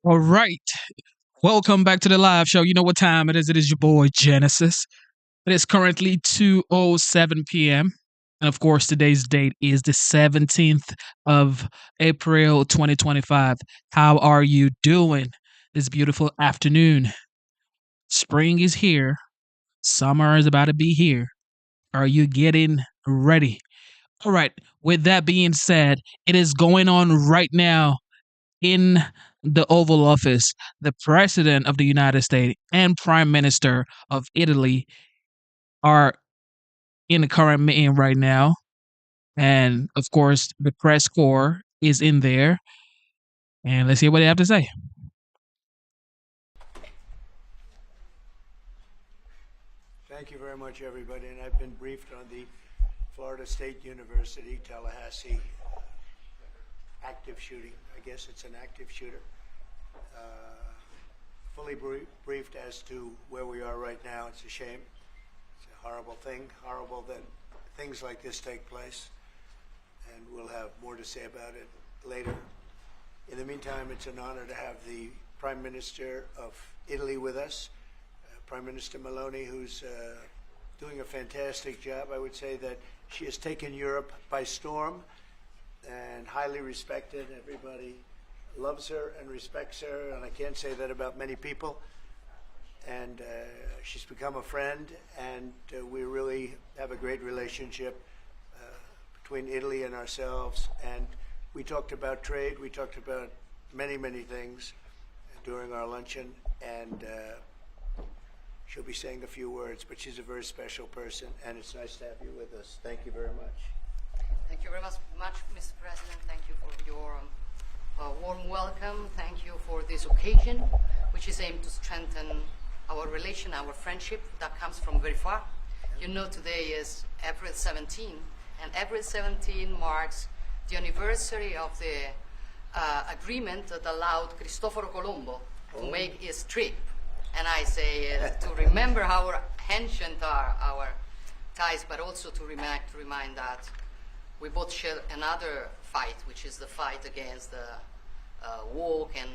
All right. Welcome back to the live show. You know what time it is. It is your boy Genesis. It is currently 2:07 p.m. And of course, today's date is the 17th of April 2025. How are you doing this beautiful afternoon? Spring is here. Summer is about to be here. Are you getting ready? All right. With that being said, it is going on right now in the Oval Office. The President of the United States and Prime Minister of Italy are in the current meeting right now. And of course, the press corps is in there. And let's hear what they have to say. Thank you very much, everybody. And I've been briefed on the Florida State University, Tallahassee active shooting. I guess it's an active shooter. Uh, fully briefed as to where we are right now. It's a shame. It's a horrible thing. Horrible that things like this take place. And we'll have more to say about it later. In the meantime, it's an honor to have the Prime Minister of Italy with us, Prime Minister Meloni, who's doing a fantastic job. I would say that she has taken Europe by storm and highly respected. Everybody loves her and respects her, and I can't say that about many people. And she's become a friend, and we really have a great relationship between Italy and ourselves. And we talked about trade. We talked about many, many things during our luncheon, and she'll be saying a few words, but she's a very special person, and it's nice to have you with us. Thank you very much. Thank you very much, Mr. President. Thank you for your warm welcome. Thank you for this occasion, which is aimed to strengthen our relation, our friendship that comes from very far. You know, today is April 17, and April 17 marks the anniversary of the agreement that allowed Cristoforo Colombo to make his trip. And I say to remember how ancient are our ties, but also to remind that we both share another fight, which is the fight against the woke and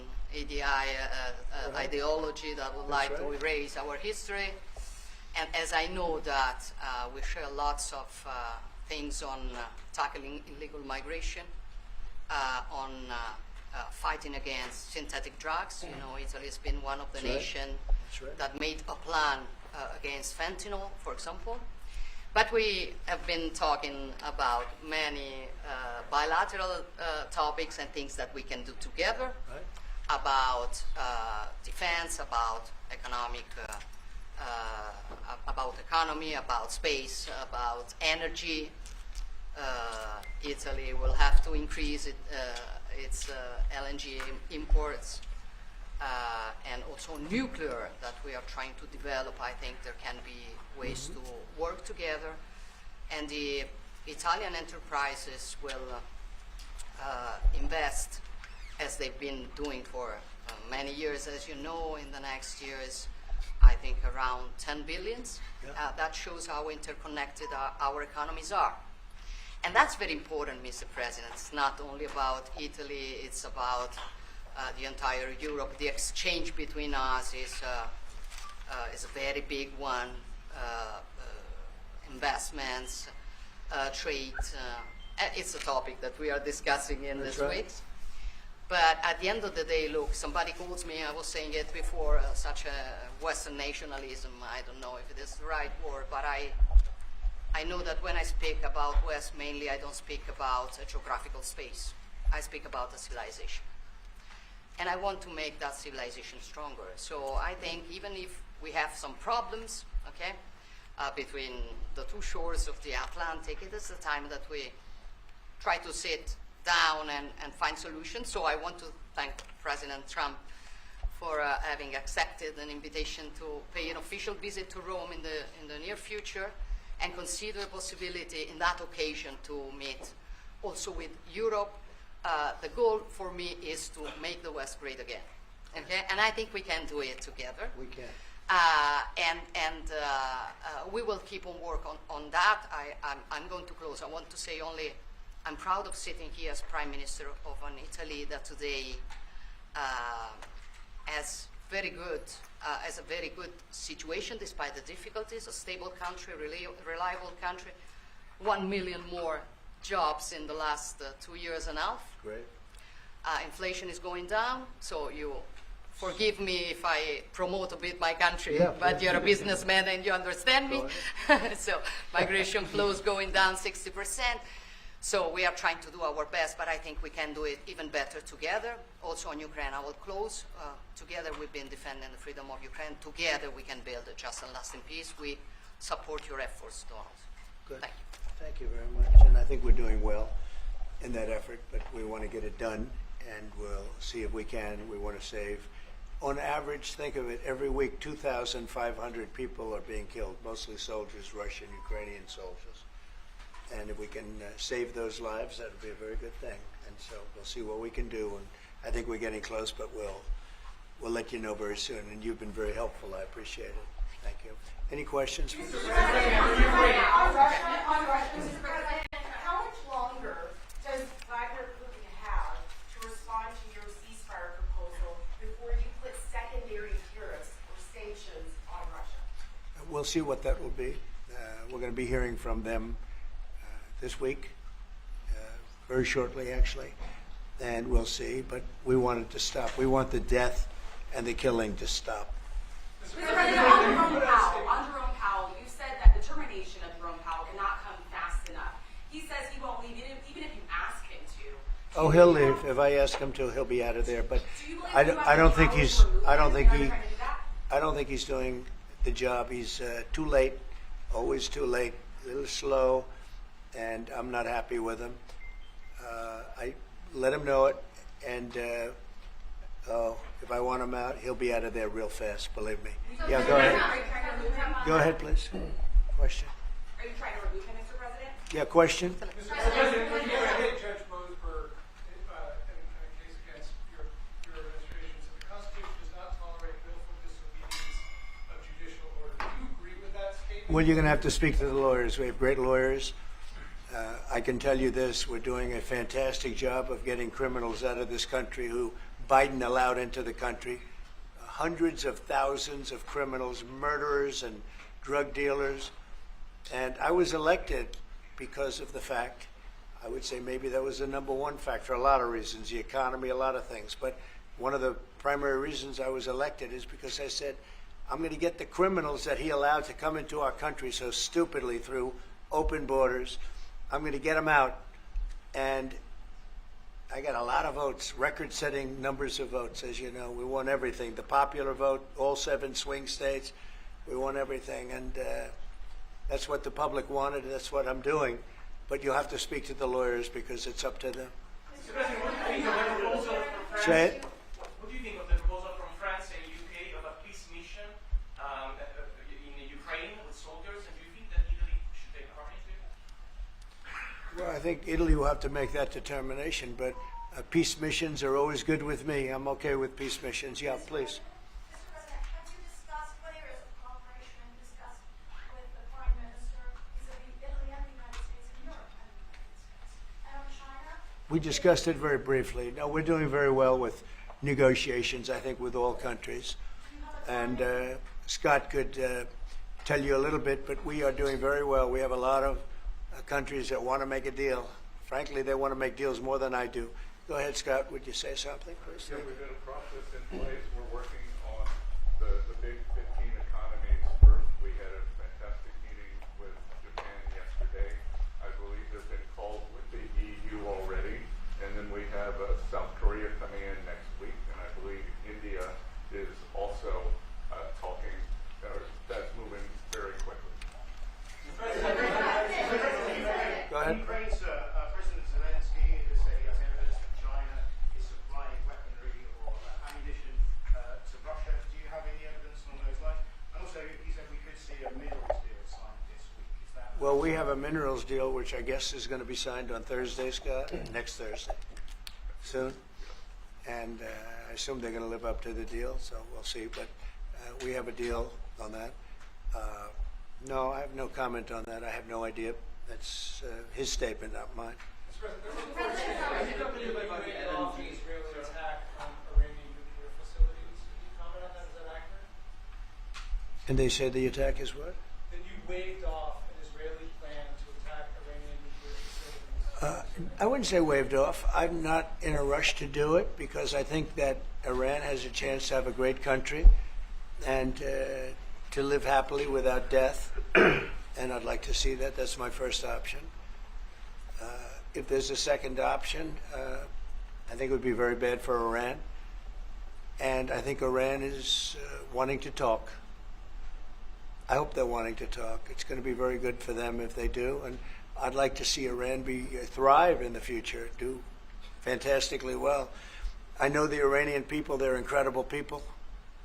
ideology that would like to erase our history. And as I know that we share lots of things on tackling illegal migration, on fighting against synthetic drugs. You know, Italy has been one of the nations that made a plan against fentanyl, for example. But we have been talking about many bilateral topics and things that we can do together, about defense, about economy, about space, about energy. Italy will have to increase its LNG imports, and also nuclear that we are trying to develop. I think there can be ways to work together, and the Italian enterprises will invest, as they've been doing for many years, as you know, in the next years, I think around 10 billions. That shows how interconnected our economies are. And that's very important, Mr. President. It's not only about Italy, it's about the entire Europe. The exchange between us is a very big one. Investments, trade. It's a topic that we are discussing in this week. But at the end of the day, look, somebody calls me, I was saying it before, such a Western nationalism. I don't know if it is the right word, but I know that when I speak about West, mainly I don't speak about a geographical space. I speak about a civilization. And I want to make that civilization stronger. So I think even if we have some problems, okay, between the two shores of the Atlantic, it is the time that we try to sit down and find solutions. So I want to thank President Trump for having accepted an invitation to pay an official visit to Rome in the near future, and consider a possibility in that occasion to meet also with Europe. The goal for me is to make the West great again. Okay? And I think we can do it together. We can. We will keep on work on that. I'm going to close. I want to say only, I'm proud of sitting here as Prime Minister of an Italy that today as a very good situation despite the difficulties, a stable country, reliable country, 1 million more jobs in the last 2 years and a half. Great. Inflation is going down, so you forgive me if I promote a bit my country, Yeah, but please. you're a businessman and you understand me. So migration flows going down 60%. So we are trying to do our best, but I think we can do it even better together. Also on Ukraine, I will close. Together we've been defending the freedom of Ukraine. Together we can build a just and lasting peace. We support your efforts, Donald. Good. Thank you. Thank you very much. And I think we're doing well in that effort, but we want to get it done, and we'll see if we can. We want to save. On average, think of it, every week 2,500 people are being killed, mostly soldiers, Russian, Ukrainian soldiers. And if we can save those lives, that would be a very good thing. And so we'll see what we can do. And I think we're getting close, but we'll let you know very soon. And you've been very helpful. I appreciate it. Thank you. Any questions? Mr. President, on Russia, Mr. President, how much longer does Vladimir Putin have to respond to your ceasefire proposal before you put secondary tariffs or sanctions on Russia? We'll see what that will be. We're going to be hearing from them this week, very shortly actually, and we'll see. But we want it to stop. We want the death and the killing to stop. Mr. President, on Jerome Powell, you said that the termination of Jerome Powell cannot come fast enough. He says he won't leave, even if you ask him to. Oh, he'll leave. If I ask him to, he'll be out of there. But Do you believe I you don't, have I don't any think hours he's. for movement I don't think and he. you're trying to do that? I don't think he's doing the job. He's too late. Always too late. A little slow, and I'm not happy with him. I let him know it, and if I want him out, he'll be out of there real fast. Believe me. Yeah, go ahead. Are you trying to remove him? Go ahead, please. Question. Are you trying to remove him, Mr. President? Yeah, question. Mr. President, can you hit Judge Mosberg in a case against your administration? So the Constitution does not tolerate willful disobedience of judicial order. Do you agree with that statement? Well, you're going to have to speak to the lawyers. We have great lawyers. I can tell you this, we're doing a fantastic job of getting criminals out of this country who Biden allowed into the country. Hundreds of thousands of criminals, murderers and drug dealers. And I was elected because of the fact, I would say maybe that was the number one factor, a lot of reasons, the economy, a lot of things. But one of the primary reasons I was elected is because I said, I'm going to get the criminals that he allowed to come into our country so stupidly through open borders. I'm going to get them out. And I got a lot of votes, record-setting numbers of votes, as you know. We won everything. The popular vote, all 7 swing states, we won everything. And that's what the public wanted, and that's what I'm doing. But you'll have to speak to the lawyers because it's up to them. Mr. President, what do you think of the proposal from France? Say it. What do you think of the proposal from France and UK of a peace mission in Ukraine with soldiers? And do you think that Italy should take part into it? Well, I think Italy will have to make that determination, but peace missions are always good with me. I'm okay with peace missions. Yeah, please. Mr. President, have you discussed what areas of cooperation and discussed with the Prime Minister vis-a-vis Italy and the United States and Europe and the United States? And on China? We discussed it very briefly. No, we're doing very well with negotiations, I think, with all countries. And Scott could tell you a little bit, but we are doing very well. We have a lot of countries that want to make a deal. Frankly, they want to make deals more than I do. Go ahead, Scott. Would you say something? Please? Yeah, we've got a process in place. We're working on the big 15 economies first. We had a fantastic meeting with Japan yesterday. I believe there's been calls with the EU already. And then we have South Korea coming in next week. And I believe India is also talking. That's moving very quickly. Go ahead. Ukraine's President Zelensky has said he has evidence that China is supplying weaponry or ammunition to Russia. Do you have any evidence along those lines? And also, he said we could see a minerals deal signed this week. Is that? Well, we have a minerals deal, which I guess is going to be signed on Thursday, Scott, next Thursday, soon. And I assume they're going to live up to the deal, so we'll see. But we have a deal on that. No, I have no comment on that. I have no idea. That's his statement, not mine. Mr. President, is it up to you about the Israeli attack on Iranian nuclear facilities? And they say the attack is what? That you waved off an Israeli plan to attack Iranian nuclear facilities. I wouldn't say waved off. I'm not in a rush to do it because I think that Iran has a chance to have a great country and to live happily without death. And I'd like to see that. That's my first option. If there's a second option, I think it would be very bad for Iran. And I think Iran is wanting to talk. I hope they're wanting to talk. It's going to be very good for them if they do. And I'd like to see Iran thrive in the future, do fantastically well. I know the Iranian people, they're incredible people.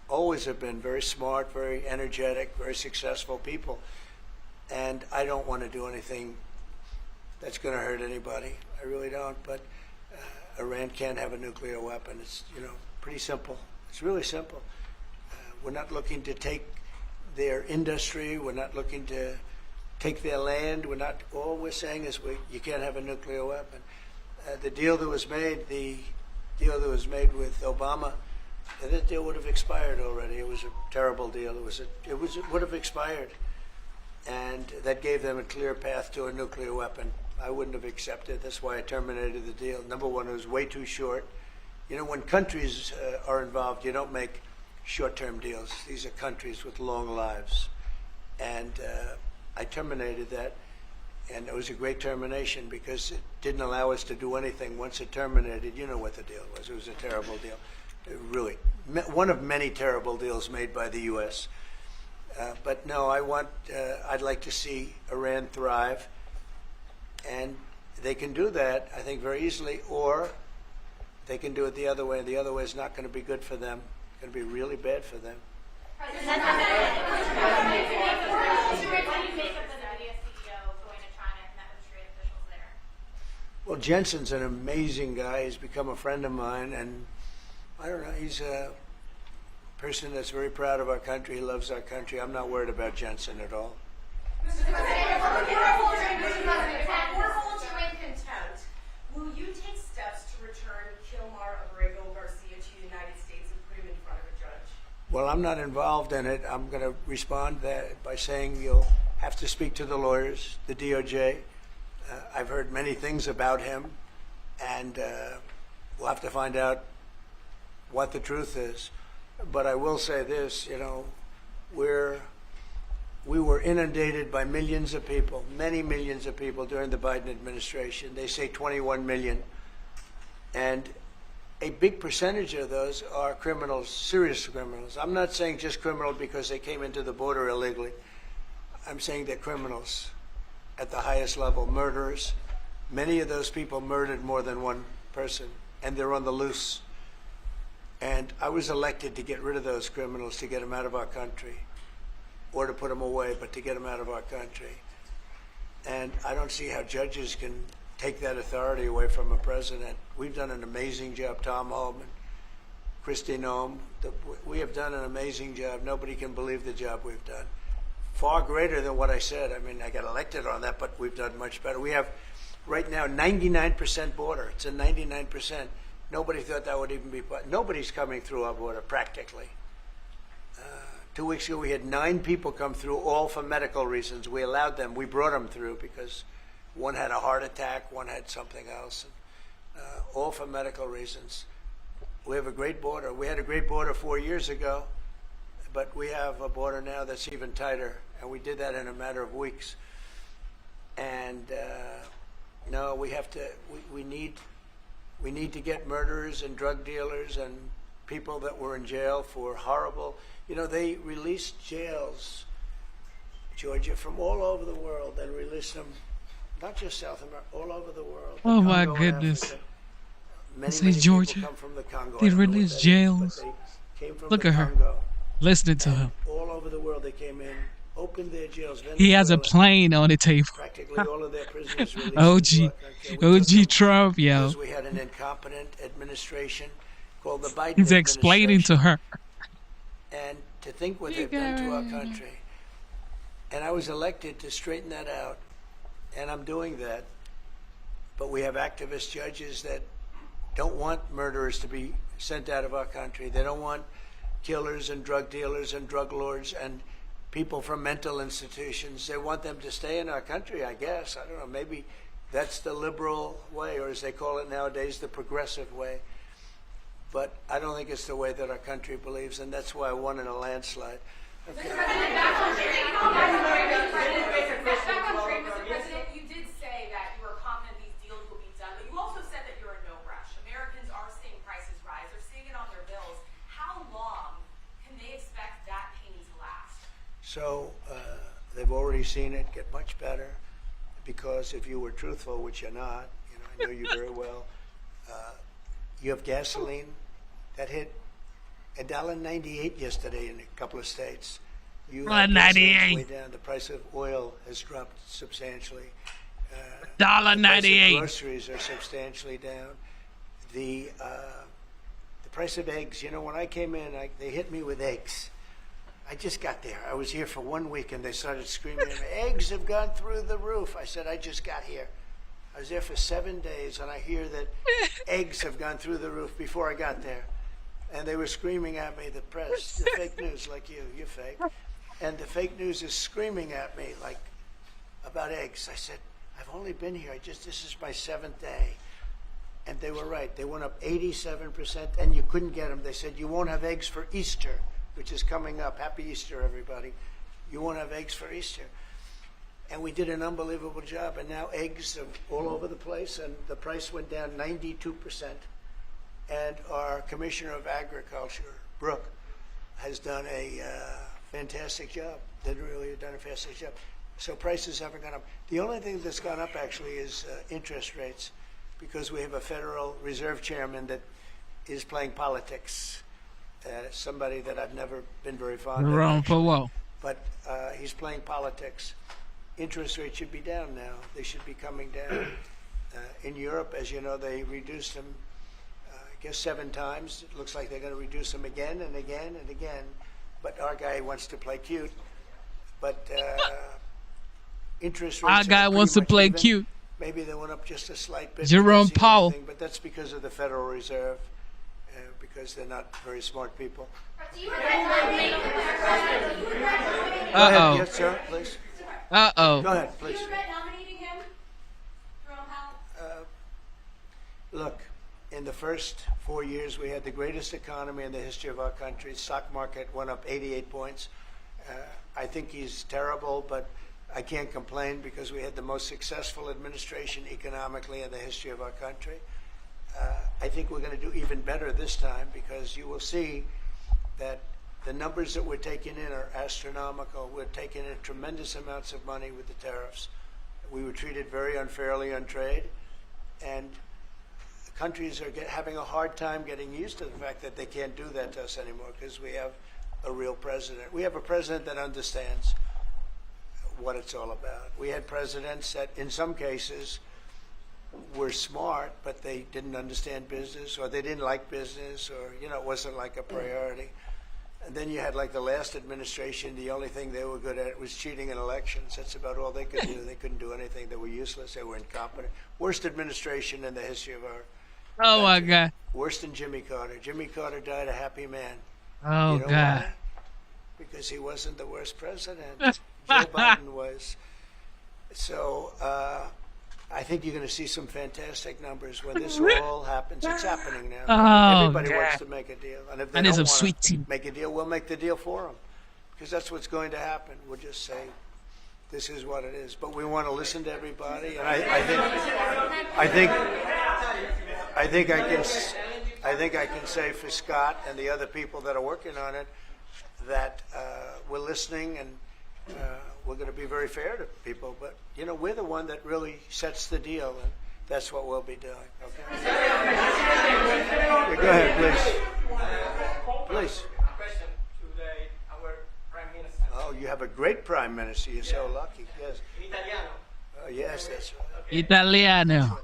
Always have been very smart, very energetic, very successful people. And I don't want to do anything that's going to hurt anybody. I really don't. But Iran can't have a nuclear weapon. It's, pretty simple. It's really simple. We're not looking to take their industry. We're not looking to take their land. All we're saying is you can't have a nuclear weapon. The deal that was made with Obama, that deal would have expired already. It was a terrible deal. It would have expired. And that gave them a clear path to a nuclear weapon. I wouldn't have accepted. That's why I terminated the deal. Number one, it was way too short. When countries are involved, you don't make short-term deals. These are countries with long lives. And I terminated that. And it was a great termination because it didn't allow us to do anything. Once it terminated, you know what the deal was. It was a terrible deal. Really, one of many terrible deals made by the U.S. But no, I'd like to see Iran thrive. And they can do that, I think, very easily, or they can do it the other way, and the other way is not going to be good for them. It's going to be really bad for them. What do you make of the Nvidia CEO going to China and met with trade officials there? Well, Jensen's an amazing guy. He's become a friend of mine, and I don't know, he's a person that's very proud of our country. He loves our country. I'm not worried about Jensen at all. Mr. President, we're holding you in contempt. Will you take steps to return Kilmar Abrego Garcia to the United States and put him in front of a judge? Well, I'm not involved in it. I'm going to respond by saying you'll have to speak to the lawyers, the DOJ. I've heard many things about him, and we'll have to find out what the truth is. But I will say this, we were inundated by millions of people, many millions of people during the Biden administration. They say 21 million. And a big percentage of those are criminals, serious criminals. I'm not saying just criminal because they came into the border illegally. I'm saying they're criminals at the highest level, murderers. Many of those people murdered more than one person, and they're on the loose. And I was elected to get rid of those criminals, to get them out of our country, or to put them away, but to get them out of our country. And I don't see how judges can take that authority away from a president. We've done an amazing job, Tom Homan, Kristi Noem. We have done an amazing job. Nobody can believe the job we've done. Far greater than what I said. I mean, I got elected on that, but we've done much better. We have right now 99% border. It's a 99%. Nobody thought that would even be, nobody's coming through our border practically. 2 weeks ago, we had 9 people come through, all for medical reasons. We allowed them. We brought them through because one had a heart attack, one had something else, all for medical reasons. We have a great border. We had a great border 4 years ago, but we have a border now that's even tighter, and we did that in a matter of weeks. And no, we have to. We need to get murderers and drug dealers and people that were in jail for horrible. They released jails, Georgia, from all over the world. They released them, not just South America, all over the world. Oh my Congo, goodness. Africa. Say Many Georgia. people come from the Congo. They I don't know what released that is, jails. but they came from Look the at her. Congo. Listening to And him. all over the world they came in, opened their jails. He has a Venezuela, plane on the table. practically all of their prisoners released. OG, into our country. We took OG them Trump, yo. because we had an incompetent administration called the Biden He's explaining to her. and to think what they've done to our country. And I was elected to straighten that out, and I'm doing that. But we have activist judges that don't want murderers to be sent out of our country. They don't want killers and drug dealers and drug lords and people from mental institutions. They want them to stay in our country, I guess. I don't know, maybe that's the liberal way, or as they call it nowadays, the progressive way. But I don't think it's the way that our country believes, and that's why I won in a landslide. Okay. Back on trade, Mr. President, you did say that you were confident these deals will be done, but you also said that you're in no rush. Americans are seeing prices rise. They're seeing it on their bills. How long can they expect that pain to last? So they've already seen it get much better, because if you were truthful, which you're not, I know you very well, you have gasoline that hit $1.98 yesterday in a couple of states. You have gasoline way down. The price of oil has dropped substantially. $1.98. Groceries are substantially down. The price of eggs. When I came in, they hit me with eggs. I just got there. I was here for 1 week, and they started screaming at me, eggs have gone through the roof. I said, I just got here. I was there for 7 days, and I hear that eggs have gone through the roof before I got there. And they were screaming at me, the press, the fake news, like you're fake. And the fake news is screaming at me, like, about eggs. I said, I've only been here, this is my 7th day. And they were right. They went up 87%, and you couldn't get them. They said, you won't have eggs for Easter, which is coming up. Happy Easter, everybody. You won't have eggs for Easter. And we did an unbelievable job, and now eggs are all over the place, and the price went down 92%. And our Commissioner of Agriculture, Brooke, has done a fantastic job. They really have done a fantastic job. So prices haven't gone up. The only thing that's gone up, actually, is interest rates, because we have a Federal Reserve Chairman that is playing politics. Somebody that I've never been very fond of. Wrong for what? But he's playing politics. Interest rates should be down now. They should be coming down. In Europe, as you know, they reduced them, I guess 7 times. It looks like they're going to reduce them again and again and again. But our guy wants to play cute. But interest rates Our guy wants to play cute. Maybe they went up just a slight bit. Jerome Powell. But that's because of the Federal Reserve, because they're not very smart people. Uh-oh. Yes, sir, please. Uh-oh. Go ahead, please. Do you regret nominating him, Jerome Powell? Look, in the first 4 years, we had the greatest economy in the history of our country. Stock market went up 88 points. I think he's terrible, but I can't complain because we had the most successful administration economically in the history of our country. I think we're going to do even better this time, because you will see that the numbers that we're taking in are astronomical. We're taking in tremendous amounts of money with the tariffs. We were treated very unfairly on trade, and countries are having a hard time getting used to the fact that they can't do that to us anymore, because we have a real president. We have a president that understands what it's all about. We had presidents that, in some cases, were smart, but they didn't understand business, or they didn't like business, or, it wasn't like a priority. And then you had, like, the last administration, the only thing they were good at was cheating in elections. That's about all they could do. They couldn't do anything. They were useless. They were incompetent. Worst administration in the history of our Oh, my country. God. Worse than Jimmy Carter. Jimmy Carter died a happy man. Oh, You know God. why? Because he wasn't the worst president. Joe Biden was. So I think you're going to see some fantastic numbers when this all happens. It's happening now. Oh, Everybody God. wants to make a deal. And if they And there's don't some want sweet tea. to make a deal, we'll make the deal for them. Because that's what's going to happen. We'll just say, this is what it is. But we want to listen to everybody. And I think I can say for Scott and the other people that are working on it that we're listening, and we're going to be very fair to people. But, we're the one that really sets the deal, and that's what we'll be doing. Okay? Yeah, go ahead, please. Please. A question to our Prime Minister. Oh, you have a great prime minister. You're so lucky. Yes. In Italiano. Oh, yes, that's right. Okay. Italiano.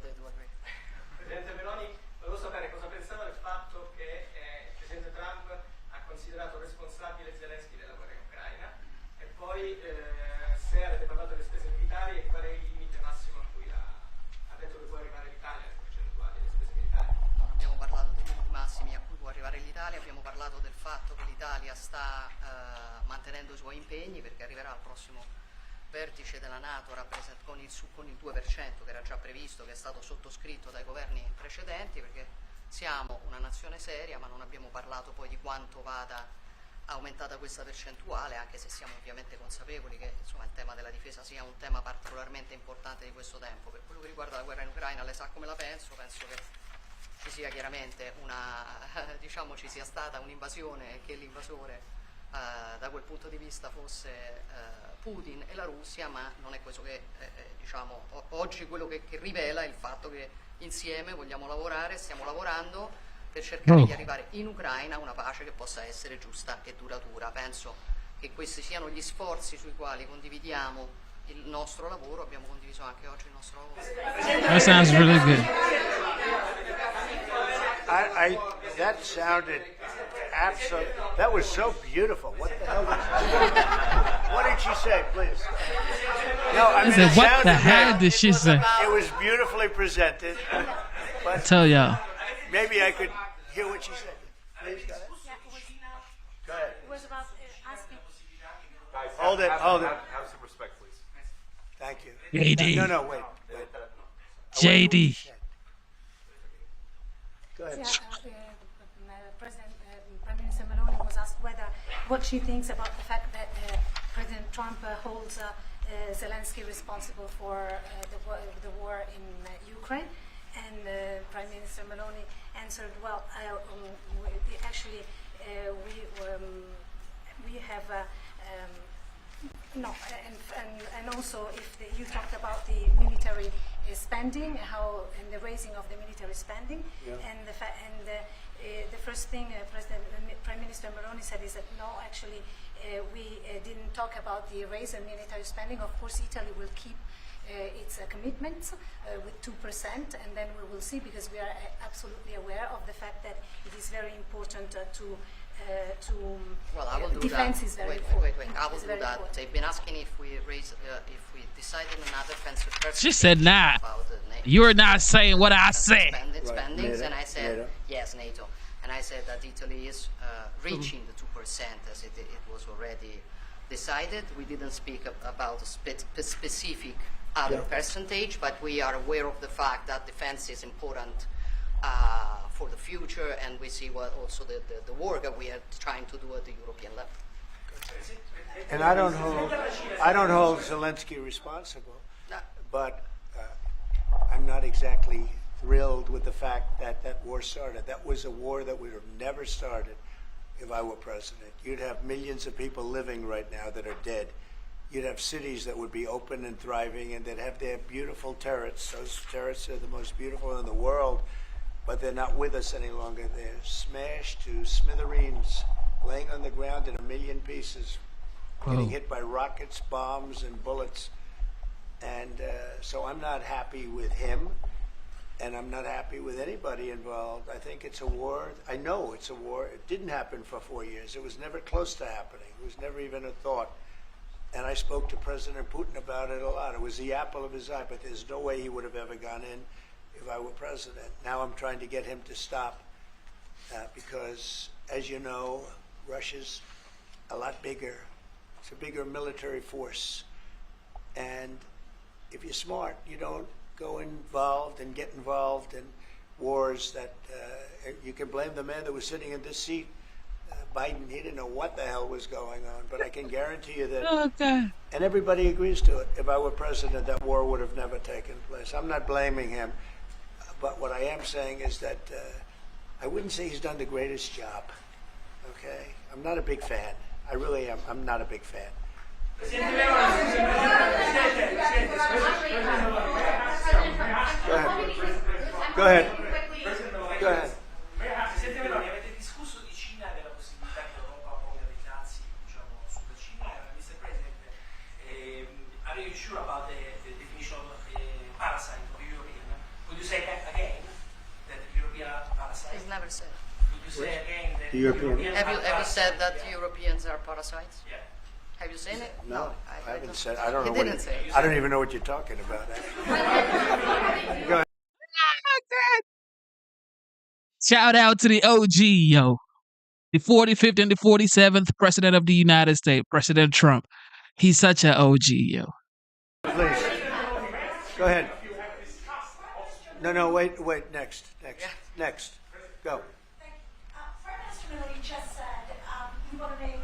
Presidente Meloni, volevo sapere cosa pensava del fatto che il Presidente Trump ha considerato responsabile Zelensky della guerra in Ucraina, e poi se avete parlato delle spese militari e qual è il limite massimo a cui ha detto che può arrivare l'Italia, le percentuali delle spese militari. Non abbiamo parlato dei limiti massimi a cui può arrivare l'Italia, abbiamo parlato del fatto che l'Italia Italia sta mantenendo i suoi impegni, perché arriverà al prossimo vertice della Nato con il 2% che era già previsto, che è stato sottoscritto dai governi precedenti, perché siamo una nazione seria, ma non abbiamo parlato poi di quanto vada aumentata questa percentuale, anche se siamo ovviamente consapevoli che insomma, il tema della difesa sia un tema particolarmente importante di questo tempo. Per quello che riguarda la guerra in Ucraina, lei sa come la penso che ci sia chiaramente diciamo ci sia stata un'invasione e che l'invasore da quel punto di vista fosse Putin e la Russia, ma non è questo che diciamo oggi quello che rivela è il fatto che insieme vogliamo lavorare, stiamo lavorando per cercare di arrivare in Ucraina a una pace che possa essere giusta e duratura. Penso che questi siano gli sforzi sui quali condividiamo il nostro lavoro, abbiamo condiviso anche oggi il nostro lavoro. That sounds really good. That sounded absolutely. That was so beautiful. What the hell? What did she say, please? No, I I mean, said, it what sounded the hell great. did she say? It was beautifully presented. I But tell y'all. maybe I could hear what she said. Please, go ahead. Yeah, Go ahead. it was about asking. Guys, Hold it, hold it. Have some respect, please. Thank you. JD. No, wait. JD. Go ahead. President Prime Minister Meloni was asked what she thinks about the fact that President Trump holds Zelensky responsible for the war in Ukraine, and Prime Minister Meloni answered, "Well, actually, we have." No, and also if you talked about the military spending, and the raising of the military spending, and the first thing Prime Minister Meloni said is that no, actually we didn't talk about the raise in military spending. Of course, Italy will keep its commitments with 2%, and then we will see, because we are absolutely aware of the fact that it is very important Well, I will do defense that. is very Wait, important. I will It's do very that. important. They've been asking if we decided another defensive She said, nah. about the You're not saying what I say. spendings, NATO, and I said NATO. yes, NATO, and I said that Italy is reaching the 2% as it was already decided. We didn't speak about a specific other percentage, but we are aware of the fact that defense is important for the future, and we see what also the work that we are trying to do at the European level. And I don't hold Zelensky responsible, No. but I'm not exactly thrilled with the fact that that war started. That was a war that would have never started if I were president. You'd have millions of people living right now that are dead. You'd have cities that would be open and thriving, and they'd have their beautiful turrets. Those turrets are the most beautiful in the world, but they're not with us any longer. They're smashed to smithereens, laying on the ground in a million pieces, getting hit by rockets, bombs, and bullets. And so I'm not happy with him, and I'm not happy with anybody involved. I think it's a war. I know it's a war. It didn't happen for 4 years. It was never close to happening. It was never even a thought. And I spoke to President Putin about it a lot. It was the apple of his eye, but there's no way he would have ever gone in if I were president. Now I'm trying to get him to stop because, as you know, Russia's a lot bigger. It's a bigger military force. And if you're smart, you don't go involved and get involved in wars that you can blame the man that was sitting in this seat. Biden, he didn't know what the hell was going on, but I can guarantee you that, Okay. and everybody agrees to it, if I were president, that war would have never taken place. I'm not blaming him, but what I am saying is that I wouldn't say he's done the greatest job, okay? I'm not a big fan. I really am. I'm not a big fan. Go ahead. Go ahead. Presidente Meloni, avete discusso di Cina e della possibilità che l'Europa poi realizzarsi, diciamo, sulla Cina. Mr. President, are you sure about the definition of parasite of European? Would you say again that European are parasites? He's never said. Would you say again that The European- Have you are said that parasites? Europeans are parasites? Yeah. Have you seen it? No, I haven't said. I don't He know what. didn't say it. I don't even know what you're talking about. Go ahead. Shout out to the OG, yo. the 45th and the 47th President of the United States, President Trump. He's such an OG, yo. Please. Go ahead. No, wait, next. Go. Prime Minister Meloni just said we want to make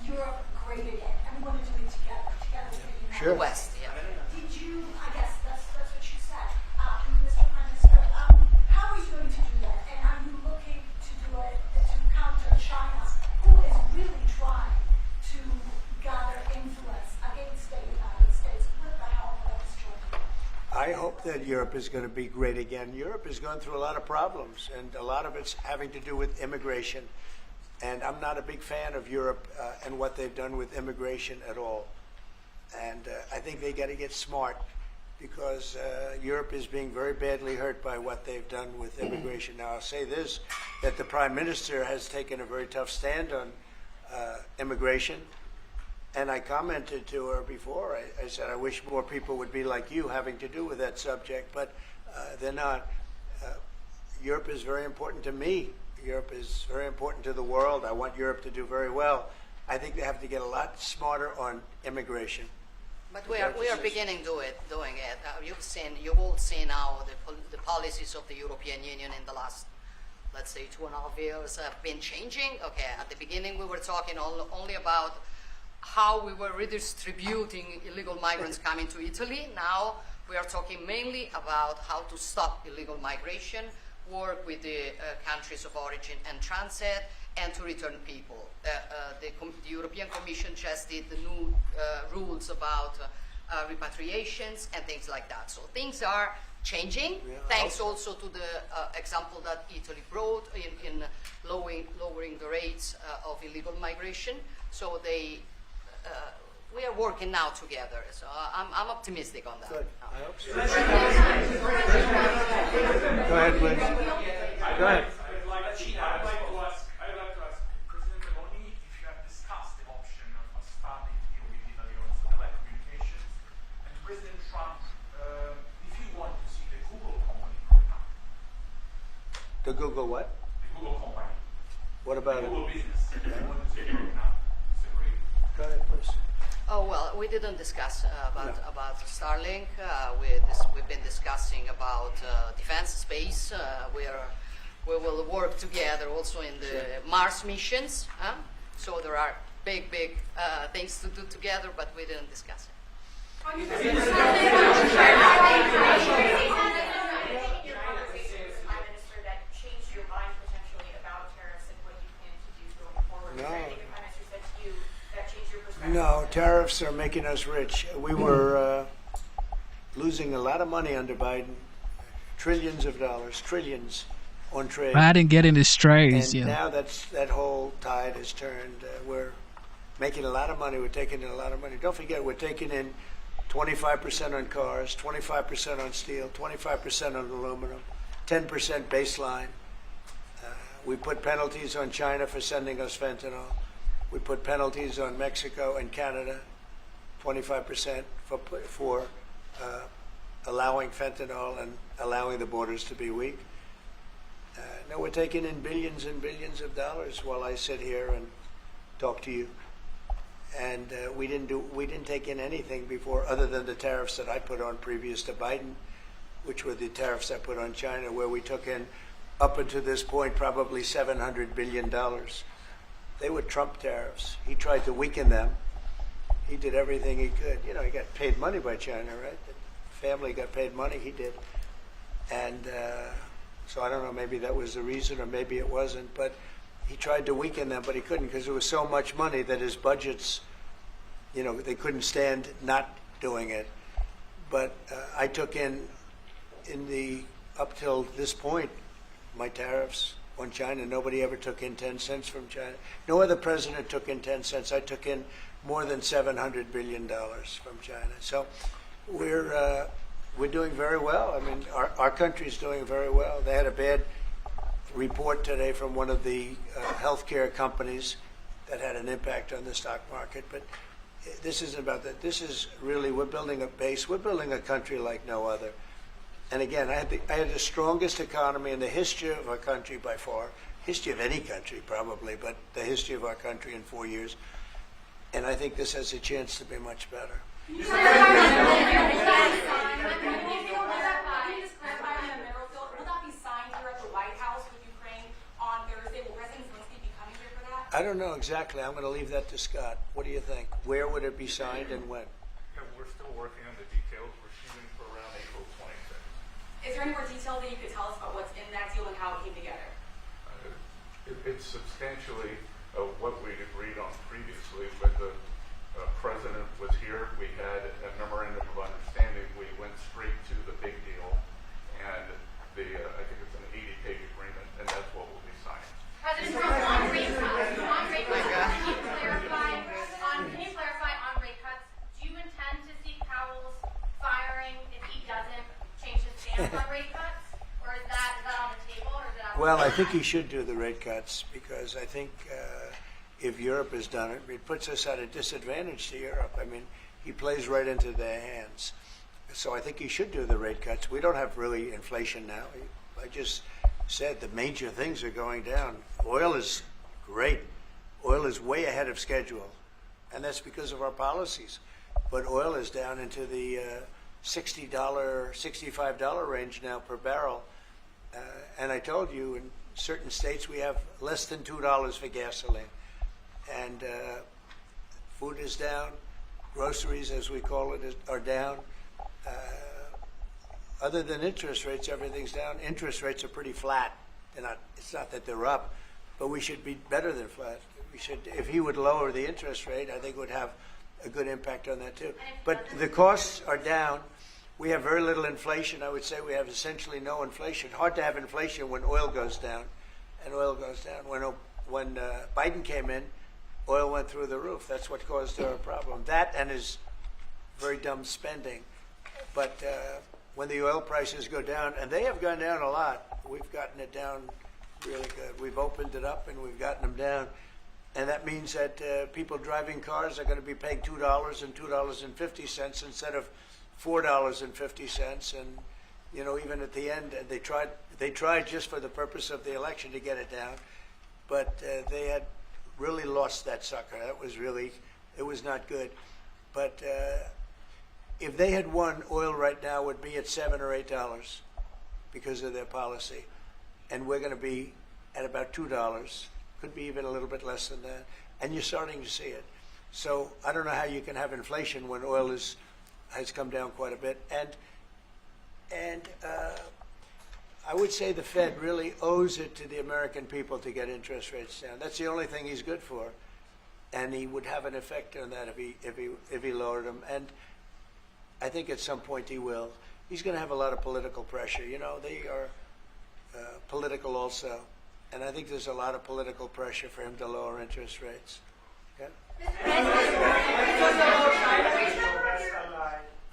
Europe great again, and we want to do it together with the United Sure. West, yeah. Did you, I guess that's what you said, Mr. Prime Minister, how are you going to do that? And are you looking to do it to counter China, who is really trying to gather influence against the United States with the help of this joint? I hope that Europe is going to be great again. Europe is going through a lot of problems, and a lot of it's having to do with immigration. And I'm not a big fan of Europe and what they've done with immigration at all. And I think they got to get smart, because Europe is being very badly hurt by what they've done with immigration. Now, I'll say this, that the Prime Minister has taken a very tough stand on immigration. And I commented to her before. I said, I wish more people would be like you having to do with that subject, but they're not. Europe is very important to me. Europe is very important to the world. I want Europe to do very well. I think they have to get a lot smarter on immigration. But we are beginning doing it. You've all seen now the policies of the European Union in the last, let's say, 2.5 years have been changing. Okay, at the beginning we were talking only about how we were redistributing illegal migrants coming to Italy. Now we are talking mainly about how to stop illegal migration, work with the countries of origin and transit, and to return people. The European Commission just did the new rules about repatriations and things like that. So things are changing, thanks also to the example that Italy brought in lowering the rates of illegal migration. So we are working now together. So I'm optimistic on that. Good. I hope so. Go ahead, please. Go ahead. I'd like to ask President Meloni if you have discussed the option of starting a deal with Italy on satellite communications, and President Trump, if you want to see the Google company growing up. The Google what? The Google company. What about The it? Google business. If you want to see it growing up. Separate. Go ahead, please. Oh, well, we didn't discuss about Starlink. We've been discussing about defense space. We will work together also in the Mars missions. So there are big things to do together, but we didn't discuss it. No, tariffs are making us rich. We were losing a lot of money under Biden, trillions of dollars, trillions on trade. Biden getting his strays, And yeah. now that whole tide has turned. We're making a lot of money. We're taking in a lot of money. Don't forget, we're taking in 25% on cars, 25% on steel, 25% on aluminum, 10% baseline. We put penalties on China for sending us fentanyl. We put penalties on Mexico and Canada, 25% for allowing fentanyl and allowing the borders to be weak. Now we're taking in billions and billions of dollars while I sit here and talk to you. And we didn't take in anything before, other than the tariffs that I put on previous to Biden, which were the tariffs I put on China, where we took in, up until this point, probably $700 billion. They were Trump tariffs. He tried to weaken them. He did everything he could. You know, he got paid money by China, right? The family got paid money. He did. And so I don't know, maybe that was the reason or maybe it wasn't. But he tried to weaken them, but he couldn't, because there was so much money that his budgets, you know, they couldn't stand not doing it. But I took in the, up till this point, my tariffs on China. Nobody ever took in 10 cents from China. No other president took in 10 cents. I took in more than $700 billion from China. So we're doing very well. I mean, our country's doing very well. They had a bad report today from one of the healthcare companies that had an impact on the stock market. But this isn't about that. This is really, we're building a base. We're building a country like no other. And again, I had the strongest economy in the history of our country by far, history of any country, probably, but the history of our country in 4 years. And I think this has a chance to be much better. Can you clarify on the mineral field? Will that be signed here at the White House with Ukraine on Thursday? Will President Zelensky be coming here for that? I don't know exactly. I'm going to leave that to Scott. What do you think? Where would it be signed and when? Yeah, we're still working on the details. We're shooting for around April 26th. Is there any more detail that you could tell us about what's in that deal and how it came together? It's substantially what we'd agreed on previously when the president was here. We had a memorandum of understanding. We went straight to the big deal, and I think it's an 80-page agreement, and that's what we'll be signing. President Trump, on rate cuts, can you clarify on rate cuts? Do you intend to seek Powell's firing if he doesn't change his stance on rate cuts, or is that on the table, or is it out? Well, I think he should do the rate cuts because I think if Europe has done it, it puts us at a disadvantage to Europe. I mean, he plays right into their hands. So I think he should do the rate cuts. We don't have really inflation now. I just said the major things are going down. Oil is great. Oil is way ahead of schedule, and that's because of our policies. But oil is down into the $60, $65 range now per barrel. And I told you, in certain states we have less than $2 for gasoline. And food is down. Groceries, as we call it, are down. Other than interest rates, everything's down. Interest rates are pretty flat. They're not. It's not that they're up, but we should be better than flat. We should. If he would lower the interest rate, I think it would have a good impact on that too. But the costs are down. We have very little inflation. I would say we have essentially no inflation. Hard to have inflation when oil goes down, and oil goes down. When Biden came in, oil went through the roof. That's what caused our problem. That and his very dumb spending. But when the oil prices go down, and they have gone down a lot, we've gotten it down really good. We've opened it up and we've gotten them down. And that means that people driving cars are going to be paying $2 and $2.50 instead of $4.50. And you know, even at the end, they tried just for the purpose of the election to get it down, but they had really lost that sucker. It was not good. But if they had won, oil right now would be at $7 or $8 because of their policy, and we're going to be at about $2. Could be even a little bit less than that, and you're starting to see it. So I don't know how you can have inflation when oil has come down quite a bit, and I would say the Fed really owes it to the American people to get interest rates down. That's the only thing he's good for, and he would have an effect on that if he lowered them. And I think at some point he will. He's going to have a lot of political pressure. You know, they are political also, and I think there's a lot of political pressure for him to lower interest rates. Okay?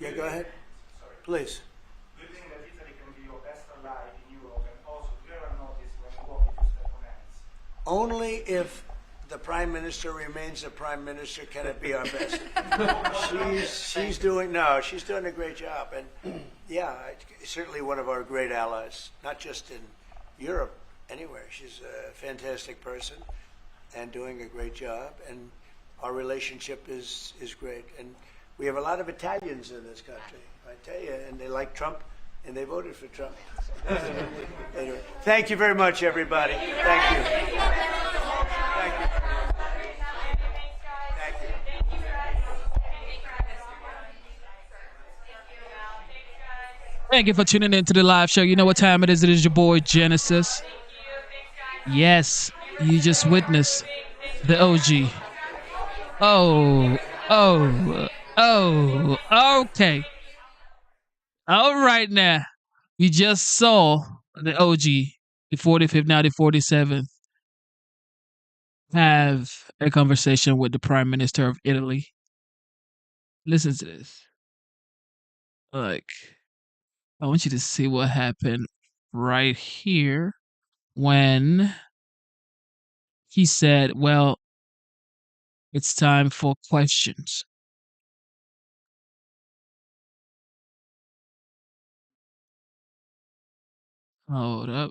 Yeah, go ahead. Please. Do you think that Italy can be your best ally in Europe, and also do you ever notice when you walk into step on hands? Only if the prime minister remains the prime minister can it be our best. she's doing a great job, and yeah, certainly one of our great allies, not just in Europe, anywhere. She's a fantastic person and doing a great job, and our relationship is great. And we have a lot of Italians in this country, I tell you, and they like Trump, and they voted for Trump. Anyway, thank you very much, everybody. Thank you. Thank you. Thank you for tuning in to the live show. You know what time it is. It is your boy Genesis. Yes, you just witnessed the OG. Okay. All right now. You just saw the OG, the 45th, now the 47th, have a conversation with the Prime Minister of Italy. Listen to this. Like, I want you to see what happened right here when he said, well, it's time for questions. Hold up.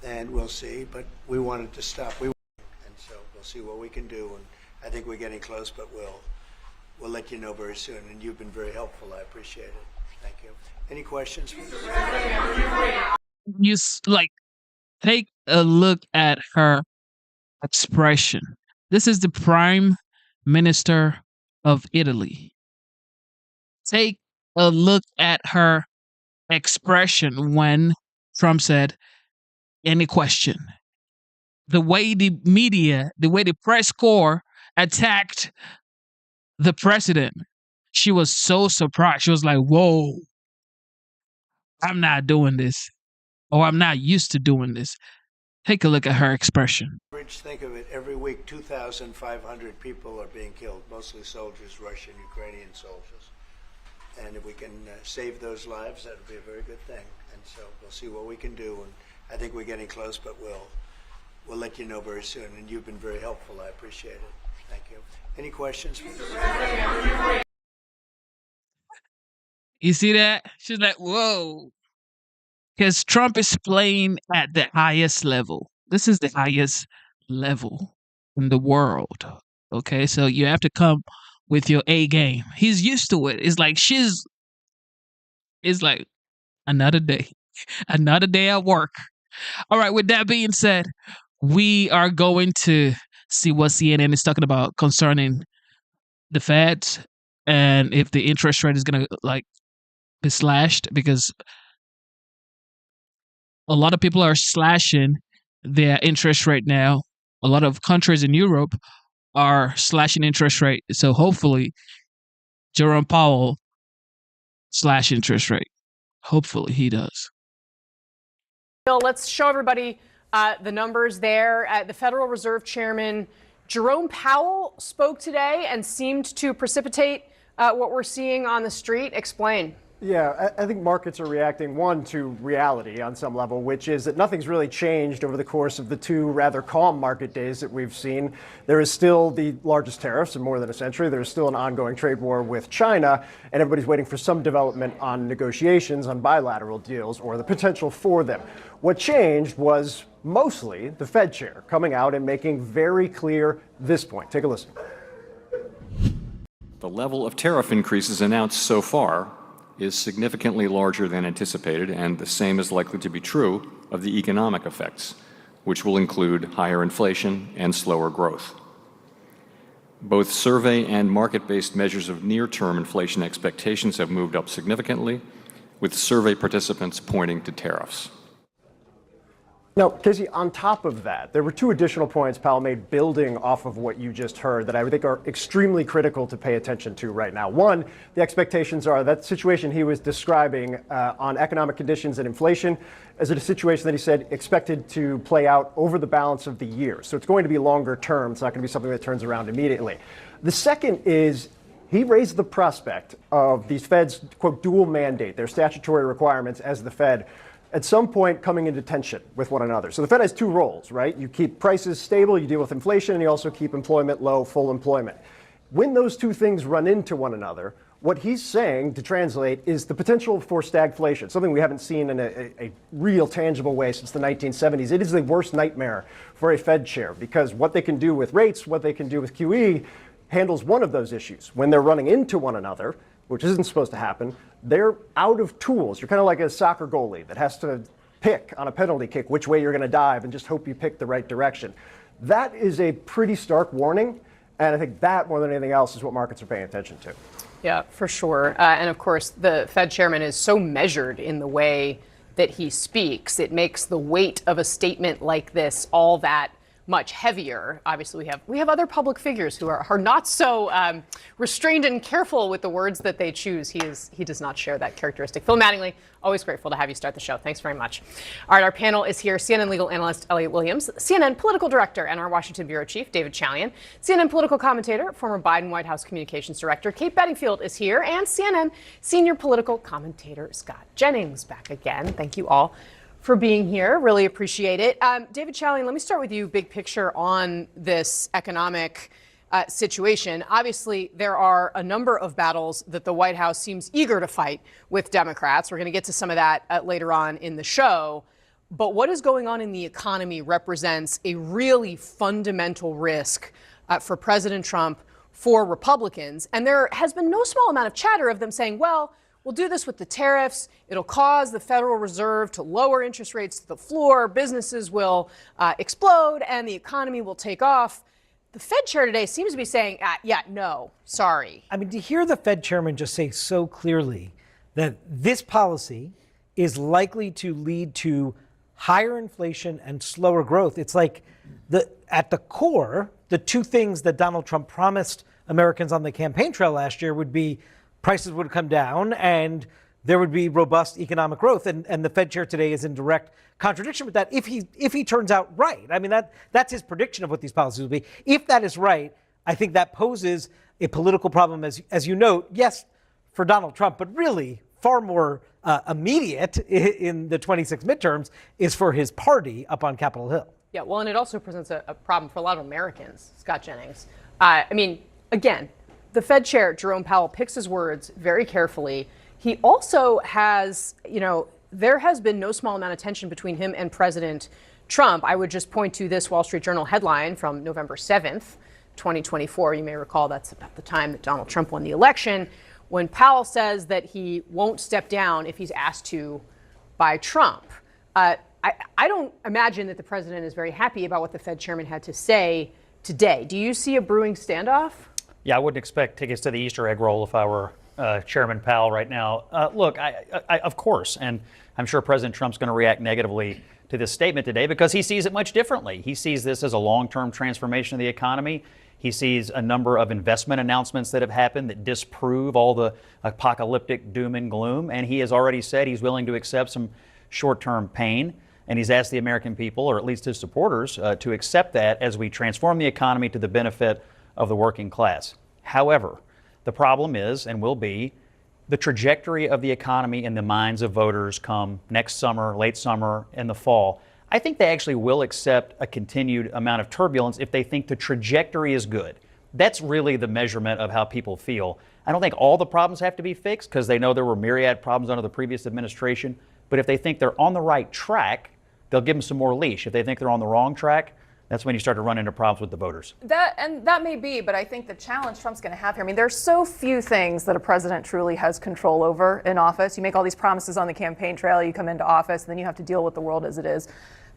and we'll see. But we wanted to stop. And so we'll see what we can do. And I think we're getting close, but we'll let you know very soon. And you've been very helpful. I appreciate it. Thank you. Any questions? Take a look at her expression. This is the Prime Minister of Italy. Take a look at her expression when Trump said, any question. The way the media, the way the press corps attacked the president, she was so surprised. She was like, whoa, I'm not doing this, or I'm not used to doing this. Take a look at her expression. Think of it, every week 2,500 people are being killed, mostly soldiers, Russian, Ukrainian soldiers. And if we can save those lives, that would be a very good thing. And so we'll see what we can do. And I think we're getting close, but we'll let you know very soon. And you've been very helpful. I appreciate it. Thank you. Any questions? You see that? She's like, whoa. Because Trump is playing at the highest level. This is the highest level in the world. Okay, so you have to come with your A game. He's used to it. It's like another day, another day at work. All right, with that being said, we are going to see what CNN is talking about concerning the Feds and if the interest rate is going to be slashed, because a lot of people are slashing their interest rate now. A lot of countries in Europe are slashing interest rate. So hopefully Jerome Powell slash interest rate. Hopefully he does. Bill, let's show everybody the numbers there. The Federal Reserve Chairman Jerome Powell spoke today and seemed to precipitate what we're seeing on the street. Explain. Yeah, I think markets are reacting, one, to reality on some level, which is that nothing's really changed over the course of the two rather calm market days that we've seen. There is still the largest tariffs in more than a century. There's still an ongoing trade war with China, and everybody's waiting for some development on negotiations on bilateral deals or the potential for them. What changed was mostly the Fed chair coming out and making very clear this point. Take a listen. The level of tariff increases announced so far is significantly larger than anticipated, and the same is likely to be true of the economic effects, which will include higher inflation and slower growth. Both survey and market-based measures of near-term inflation expectations have moved up significantly, with survey participants pointing to tariffs. Now, Casey, on top of that, there were two additional points Powell made building off of what you just heard that I think are extremely critical to pay attention to right now. One, the expectations are that situation he was describing on economic conditions and inflation is a situation that he said expected to play out over the balance of the year. So it's going to be longer term. It's not going to be something that turns around immediately. The second is he raised the prospect of these Feds, quote, dual mandate, their statutory requirements as the Fed, at some point coming into tension with one another. So the Fed has two roles, right? You keep prices stable, you deal with inflation, and you also keep employment low, full employment. When those two things run into one another, what he's saying, to translate, is the potential for stagflation, something we haven't seen in a real tangible way since the 1970s. It is the worst nightmare for a Fed chair because what they can do with rates, what they can do with QE, handles one of those issues. When they're running into one another, which isn't supposed to happen, they're out of tools. You're kind of like a soccer goalie that has to pick on a penalty kick which way you're going to dive and just hope you pick the right direction. That is a pretty stark warning, and I think that, more than anything else, is what markets are paying attention to. Yeah, for sure. And of course, the Fed chairman is so measured in the way that he speaks. It makes the weight of a statement like this all that much heavier. Obviously, we have other public figures who are not so restrained and careful with the words that they choose. He does not share that characteristic. Phil Mattingly, always grateful to have you start the show. Thanks very much. All right, our panel is here. CNN legal analyst Elliot Williams, CNN political director and our Washington bureau chief David Chalian, CNN political commentator, former Biden White House communications director Kate Bedingfield is here, and CNN senior political commentator Scott Jennings back again. Thank you all for being here. Really appreciate it. David Chalian, let me start with you, big picture on this economic situation. Obviously, there are a number of battles that the White House seems eager to fight with Democrats. We're going to get to some of that later on in the show. But what is going on in the economy represents a really fundamental risk for President Trump, for Republicans. And there has been no small amount of chatter of them saying, well, we'll do this with the tariffs. It'll cause the Federal Reserve to lower interest rates to the floor. Businesses will explode and the economy will take off. The Fed chair today seems to be saying, yeah, no, sorry. I mean, to hear the Fed chairman just say so clearly that this policy is likely to lead to higher inflation and slower growth. It's like at the core, the two things that Donald Trump promised Americans on the campaign trail last year would be prices would come down and there would be robust economic growth. And the Fed chair today is in direct contradiction with that if he turns out right. I mean, that's his prediction of what these policies will be. If that is right, I think that poses a political problem, as you note, yes, for Donald Trump, but really far more immediate in the 26 midterms is for his party up on Capitol Hill. Yeah, well, and it also presents a problem for a lot of Americans, Scott Jennings. I mean, again, the Fed chair, Jerome Powell, picks his words very carefully. He also has, there has been no small amount of tension between him and President Trump. I would just point to this Wall Street Journal headline from November 7th, 2024. You may recall that's about the time that Donald Trump won the election, when Powell says that he won't step down if he's asked to by Trump. I don't imagine that the president is very happy about what the Fed chairman had to say today. Do you see a brewing standoff? Yeah, I wouldn't expect tickets to the Easter egg roll if I were Chairman Powell right now. Look, I of course, and I'm sure President Trump's going to react negatively to this statement today because he sees it much differently. He sees this as a long-term transformation of the economy. He sees a number of investment announcements that have happened that disprove all the apocalyptic doom and gloom. And he has already said he's willing to accept some short-term pain. And he's asked the American people, or at least his supporters, to accept that as we transform the economy to the benefit of the working class. However, the problem is and will be the trajectory of the economy in the minds of voters come next summer, late summer, and the fall. I think they actually will accept a continued amount of turbulence if they think the trajectory is good. That's really the measurement of how people feel. I don't think all the problems have to be fixed because they know there were myriad problems under the previous administration. But if they think they're on the right track, they'll give them some more leash. If they think they're on the wrong track, that's when you start to run into problems with the voters. That may be, but I think the challenge Trump's going to have here, I mean, there's so few things that a president truly has control over in office. You make all these promises on the campaign trail, you come into office, and then you have to deal with the world as it is.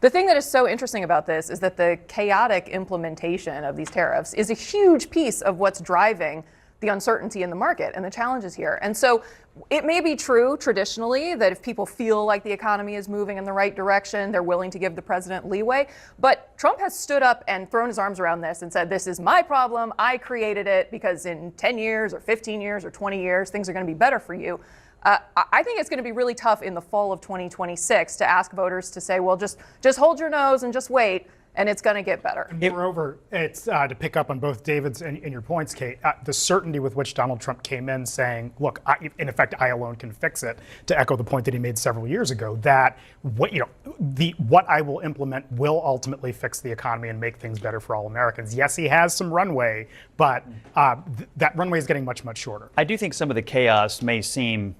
The thing that is so interesting about this is that the chaotic implementation of these tariffs is a huge piece of what's driving the uncertainty in the market and the challenges here. And so it may be true traditionally that if people feel like the economy is moving in the right direction, they're willing to give the president leeway. But Trump has stood up and thrown his arms around this and said, this is my problem. I created it because in 10 years or 15 years or 20 years, things are going to be better for you. I think it's going to be really tough in the fall of 2026 to ask voters to say, well, just hold your nose and just wait. And it's going to get better. And moreover, it's to pick up on both David's and your points, Kate, the certainty with which Donald Trump came in saying, look, in effect, I alone can fix it, to echo the point that he made several years ago, that what I will implement will ultimately fix the economy and make things better for all Americans. Yes, he has some runway, but that runway is getting much, much shorter. I do think some of the chaos may seem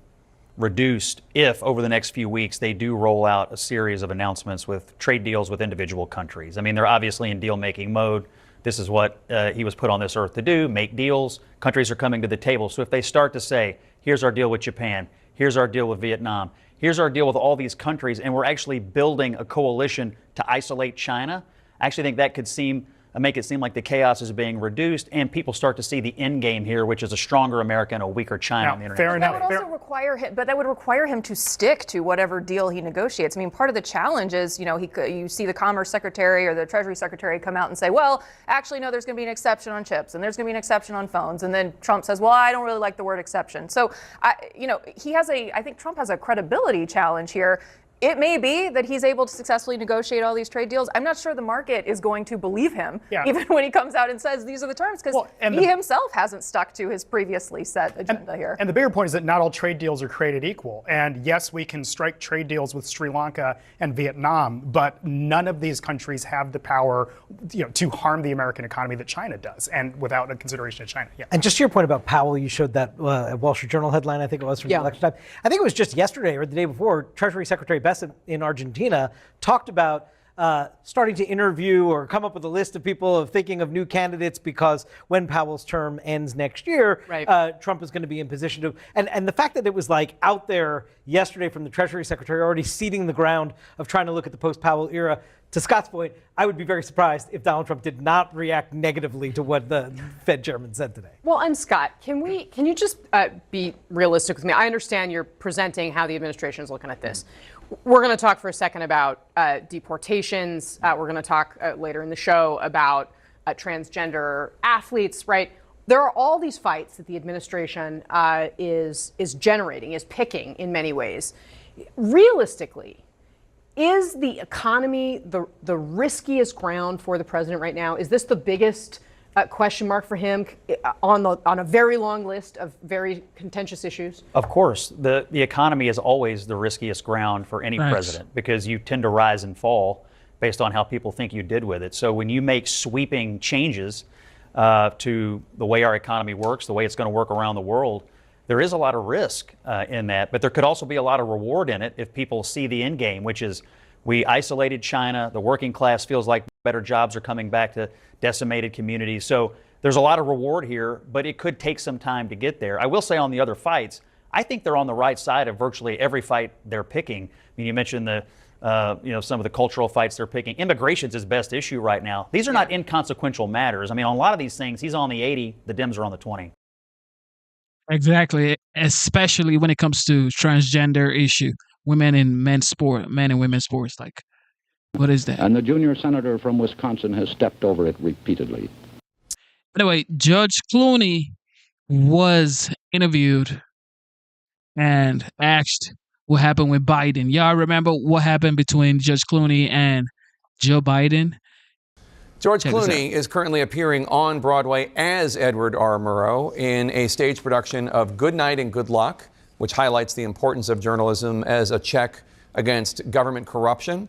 reduced if over the next few weeks they do roll out a series of announcements with trade deals with individual countries. I mean, they're obviously in deal-making mode. This is what he was put on this earth to do, make deals. Countries are coming to the table. So if they start to say, here's our deal with Japan, here's our deal with Vietnam, here's our deal with all these countries, and we're actually building a coalition to isolate China, I actually think that could make it seem like the chaos is being reduced and people start to see the end game here, which is a stronger America and a weaker China on the internet. Fair enough. That would also require him, but that would require him to stick to whatever deal he negotiates. I mean, part of the challenge is, you see the Commerce Secretary or the Treasury Secretary come out and say, well, actually, no, there's going to be an exception on chips and there's going to be an exception on phones. And then Trump says, well, I don't really like the word exception. So, I think Trump has a credibility challenge here. It may be that he's able to successfully negotiate all these trade deals. I'm not sure the market is going to believe him, even when he comes out and says these are the terms, because he himself hasn't stuck to his previously set agenda here. And the bigger point is that not all trade deals are created equal. And yes, we can strike trade deals with Sri Lanka and Vietnam, but none of these countries have the power, to harm the American economy that China does, and without a consideration of China. Yeah. And just to your point about Powell, you showed that Wall Street Journal headline, I think it was from the election time. I think it was just yesterday or the day before, Treasury Secretary Bessa in Argentina talked about starting to interview or come up with a list of people of thinking of new candidates because when Powell's term ends next year, Trump is going to be in position to. And the fact that it was like out there yesterday from the Treasury Secretary already seeding the ground of trying to look at the post-Powell era. To Scott's point, I would be very surprised if Donald Trump did not react negatively to what the Fed chairman said today. Well, and Scott, can you just be realistic with me? I understand you're presenting how the administration is looking at this. We're going to talk for a second about deportations. We're going to talk later in the show about transgender athletes, right? There are all these fights that the administration is generating, is picking in many ways. Realistically, is the economy the riskiest ground for the president right now? Is this the biggest question mark for him on a very long list of very contentious issues? Of course, the economy is always the riskiest ground for any president because you tend to rise and fall based on how people think you did with it. So when you make sweeping changes to the way our economy works, the way it's going to work around the world, there is a lot of risk in that, but there could also be a lot of reward in it if people see the end game, which is we isolated China, the working class feels like better jobs are coming back to decimated communities. So there's a lot of reward here, but it could take some time to get there. I will say on the other fights, I think they're on the right side of virtually every fight they're picking. I mean, you mentioned the some of the cultural fights they're picking. Immigration's his best issue right now. These are not inconsequential matters. I mean, on a lot of these things, he's on the 80, the Dems are on the 20. Exactly, especially when it comes to transgender issue, men and women's sports. Like, what is that? And the junior senator from Wisconsin has stepped over it repeatedly. Anyway, Judge Clooney was interviewed and asked what happened with Biden. Y'all remember what happened between Judge Clooney and Joe Biden? George Clooney is currently appearing on Broadway as Edward R. Murrow in a stage production of Good Night and Good Luck, which highlights the importance of journalism as a check against government corruption,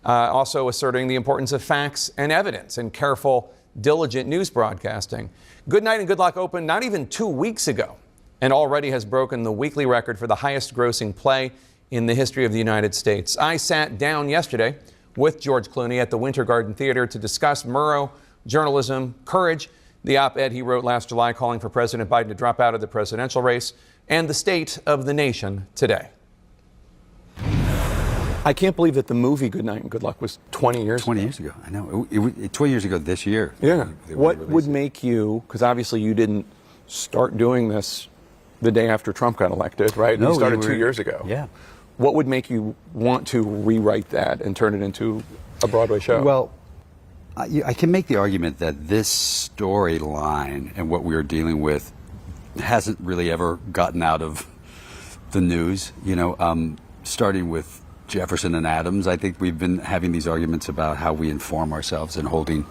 also asserting the importance of facts and evidence and careful, diligent news broadcasting. Good Night and Good Luck opened not even 2 weeks ago and already has broken the weekly record for the highest grossing play in the history of the United States. I sat down yesterday with George Clooney at the Winter Garden Theater to discuss Murrow, journalism, courage, the op-ed he wrote last July calling for President Biden to drop out of the presidential race, and the state of the nation today. I can't believe that the movie Good Night and Good Luck was 20 years ago. 20 years ago, I know. 20 years ago this year. Yeah. What would make you, because obviously you didn't start doing this the day after Trump got elected, right? No, you started 2 years ago. Yeah. What would make you want to rewrite that and turn it into a Broadway show? Well, I can make the argument that this storyline and what we are dealing with hasn't really ever gotten out of the news. You know, starting with Jefferson and Adams, I think we've been having these arguments about how we inform ourselves and holding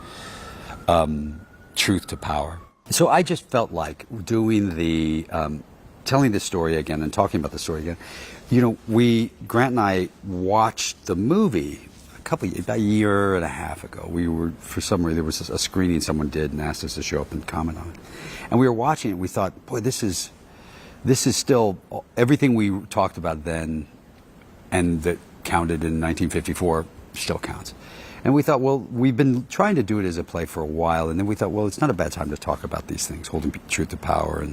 truth to power. So I just felt like doing the telling this story again and talking about the story again. You know, Grant and I watched the movie about a year and a half ago. We were, for some reason, there was a screening someone did and asked us to show up and comment on it. And we were watching it and we thought, boy, this is still everything we talked about then and that counted in 1954 still counts. And we thought, well, we've been trying to do it as a play for a while, and then we thought, well, it's not a bad time to talk about these things, holding truth to power,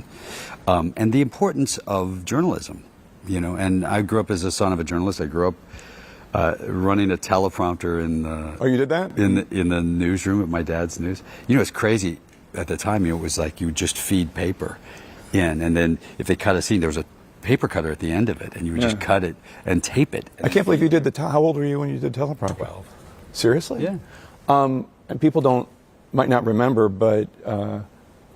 and the importance of journalism. You know, and I grew up as a son of a journalist. I grew up running a teleprompter in the. Oh, you did that? In the newsroom at my dad's news. You know, it's crazy. At the time, you know, it was like you would just feed paper in, and then if they cut a scene, there was a paper cutter at the end of it, and you would just cut it and tape it. I can't believe you did how old were you when you did teleprompter? 12. Seriously? Yeah. And people might not remember, but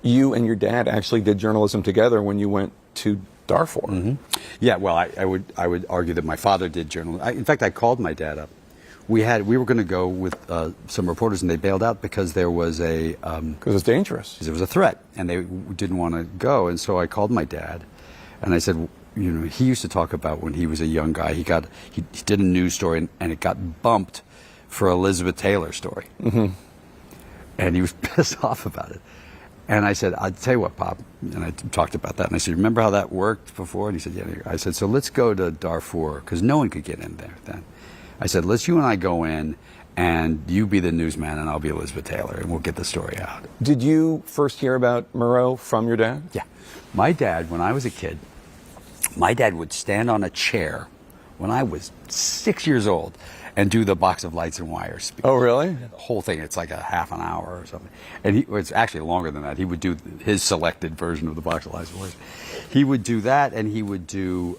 you and your dad actually did journalism together when you went to Darfur. Mm-hmm. Yeah, well, I would argue that my father did journalism. In fact, I called my dad up. We were going to go with some reporters, and they bailed out because there was because it's dangerous. There was a threat, and they didn't want to go. And so I called my dad, and I said, you know, he used to talk about when he was a young guy. He did a news story, and it got bumped for Elizabeth Taylor story. Mm-hmm. And he was pissed off about it. And I said, I'll tell you what, Pop. And I talked about that. And I said, remember how that worked before? And he said, yeah. I said, so let's go to Darfur, because no one could get in there then. I said, let's you and I go in, and you be the newsman, and I'll be Elizabeth Taylor, and we'll get the story out. Did you first hear about Murrow from your dad? Yeah. My dad, when I was a kid, my dad would stand on a chair when I was 6 years old and do the Box of Lights and Wires speech. Oh, really? The whole thing, it's like a half an hour or something. And it's actually longer than that. He would do his selected version of the Box of Lights and Wires. He would do that, and he would do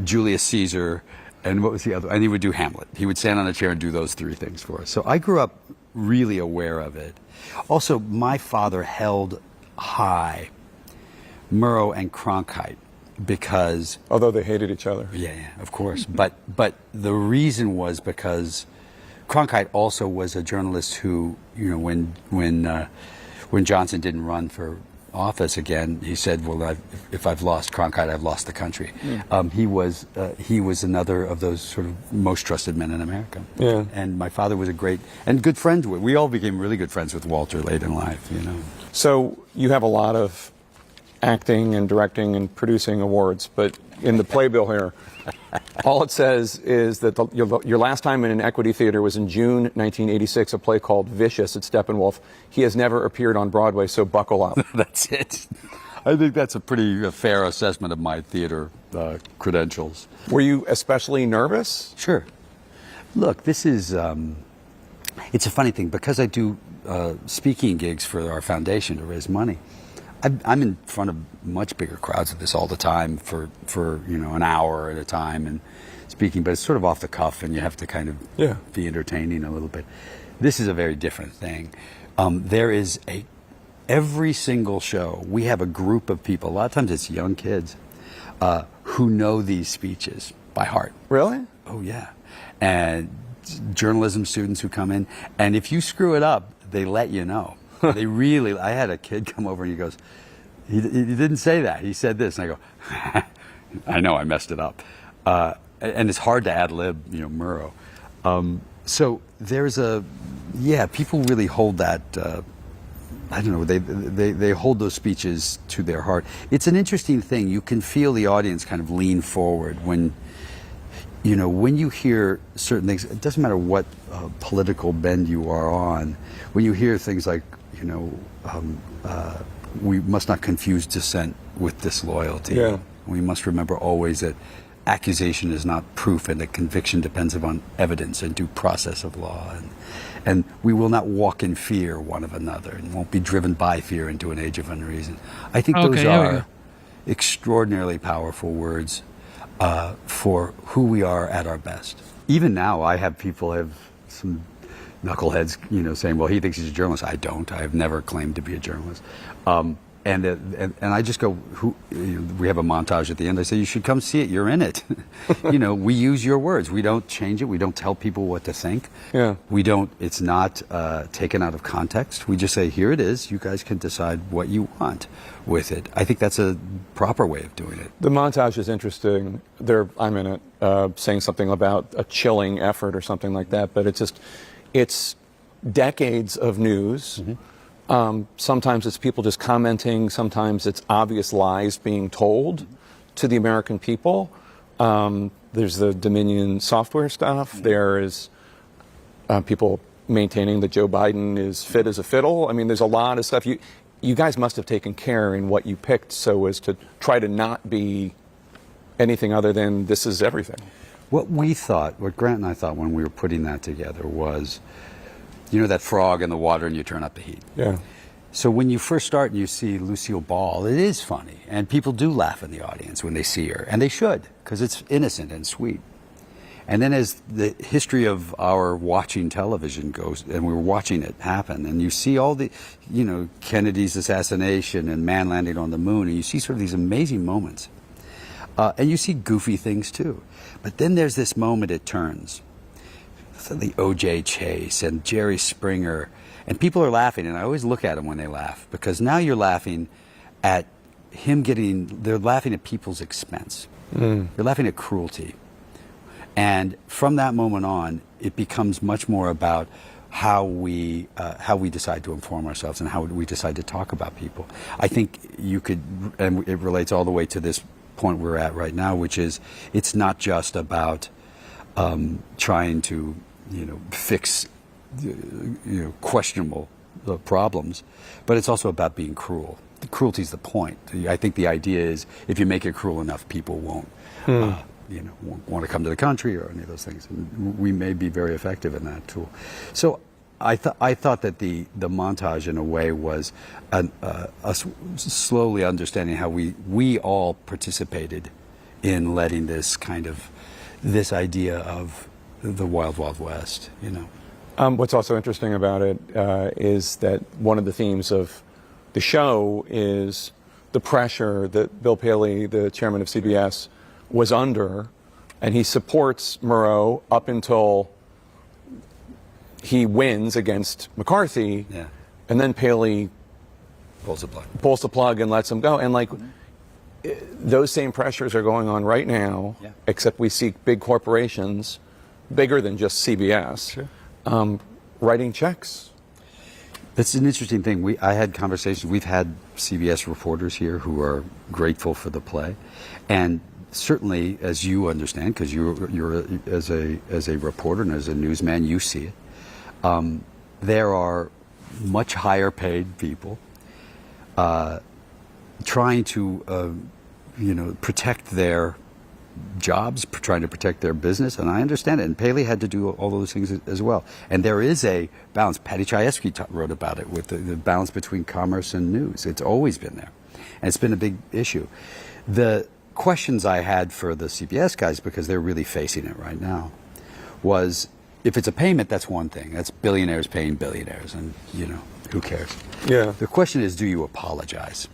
Julius Caesar, and what was the other? And he would do Hamlet. He would stand on a chair and do those three things for us. So I grew up really aware of it. Also, my father held high Murrow and Cronkite because... Although they hated each other. Yeah, of course. but the reason was because Cronkite also was a journalist who, when Johnson didn't run for office again, he said, well, if I've lost Cronkite, I've lost the country. He was another of those sort of most trusted men in America. Yeah. And my father was a great and good friend with. We all became really good friends with Walter late in life, So you have a lot of acting and directing and producing awards, but in the playbill here, all it says is that your last time in an Equity Theater was in June 1986, a play called Vicious at Steppenwolf. He has never appeared on Broadway, so buckle up. That's it. I think that's a pretty fair assessment of my theater credentials. Were you especially nervous? Sure. Look, this is, it's a funny thing, because I do speaking gigs for our foundation to raise money. I'm in front of much bigger crowds of this all the time for an hour at a time and speaking, but it's sort of off the cuff and you have to kind of be entertaining a little bit. This is a very different thing. There is every single show, we have a group of people, a lot of times it's young kids, who know these speeches by heart. Really? Oh, yeah. And journalism students who come in, and if you screw it up, they let you know. They really, I had a kid come over and he goes, he didn't say that. He said this. And I go, I know I messed it up. And it's hard to ad lib, Murrow. So there's people really hold that, I don't know, they hold those speeches to their heart. It's an interesting thing. You can feel the audience kind of lean forward when you hear certain things. It doesn't matter what political bend you are on. When you hear things like, we must not confuse dissent with disloyalty. Yeah. We must remember always that accusation is not proof and that conviction depends upon evidence and due process of law. And we will not walk in fear one of another and won't be driven by fear into an age of unreason. I think those are extraordinarily powerful words for who we are at our best. Even now, I have some knuckleheads, saying, well, he thinks he's a journalist. I don't. I have never claimed to be a journalist. And I just go, we have a montage at the end. I say, you should come see it. You're in it. We use your words. We don't change it. We don't tell people what to think. Yeah. It's not taken out of context. We just say, here it is. You guys can decide what you want with it. I think that's a proper way of doing it. The montage is interesting. I'm in it, saying something about a chilling effort or something like that, but it's decades of news. Mm-hmm. Sometimes it's people just commenting. Sometimes it's obvious lies being told to the American people. There's the Dominion software stuff. Mm-hmm. There is people maintaining that Joe Biden is fit as a fiddle. I mean, there's a lot of stuff. You guys must have taken care in what you picked so as to try to not be anything other than this is everything. What Grant and I thought when we were putting that together was, that frog in the water and you turn up the heat. Yeah. So when you first start and you see Lucille Ball, it is funny. And people do laugh in the audience when they see her. And they should, because it's innocent and sweet. And then as the history of our watching television goes, and we were watching it happen, and you see all the, Kennedy's assassination and man landing on the moon, and you see sort of these amazing moments. And you see goofy things too. But then there's this moment it turns. So the O.J. Chase and Jerry Springer, and people are laughing, and I always look at them when they laugh, because now you're laughing at they're laughing at people's expense. They're laughing at cruelty. And from that moment on, it becomes much more about how we decide to inform ourselves and how we decide to talk about people. I think you could, and it relates all the way to this point we're at right now, which is it's not just about trying to fix questionable problems, but it's also about being cruel. The cruelty is the point. I think the idea is if you make it cruel enough, people won't want to come to the country or any of those things. And we may be very effective in that tool. So I thought that the montage in a way was us slowly understanding how we all participated in letting this idea of the Wild Wild West, What's also interesting about it is that one of the themes of the show is the pressure that Bill Paley, the chairman of CBS, was under, and he supports Murrow up until he wins against McCarthy, and then Paley pulls the plug and lets him go. And those same pressures are going on right now, except we see big corporations, bigger than just CBS, writing checks. That's an interesting thing. I had conversations. We've had CBS reporters here who are grateful for the play, and certainly, as you understand, because you're as a reporter and as a newsman, you see it. There are much higher paid people trying to protect their jobs, trying to protect their business, and I understand it. And Paley had to do all those things as well. And there is a balance. Patty Chayefsky wrote about it with the balance between commerce and news. It's always been there, and it's been a big issue. The questions I had for the CBS guys, because they're really facing it right now, was if it's a payment, that's one thing. That's billionaires paying billionaires, and who cares? Yeah. The question is, do you apologize?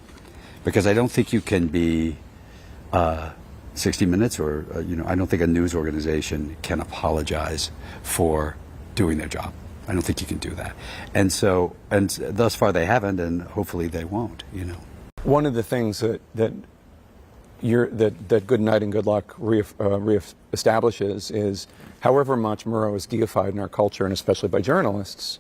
Because I don't think you can be 60 Minutes or, I don't think a news organization can apologize for doing their job. I don't think you can do that. And so, and thus far they haven't, and hopefully they won't, One of the things that Good Night and Good Luck re-establishes is, however much Murrow is deified in our culture, and especially by journalists,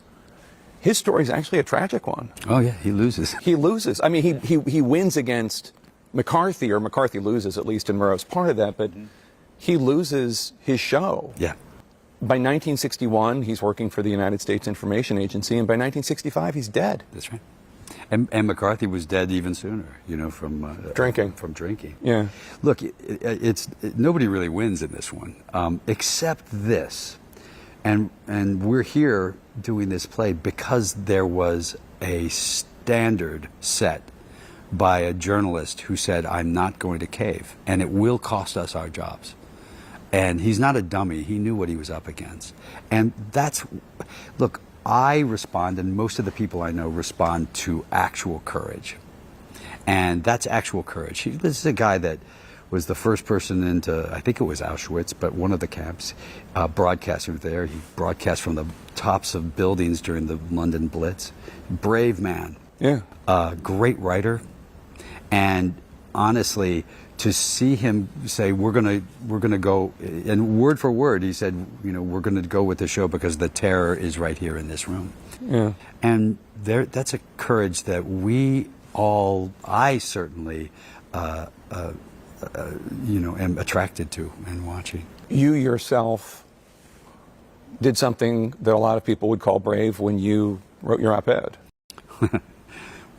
his story is actually a tragic one. Oh yeah, he loses. He loses. I mean, he wins against McCarthy, or McCarthy loses, at least, and Murrow's part of that, but he loses his show. Yeah. By 1961, he's working for the United States Information Agency, and by 1965, he's dead. That's right. And McCarthy was dead even sooner, from drinking. From drinking. Yeah. Look, nobody really wins in this one, except this, and we're here doing this play because there was a standard set by a journalist who said, "I'm not going to cave, and it will cost us our jobs." And he's not a dummy. He knew what he was up against, and look. I respond, and most of the people I know respond to actual courage. And that's actual courage. This is a guy that was the first person into, I think it was Auschwitz, but one of the camps, broadcaster there. He broadcast from the tops of buildings during the London Blitz. Brave man. Yeah. Great writer. And honestly, to see him say, we're gonna go, and word for word, he said, we're gonna go with the show because the terror is right here in this room. Yeah. And that's a courage that I certainly, am attracted to and watching. You yourself did something that a lot of people would call brave when you wrote your op-ed.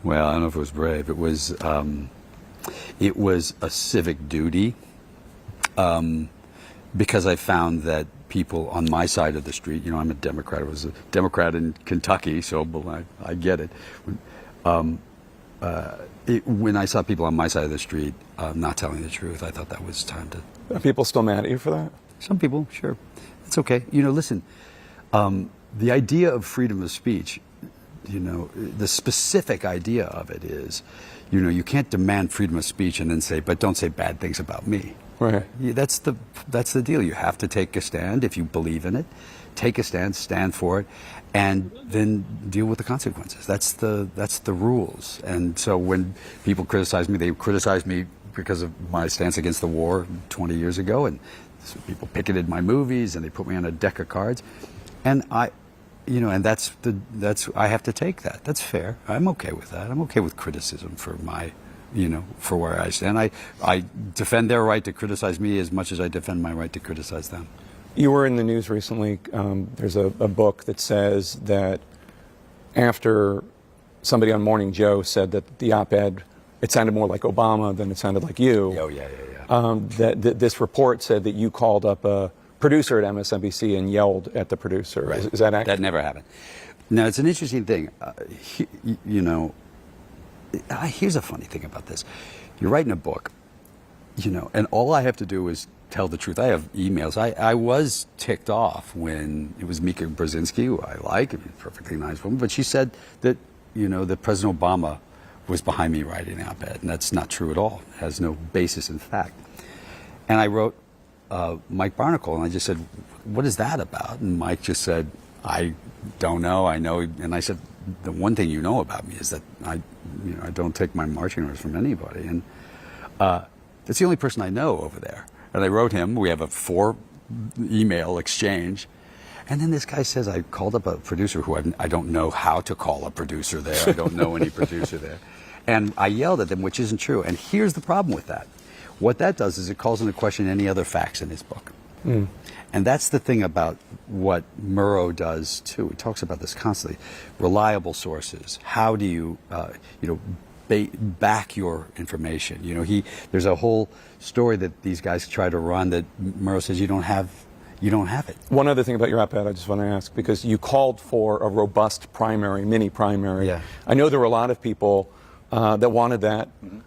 Well, I don't know if it was brave. It was a civic duty, because I found that people on my side of the street, I'm a Democrat. I was a Democrat in Kentucky, so I get it. When I saw people on my side of the street not telling the truth, I thought that was time to... Are people still mad at you for that? Some people, sure. It's okay. Listen, the idea of freedom of speech, the specific idea of it is, you can't demand freedom of speech and then say, but don't say bad things about me. Right. That's the deal. You have to take a stand if you believe in it. Take a stand for it, and then deal with the consequences. That's the rules. And so when people criticize me, they criticize me because of my stance against the war 20 years ago, and so people picketed my movies and they put me on a deck of cards. And and that's I have to take that. That's fair. I'm okay with that. I'm okay with criticism for my, for where I stand. I defend their right to criticize me as much as I defend my right to criticize them. You were in the news recently. There's a book that says that after somebody on Morning Joe said that the op-ed, it sounded more like Obama than it sounded like you. Oh, yeah. That this report said that you called up a producer at MSNBC and yelled at the producer. Right. Is that accurate? That never happened. Now, it's an interesting thing. Here's a funny thing about this. You're writing a book, and all I have to do is tell the truth. I have emails. I was ticked off when it was Mika Brzezinski, who I like, a perfectly nice woman, but she said that, that President Obama was behind me writing the op-ed, and that's not true at all. It has no basis in fact. And I wrote Mike Barnacle, and I just said, what is that about? And Mike just said, I don't know, I know. And I said, the one thing you know about me is that I don't take my marching orders from anybody. And that's the only person I know over there. And I wrote him, we have a 4-email exchange. And then this guy says, I called up a producer who I don't know how to call a producer there. I don't know any producer there. And I yelled at them, which isn't true. And here's the problem with that. What that does is it calls into question any other facts in his book. Mm. And that's the thing about what Murrow does, too. He talks about this constantly. Reliable sources. How do you, back your information? There's a whole story that these guys try to run that Murrow says you don't have it. One other thing about your op-ed I just want to ask, because you called for a robust primary, mini primary. Yeah. I know there were a lot of people that wanted that. Mm-hmm.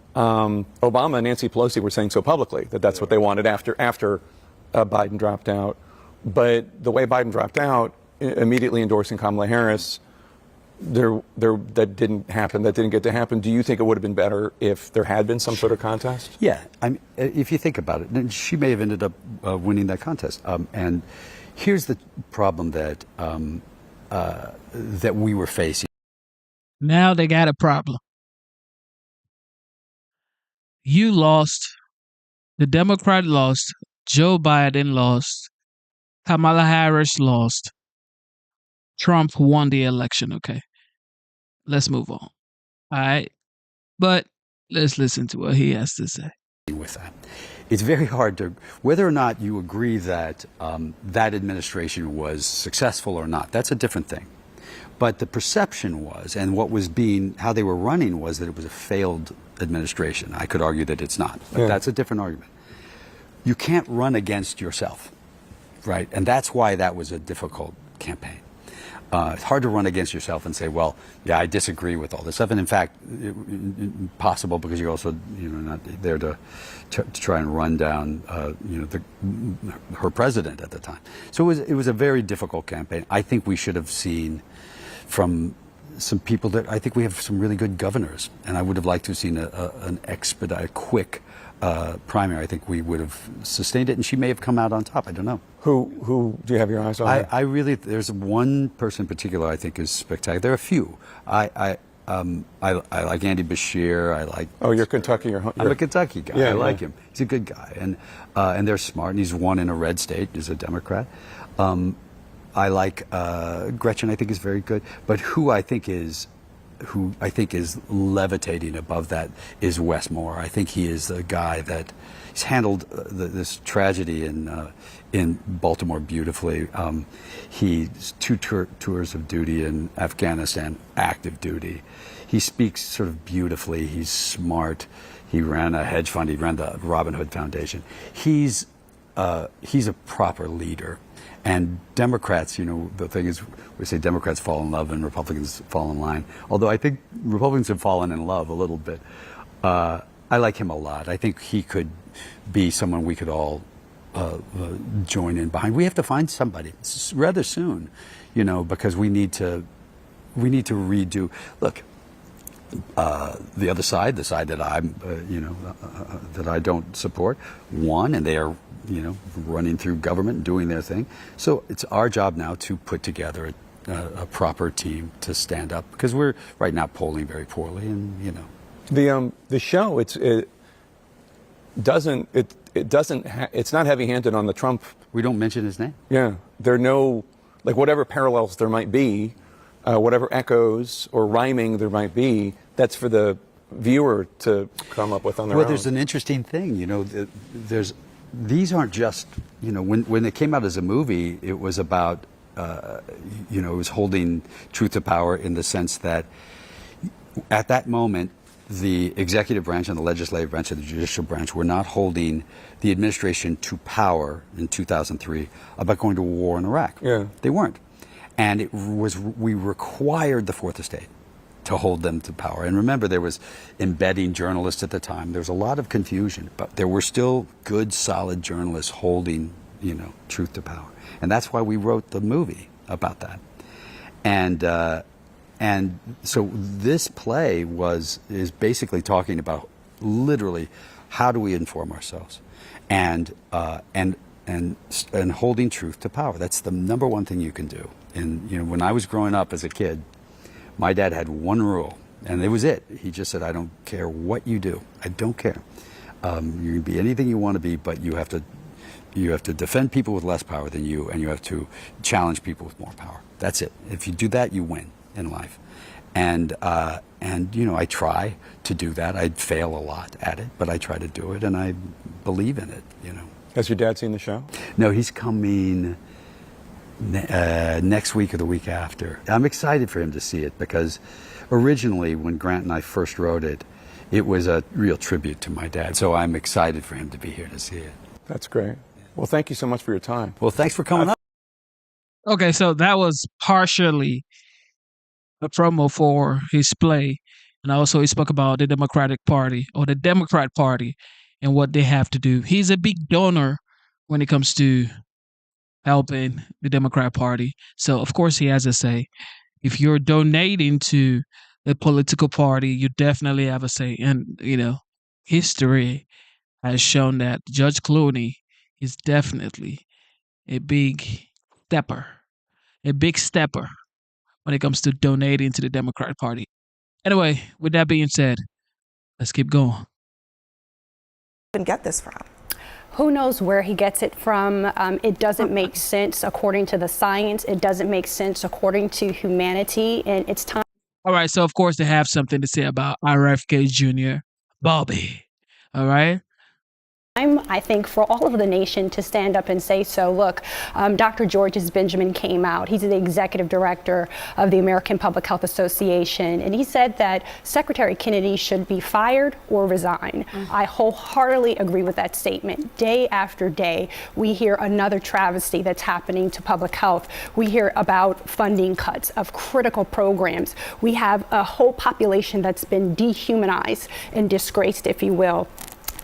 Obama and Nancy Pelosi were saying so publicly that that's what they wanted after Biden dropped out. But the way Biden dropped out, immediately endorsing Kamala Harris, that didn't happen. That didn't get to happen. Do you think it would have been better if there had been some sort of contest? Yeah. If you think about it, she may have ended up winning that contest. And here's the problem that we were facing. Now they got a problem. You lost. The Democrat lost. Joe Biden lost. Kamala Harris lost. Trump won the election. Okay. Let's move on. All right. But let's listen to what he has to say. With that, it's very hard to, whether or not you agree that that administration was successful or not, that's a different thing. But the perception was, and how they were running was that it was a failed administration. I could argue that it's not, but that's a different argument. You can't run against yourself, right? And that's why that was a difficult campaign. It's hard to run against yourself and say, well, yeah, I disagree with all this stuff. And in fact, possible because you're also, not there to try and run down, her president at the time. So it was a very difficult campaign. I think we should have seen from some people that I think we have some really good governors, and I would have liked to have seen an expedited, quick primary. I think we would have sustained it, and she may have come out on top. I don't know. Who do you have your eyes on? I really, there's one person in particular I think is spectacular. There are a few. I like Andy Bashir. I like. Oh, you're Kentucky. I'm a Kentucky guy. Yeah, I like him. He's a good guy, and they're smart. And he's won in a red state. He's a Democrat. I like Gretchen. I think is very good. But who I think is levitating above that is Wes Moore. I think he is the guy that he's handled this tragedy in Baltimore beautifully. He's 2 tours of duty in Afghanistan, active duty. He speaks sort of beautifully. He's smart. He ran a hedge fund. He ran the Robin Hood Foundation. He's a proper leader. And Democrats, the thing is, we say Democrats fall in love and Republicans fall in line. Although I think Republicans have fallen in love a little bit. I like him a lot. I think he could be someone we could all join in behind. We have to find somebody rather soon, because we need to redo. Look, the other side, the side that I'm, that I don't support, won, and they are, running through government and doing their thing. So it's our job now to put together a proper team to stand up, because we're right now polling very poorly, and the show it's not heavy-handed on the Trump. We don't mention his name. Yeah, there are no like whatever parallels there might be, whatever echoes or rhyming there might be, that's for the viewer to come up with on their Well, own. there's an interesting thing, these aren't just, when it came out as a movie, it was about, it was holding truth to power in the sense that at that moment, the executive branch and the legislative branch and the judicial branch were not holding the administration to power in 2003 about going to war in Iraq. Yeah. They weren't. And we required the Fourth Estate to hold them to power. And remember, there was embedding journalists at the time. There was a lot of confusion, but there were still good, solid journalists holding, truth to power. And that's why we wrote the movie about that. And so this play is basically talking about literally how do we inform ourselves, and holding truth to power. That's the number one thing you can do. And when I was growing up as a kid, my dad had one rule, and it was it. He just said, "I don't care what you do. I don't care. You can be anything you want to be, but you have to defend people with less power than you, and you have to challenge people with more power. That's it. If you do that, you win in life." And I try to do that. I fail a lot at it, but I try to do it, and I believe in it. Has your dad seen the show? No, he's coming next week or the week after. I'm excited for him to see it because originally, when Grant and I first wrote it, it was a real tribute to my dad. So I'm excited for him to be here to see it. That's great. Well, thank you so much for your time. Well, thanks for coming up. Okay, so that was partially a promo for his play. And also he spoke about the Democratic Party or the Democrat Party and what they have to do. He's a big donor when it comes to helping the Democrat Party. So of course he has a say. If you're donating to a political party, you definitely have a say. And, history has shown that Judge Clooney is definitely a big stepper when it comes to donating to the Democratic Party. Anyway, with that being said, let's keep going. And get this from? Who knows where he gets it from? It doesn't make sense according to the science. It doesn't make sense according to humanity. And it's time. All right, so of course they have something to say about RFK Jr., Bobby. All right? I think for all of the nation to stand up and say so. Look, Dr. Georges Benjamin came out. He's the executive director of the American Public Health Association, and he said that Secretary Kennedy should be fired or resign. I wholeheartedly agree with that statement. Day after day, we hear another travesty that's happening to public health. We hear about funding cuts of critical programs. We have a whole population that's been dehumanized and disgraced, if you will.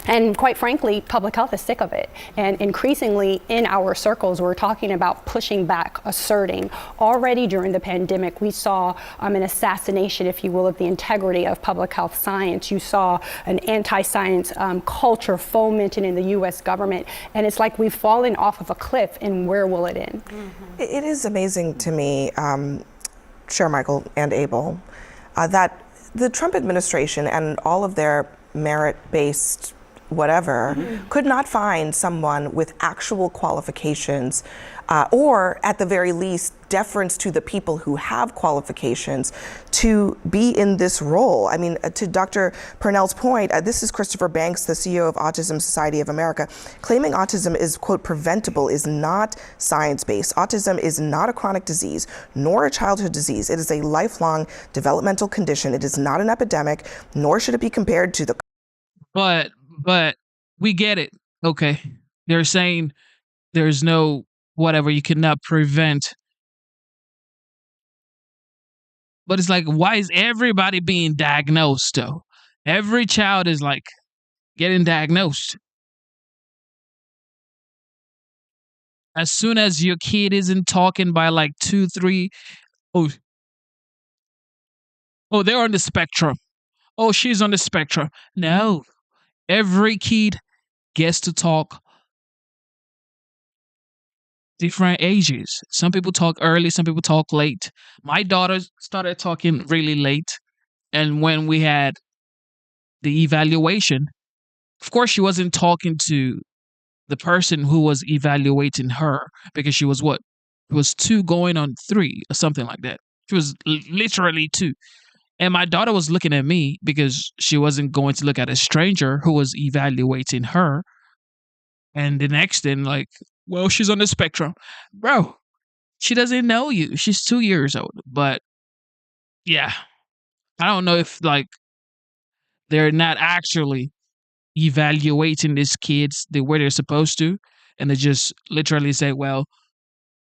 And quite frankly, public health is sick of it. And increasingly in our circles, we're talking about pushing back, asserting. Already during the pandemic, we saw an assassination, if you will, of the integrity of public health science. You saw an anti-science culture fomented in the U.S. government. And it's like we've fallen off of a cliff, and where will it end? It is amazing to me, Chair Michael and Abel, that the Trump administration and all of their merit-based whatever, could not find someone with actual qualifications or at the very least deference to the people who have qualifications to be in this role. I mean, to Dr. Purnell's point, this is Christopher Banks, the CEO of Autism Society of America, claiming autism is, quote, preventable is not science-based. Autism is not a chronic disease, nor a childhood disease. It is a lifelong developmental condition. It is not an epidemic, nor should it be compared to the... But we get it. Okay. They're saying there's no whatever, you cannot prevent. But it's like, why is everybody being diagnosed though? Every child is like getting diagnosed. As soon as your kid isn't talking by like 2, 3, oh, they're on the spectrum. Oh, she's on the spectrum. No. Every kid gets to talk different ages. Some people talk early, some people talk late. My daughter started talking really late. And when we had the evaluation, of course, she wasn't talking to the person who was evaluating her because she was what? was 2 going on 3 or something like that. She was literally 2. And my daughter was looking at me because she wasn't going to look at a stranger who was evaluating her. And the next thing, like, well, she's on the spectrum. Bro, she doesn't know you. She's 2 years old. But yeah, I don't know if like they're not actually evaluating these kids the way they're supposed to. And they just literally say, well,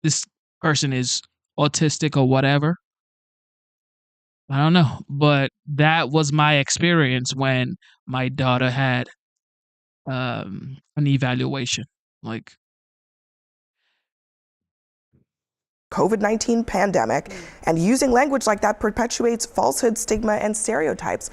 this person is autistic or whatever. I don't know. But that was my experience when my daughter had an evaluation. Like, COVID-19 pandemic, and using language like that perpetuates falsehood, stigma, and stereotypes.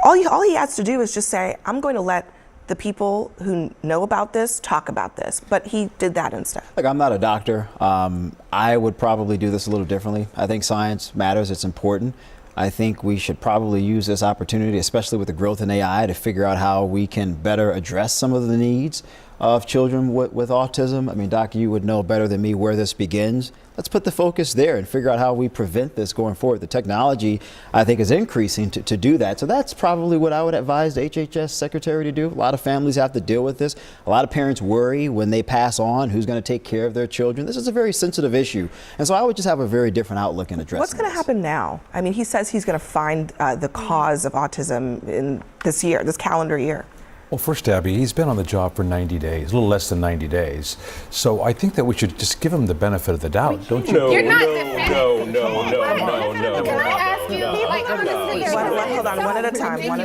All he has to do is just say, I'm going to let the people who know about this talk about this. But he did that instead. Look, I'm not a doctor. I would probably do this a little differently. I think science matters. It's important. I think we should probably use this opportunity, especially with the growth in AI, to figure out how we can better address some of the needs of children with autism. I mean, Doc, you would know better than me where this begins. Let's put the focus there and figure out how we prevent this going forward. The technology, I think, is increasing to do that. So that's probably what I would advise the HHS secretary to do. A lot of families have to deal with this. A lot of parents worry when they pass on who's going to take care of their children. This is a very sensitive issue. And so I would just have a very different outlook in addressing What's going to happen now? I mean, he says he's going to find the cause of autism in this year, this calendar year. Well, first, Abby, he's been on the job for 90 days, a little less than 90 days. So I think that we should just give him the benefit of the doubt, don't you? No, You're not no. Can I ask you? Like, I'm gonna sit here. Hold on, one at a time. Hold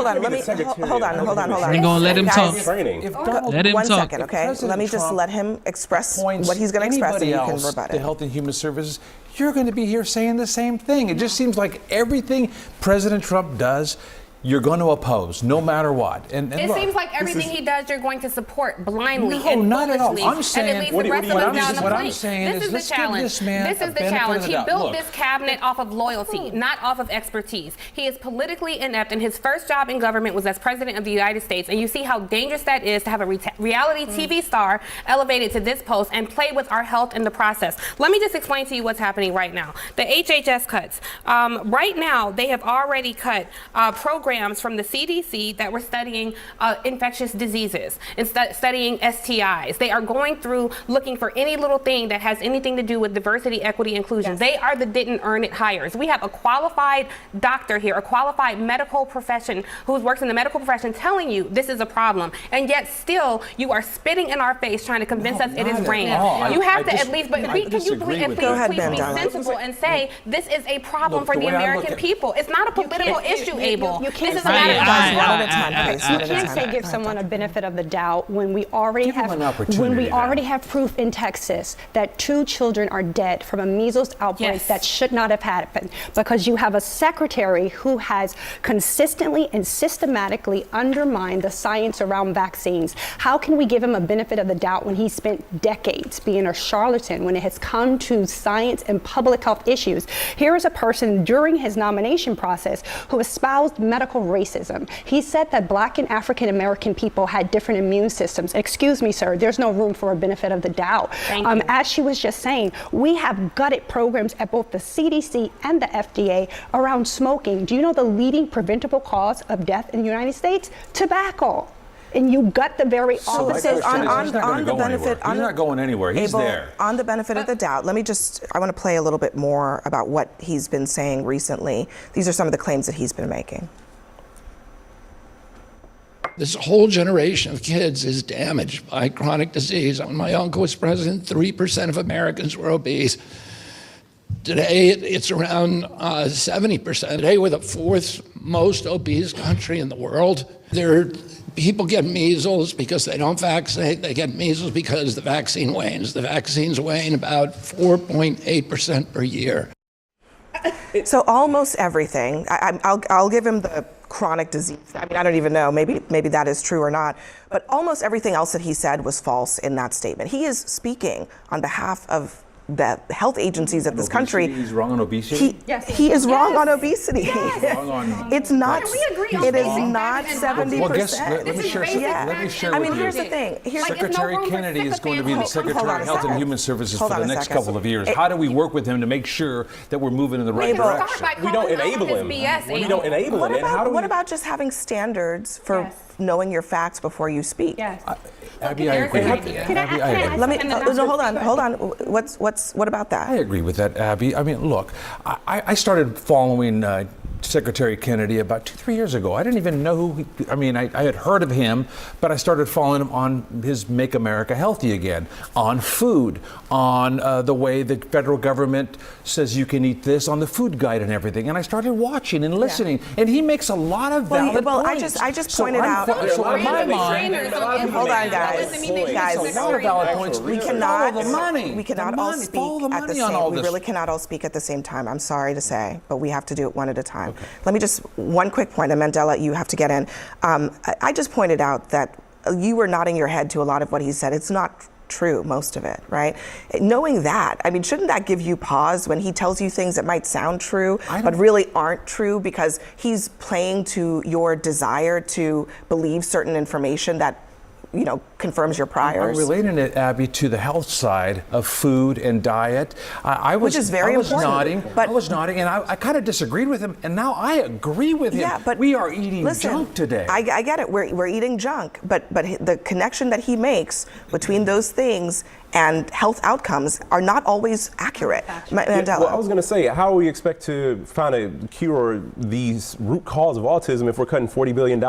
on. Let me. Hold on. Ain't gonna let him talk. Let him talk. Second, okay? Let me just let him express what he's going to express, and you can rebut to it. Health and Human Services, you're going to be here saying the same thing. It just seems like everything President Trump does, you're going to oppose, no matter what. And it look, seems like everything he does, you're going to support blindly No, and not at all. foolishly. I'm saying- and it leaves what the rest what of I'm us down the what I'm plane. saying This is is let's the give challenge. this man This a is the benefit of challenge. the He doubt. built Look. this cabinet off of loyalty, not off of expertise. He is politically inept, and his first job in government was as president of the United States. And you see how dangerous that is to have a reality TV star elevated to this post and play with our health in the process. Let me just explain to you what's happening right now. The HHS cuts. Right now, they have already cut programs from the CDC that were studying infectious diseases and studying STIs. They are going through looking for any little thing that has anything to do with diversity, equity, inclusion. They are the didn't earn it hires. We have a qualified doctor here, a qualified medical profession who works in the medical profession telling you this is a problem. And yet still you are spitting in our face trying to convince us it is rain. You have to at least, but can you please be sensible and say this is a problem for the American people. It's not a political issue, Abel. This is a matter of You can't say give someone a benefit of the doubt when we already have proof in Texas that 2 children are dead from a measles outbreak that should not have happened, because you have a secretary who has consistently and systematically undermined the science around vaccines. How can we give him a benefit of the doubt when he spent decades being a charlatan when it has come to science and public health issues? Here is a person during his nomination process who espoused medical racism. He said that Black and African American people had different immune systems. Excuse me, sir, there's no room for a benefit of the doubt. As she was just saying, we have gutted programs at both the CDC and the FDA around smoking. Do you know the leading preventable cause of death in the United States? Tobacco. And you gut the very opposite on the benefit. He's not going anywhere. He's Abel, there. On the benefit of the doubt, I want to play a little bit more about what he's been saying recently. These are some of the claims that he's been making. This whole generation of kids is damaged by chronic disease. When my uncle was president, 3% of Americans were obese. Today, it's around 70%. Today, we're the 4th most obese country in the world. People get measles because they don't vaccinate. They get measles because the vaccine wanes. The vaccines wane about 4.8% per year. So almost everything, I'll give him the chronic disease. I mean, I don't even know, maybe that is true or not, but almost everything else that he said was false in that statement. He is speaking on behalf of the health agencies of this country. He's wrong on obesity. He is wrong on obesity. Wrong It's not. Can we agree on It is that? not 70%. Well, guess, let me share. Let me share I with mean, you. here's the thing. Secretary Kennedy is going to be the Secretary of Health and Human Services for the next couple of years. It- How do we work with him to make sure that we're moving in the right direction? We don't enable him. We don't enable him. And how do we? What about just having standards for knowing your facts before you speak? Yes. Abby, I agree. Abby, I agree. Let me. No, hold on. What about that? I agree with that, Abby. I mean, look, I started following Secretary Kennedy about 2-3 years ago. I didn't even know who I had heard of him, but I started following him on his Make America Healthy Again, on food, on the way the federal government says you can eat this, on the food guide and everything. And I started watching and listening, and he makes a lot of valid points. I just pointed out. So in my mind, Hold on, guys. a lot of valid points. We cannot. Follow the money. We cannot all speak at the same. We really cannot all speak at the same time. I'm sorry to say, but we have to do it one at a time. Okay. Let me just one quick point, and Mandela, you have to get in. I just pointed out that you were nodding your head to a lot of what he said. It's not true, most of it, right? Knowing that, I mean, shouldn't that give you pause when he tells you things that might sound true, but really aren't true because he's playing to your desire to believe certain information that confirms your priors? I'm relating it, Abby, to the health side of food and diet. Which is very important. I was nodding, and I kind of disagreed with him, and now I agree with him. Yeah, but we are eating junk today. I get it. We're eating junk, but the connection that he makes between those things and health outcomes are not always accurate. Mandela. Well, I was going to say, how do we expect to find a cure these root cause of autism if we're cutting $40 billion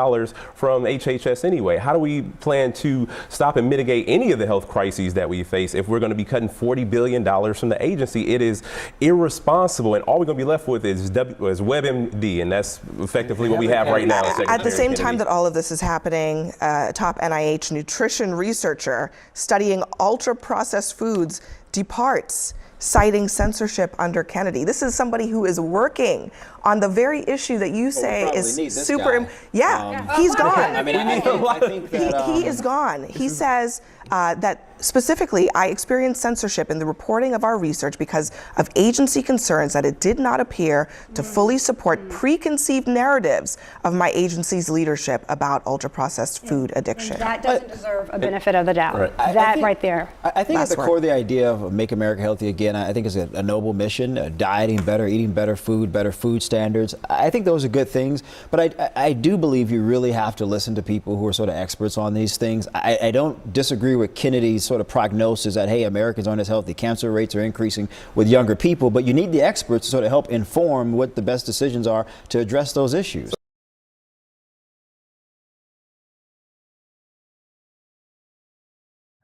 from HHS anyway? How do we plan to stop and mitigate any of the health crises that we face if we're going to be cutting $40 billion from the agency? It is irresponsible, and all we're going to be left with is WebMD, and that's effectively what we have right now. At the same time that all of this is happening, a top NIH nutrition researcher studying ultra-processed foods departs, citing censorship under Kennedy. This is somebody who is working on the very issue that you say is super. He's gone. I mean, I think that, he is gone. He says that specifically, I experienced censorship in the reporting of our research because of agency concerns that it did not appear to fully support preconceived narratives of my agency's leadership about ultra-processed food addiction. That doesn't deserve a benefit of the doubt. Right. Right there. I think at the core of the idea of Make America Healthy Again, I think is a noble mission, dieting better, eating better food standards. I think those are good things, but I do believe you really have to listen to people who are sort of experts on these things. I don't disagree with Kennedy's sort of prognosis that, hey, Americans aren't as healthy, cancer rates are increasing with younger people, but you need the experts to sort of help inform what the best decisions are to address those issues.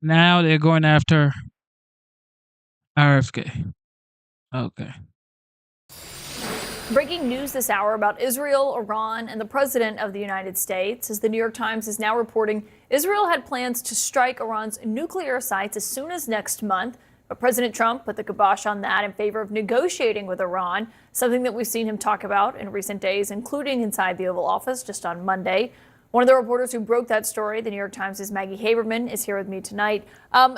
Now they're going after RFK. Okay. Breaking news this hour about Israel, Iran, and the President of the United States, as the New York Times is now reporting Israel had plans to strike Iran's nuclear sites as soon as next month. But President Trump put the kibosh on that in favor of negotiating with Iran, something that we've seen him talk about in recent days, including inside the Oval Office just on Monday. One of the reporters who broke that story, the New York Times' Maggie Haberman, is here with me tonight.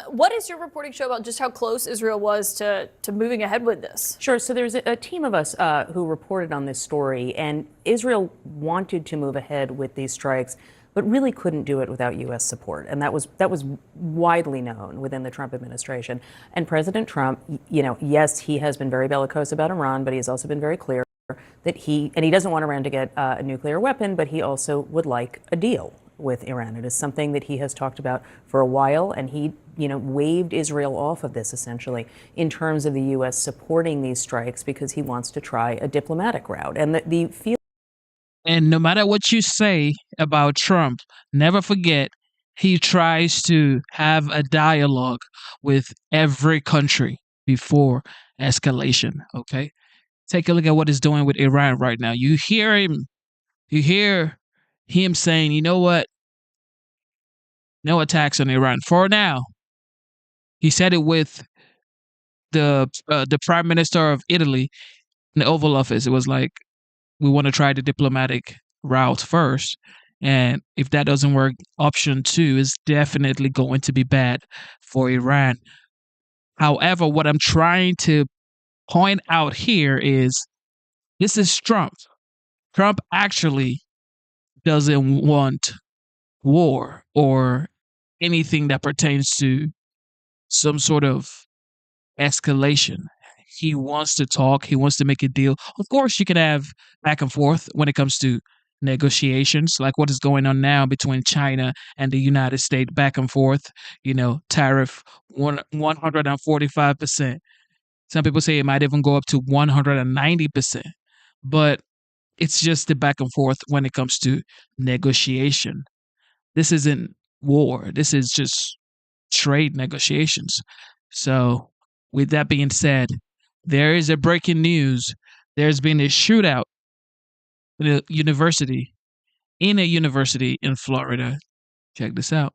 What is your reporting show about just how close Israel was to moving ahead with this? Sure. So there's a team of us who reported on this story, and Israel wanted to move ahead with these strikes, but really couldn't do it without U.S. support. And that was widely known within the Trump administration. And President Trump, yes, he has been very bellicose about Iran, but he has also been very clear that he doesn't want Iran to get a nuclear weapon, but he also would like a deal with Iran. It is something that he has talked about for a while, and he, waved Israel off of this essentially in terms of the U.S. supporting these strikes because he wants to try a diplomatic route. And And no matter what you say about Trump, never forget he tries to have a dialogue with every country before escalation. Okay. Take a look at what he's doing with Iran right now. You hear him saying, you know what? No attacks on Iran. For now. He said it with the Prime Minister of Italy in the Oval Office. It was like, we want to try the diplomatic route first. And if that doesn't work, option 2 is definitely going to be bad for Iran. However, what I'm trying to point out here is this is Trump. Trump actually doesn't want war or anything that pertains to some sort of escalation. He wants to talk. He wants to make a deal. Of course, you can have back and forth when it comes to negotiations, like what is going on now between China and the United States, back and forth. Tariff 145%. Some people say it might even go up to 190%. But it's just the back and forth when it comes to negotiation. This isn't war. This is just trade negotiations. So, with that being said, there is a breaking news. There's been a shootout in a university in Florida. Check this out.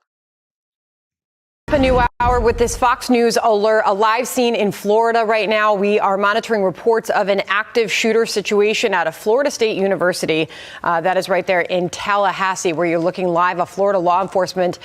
A new hour with this Fox News alert, a live scene in Florida right now. We are monitoring reports of an active shooter situation at a Florida State University. That is right there in Tallahassee, where you're looking live. A Florida law enforcement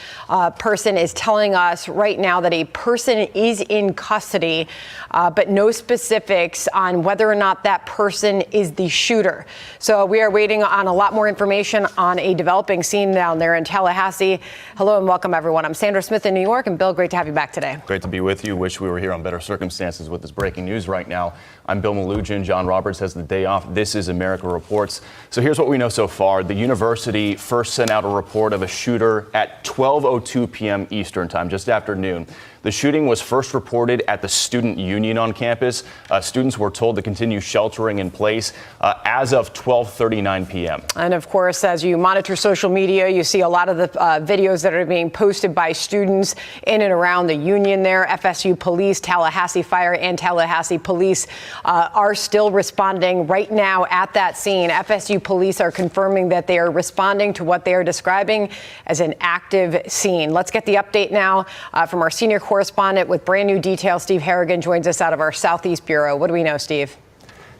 person is telling us right now that a person is in custody, but no specifics on whether or not that person is the shooter. So we are waiting on a lot more information on a developing scene down there in Tallahassee. Hello and welcome, everyone. I'm Sandra Smith in New York. And Bill, great to have you back today. Great to be with you. Wish we were here on better circumstances with this breaking news right now. I'm Bill Malugin. John Roberts has the day off. This is America Reports. So here's what we know so far. The university first sent out a report of a shooter at 12:02 p.m. Eastern time, just after noon. The shooting was first reported at the student union on campus. Students were told to continue sheltering in place as of 12:39 p.m. And of course, as you monitor social media, you see a lot of the videos that are being posted by students in and around the union there. FSU police, Tallahassee Fire, and Tallahassee police are still responding right now at that scene. FSU police are confirming that they are responding to what they are describing as an active scene. Let's get the update now from our senior correspondent with brand new details. Steve Harrigan joins us out of our Southeast Bureau. What do we know, Steve?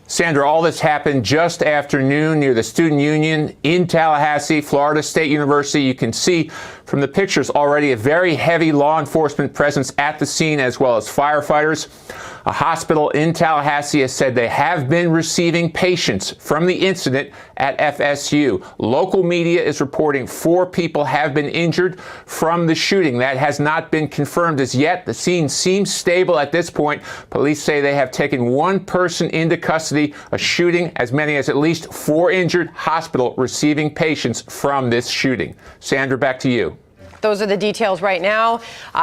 Sandra, all this happened just after noon near the Student Union in Tallahassee, Florida State University. You can see from the pictures already a very heavy law enforcement presence at the scene, as well as firefighters. A hospital in Tallahassee has said they have been receiving patients from the incident at FSU. Local media is reporting 4 people have been injured from the shooting. That has not been confirmed as yet. The scene seems stable at this point. Police say they have taken 1 person into custody. A shooting, as many as at least 4 injured. Hospital receiving patients from this shooting. Sandra, back to you. Those are the details right now.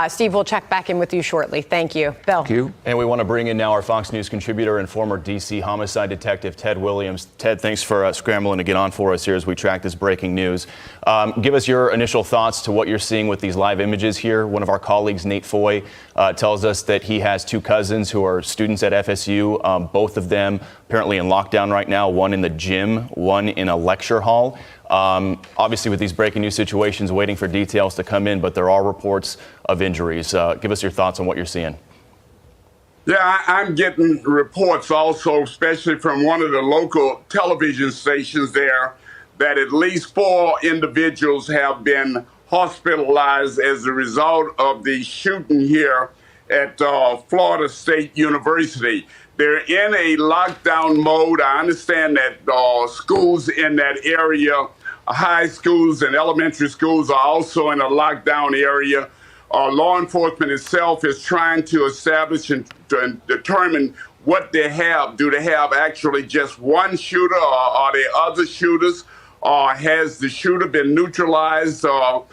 Steve, we'll check back in with you shortly. Thank you. Bill. Thank you. And we want to bring in now our Fox News contributor and former D.C. homicide detective, Ted Williams. Ted, thanks for scrambling to get on for us here as we track this breaking news. Give us your initial thoughts to what you're seeing with these live images here. One of our colleagues, Nate Foy, tells us that he has 2 cousins who are students at FSU, both of them apparently in lockdown right now, one in the gym, one in a lecture hall. Obviously, with these breaking news situations, waiting for details to come in, but there are reports of injuries. Give us your thoughts on what you're seeing. Yeah, I'm getting reports also, especially from one of the local television stations there, that at least 4 individuals have been hospitalized as a result of the shooting here at Florida State University. They're in a lockdown mode. I understand that schools in that area, high schools and elementary schools, are also in a lockdown area. Law enforcement itself is trying to establish and determine what they have. Do they have actually just one shooter, or are there other shooters? Has the shooter been neutralized? What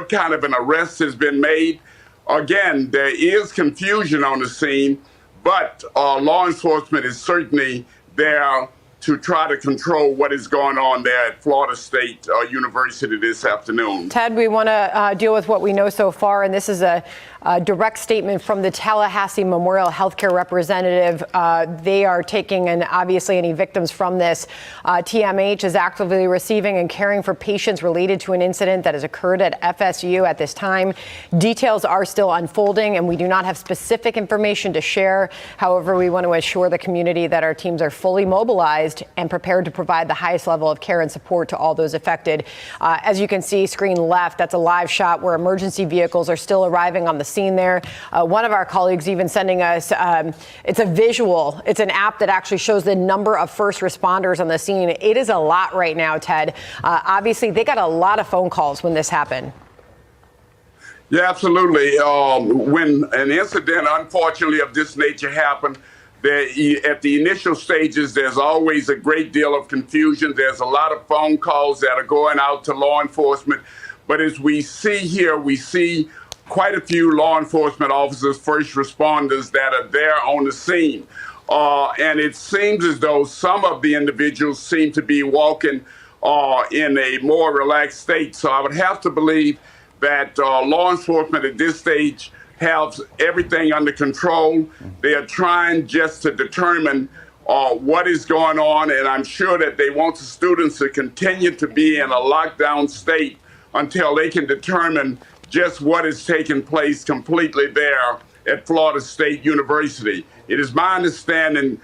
kind of an arrest has been made? Again, there is confusion on the scene, but law enforcement is certainly there to try to control what is going on there at Florida State University this afternoon. Ted, we want to deal with what we know so far, and this is a direct statement from the Tallahassee Memorial Healthcare representative. They are taking, and obviously any victims from this. TMH is actively receiving and caring for patients related to an incident that has occurred at FSU at this time. Details are still unfolding, and we do not have specific information to share. However, we want to assure the community that our teams are fully mobilized organized and prepared to provide the highest level of care and support to all those affected. As you can see, screen left, that's a live shot where emergency vehicles are still arriving on the scene there. One of our colleagues even sending us, it's a visual. It's an app that actually shows the number of first responders on the scene. It is a lot right now, Ted. Obviously, they got a lot of phone calls when this happened. Yeah, absolutely. When an incident, unfortunately, of this nature happened, at the initial stages, there's always a great deal of confusion. There's a lot of phone calls that are going out to law enforcement. But as we see here, we see quite a few law enforcement officers, first responders that are there on the scene. And it seems as though some of the individuals seem to be walking in a more relaxed state. So I would have to believe that law enforcement at this stage have everything under control. They are trying just to determine what is going on, and I'm sure that they want the students to continue to be in a lockdown state until they can determine just what is taking place completely there at Florida State University. It is my understanding,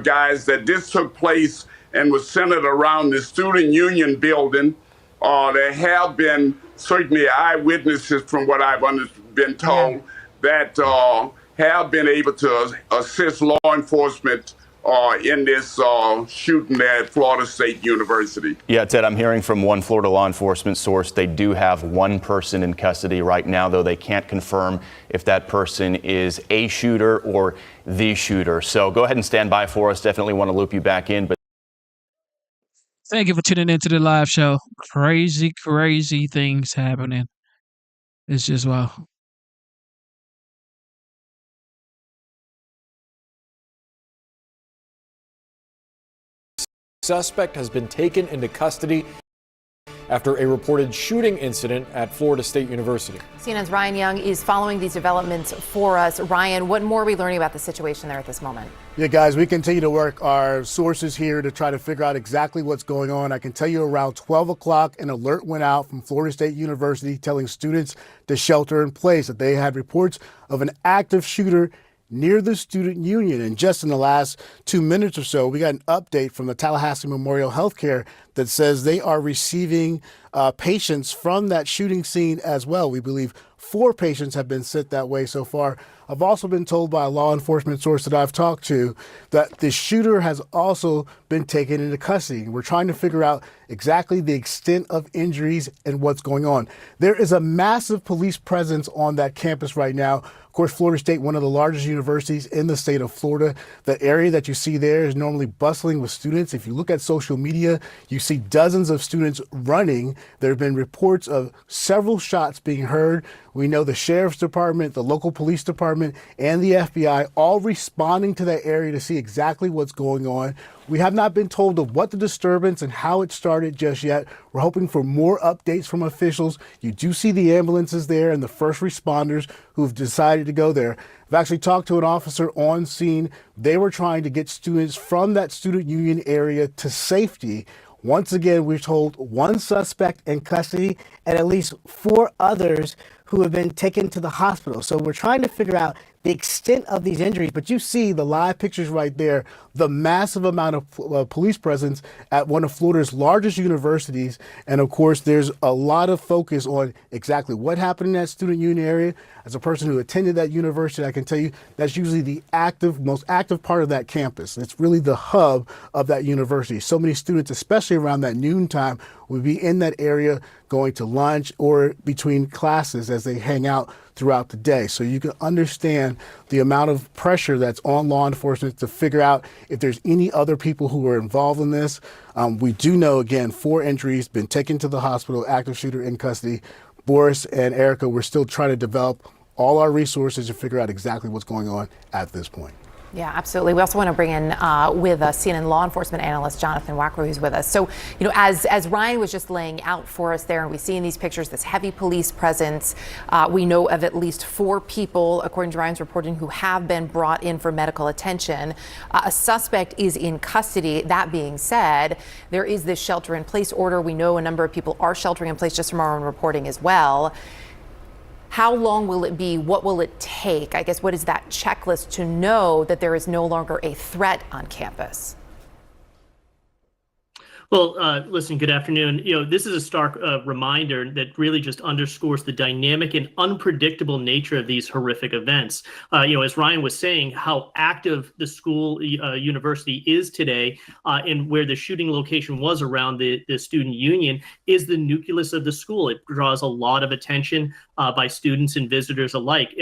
guys, that this took place and was centered around the Student Union building. There have been certainly eyewitnesses, from what I've been told, that have been able to assist law enforcement in this shooting at Florida State University. Yeah, Ted, I'm hearing from one Florida law enforcement source. They do have one person in custody right now, though they can't confirm if that person is a shooter or the shooter. So go ahead and stand by for us. Definitely want to loop you back in. But thank you for tuning into the live show. Crazy, crazy things happening. It's just wow. Suspect has been taken into custody after a reported shooting incident at Florida State University. CNN's Ryan Young is following these developments for us. Ryan, what more are we learning about the situation there at this moment? Yeah, guys, we continue to work our sources here to try to figure out exactly what's going on. I can tell you around 12 o'clock, an alert went out from Florida State University telling students to shelter in place, that they had reports of an active shooter near the student union. And just in the last 2 minutes or so, we got an update from the Tallahassee Memorial Healthcare that says they are receiving patients from that shooting scene as well. We believe 4 patients have been sent that way so far. I've also been told by a law enforcement source that I've talked to that the shooter has also been taken into custody. We're trying to figure out exactly the extent of injuries and what's going on. There is a massive police presence on that campus right now. Of course, Florida State, one of the largest universities in the state of Florida. The area that you see there is normally bustling with students. If you look at social media, you see dozens of students running. There have been reports of several shots being heard. We know the sheriff's department, the local police department, and the FBI all responding to that area to see exactly what's going on. We have not been told of what the disturbance and how it started just yet. We're hoping for more updates from officials. You do see the ambulances there and the first responders who've decided to go there. I've actually talked to an officer on scene. They were trying to get students from that student union area to safety. Once again, we're told 1 suspect in custody and at least 4 others who have been taken to the hospital. So we're trying to figure out the extent of these injuries, but you see the live pictures right there, the massive amount of police presence at one of Florida's largest universities. And of course, there's a lot of focus on exactly what happened in that student union area. As a person who attended that university, I can tell you that's usually the most active part of that campus. It's really the hub of that university. So many students, especially around that noon time, will be in that area going to lunch or between classes as they hang out throughout the day. So you can understand the amount of pressure that's on law enforcement to figure out if there's any other people who are involved in this. We do know, again, 4 injuries, been taken to the hospital, active shooter in custody. Boris and Erica, we're still trying to develop all our resources to figure out exactly what's going on at this point. Yeah, absolutely. We also want to bring in with us CNN law enforcement analyst Jonathan Wackrow, who's with us. So, as Ryan was just laying out for us there, and we see in these pictures this heavy police presence. We know of at least 4 people, according to Ryan's reporting, who have been brought in for medical attention. A suspect is in custody. That being said, there is this shelter-in-place order. We know a number of people are sheltering in place just from our own reporting as well. How long will it be? What will it take? I guess, what is that checklist to know that there is no longer a threat on campus? Well, listen, good afternoon. This is a stark reminder that really just underscores the dynamic and unpredictable nature of these horrific events. As Ryan was saying, how active the school university is today, and where the shooting location was around the student union is the nucleus of the school. It draws a lot of attention by students and visitors alike.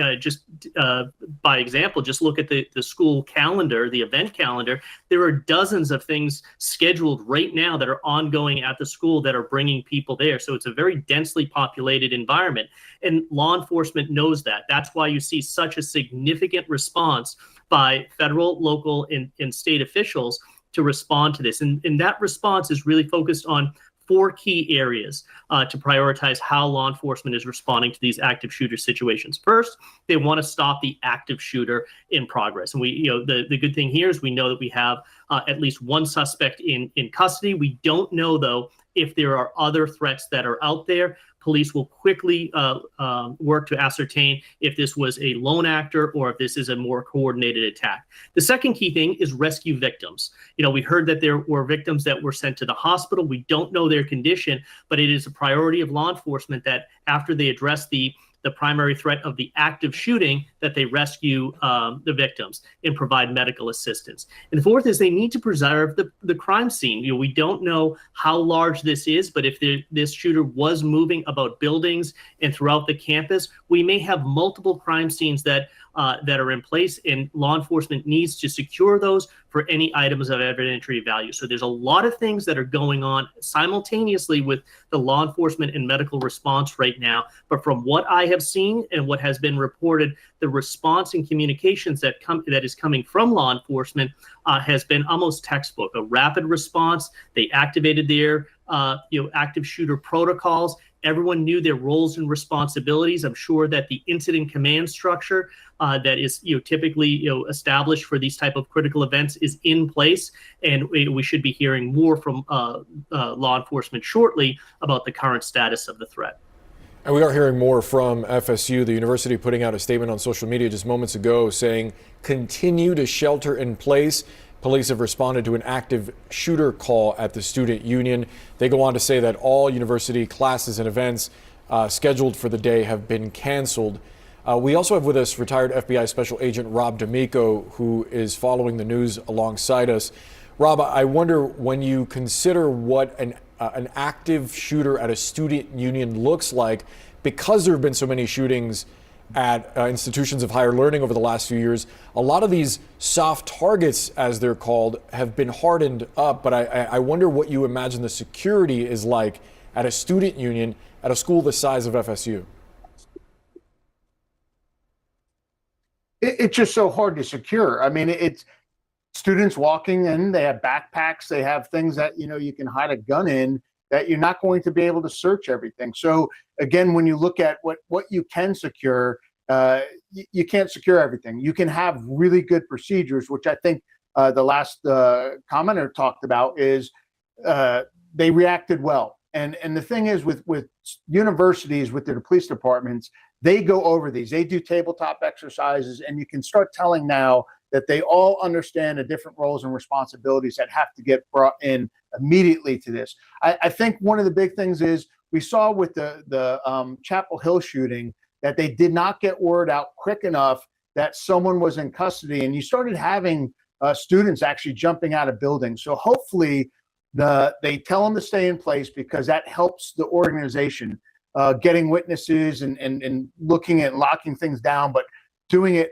By example, just look at the school calendar, the event calendar. There are dozens of things scheduled right now that are ongoing at the school that are bringing people there. So it's a very densely populated environment. And law enforcement knows that. That's why you see such a significant response by federal, local, and state officials to respond to this. And that response is really focused on 4 key areas to prioritize how law enforcement is responding to these active shooter situations. First, they want to stop the active shooter in progress. And the good thing here is we know that we have at least one suspect in custody. We don't know, though, if there are other threats that are out there. Police will quickly work to ascertain if this was a lone actor or if this is a more coordinated attack. The second key thing is rescue victims. We heard that there were victims that were sent to the hospital. We don't know their condition, but it is a priority of law enforcement that after they address the primary threat of the active shooting, that they rescue the victims and provide medical assistance. And the fourth is they need to preserve the crime scene. We don't know how large this is, but if this shooter was moving about buildings and throughout the campus, we may have multiple crime scenes that are in place, and law enforcement needs to secure those for any items of evidentiary value. So there's a lot of things that are going on simultaneously with the law enforcement and medical response right now. But from what I have seen and what has been reported, the response and communications that is coming from law enforcement has been almost textbook, a rapid response. They activated their active shooter protocols. Everyone knew their roles and responsibilities. I'm sure that the incident command structure that is typically established for these type of critical events is in place, and we should be hearing more from law enforcement shortly about the current status of the threat. And we are hearing more from FSU, the university putting out a statement on social media just moments ago saying, continue to shelter in place. Police have responded to an active shooter call at the student union. They go on to say that all university classes and events scheduled for the day have been canceled. We also have with us retired FBI Special Agent Rob D'Amico, who is following the news alongside us. Rob, I wonder, when you consider what an active shooter at a student union looks like, because there have been so many shootings at institutions of higher learning over the last few years, a lot of these soft targets, as they're called, have been hardened up. But I wonder what you imagine the security is like at a student union at a school the size of FSU. It's just so hard to secure. I mean, it's students walking in, they have backpacks, they have things that, you can hide a gun in, that you're not going to be able to search everything. So again, when you look at what you can secure, you can't secure everything. You can have really good procedures, which I think the last commenter talked about is they reacted well. And the thing is with universities, with their police departments, they go over these. They do tabletop exercises, and you can start telling now that they all understand the different roles and responsibilities that have to get brought in immediately to this. I think one of the big things is we saw with the Chapel Hill shooting that they did not get word out quick enough that someone was in custody, and you started having students actually jumping out of buildings. So hopefully they tell them to stay in place, because that helps the organization getting witnesses and looking at locking things down, but doing it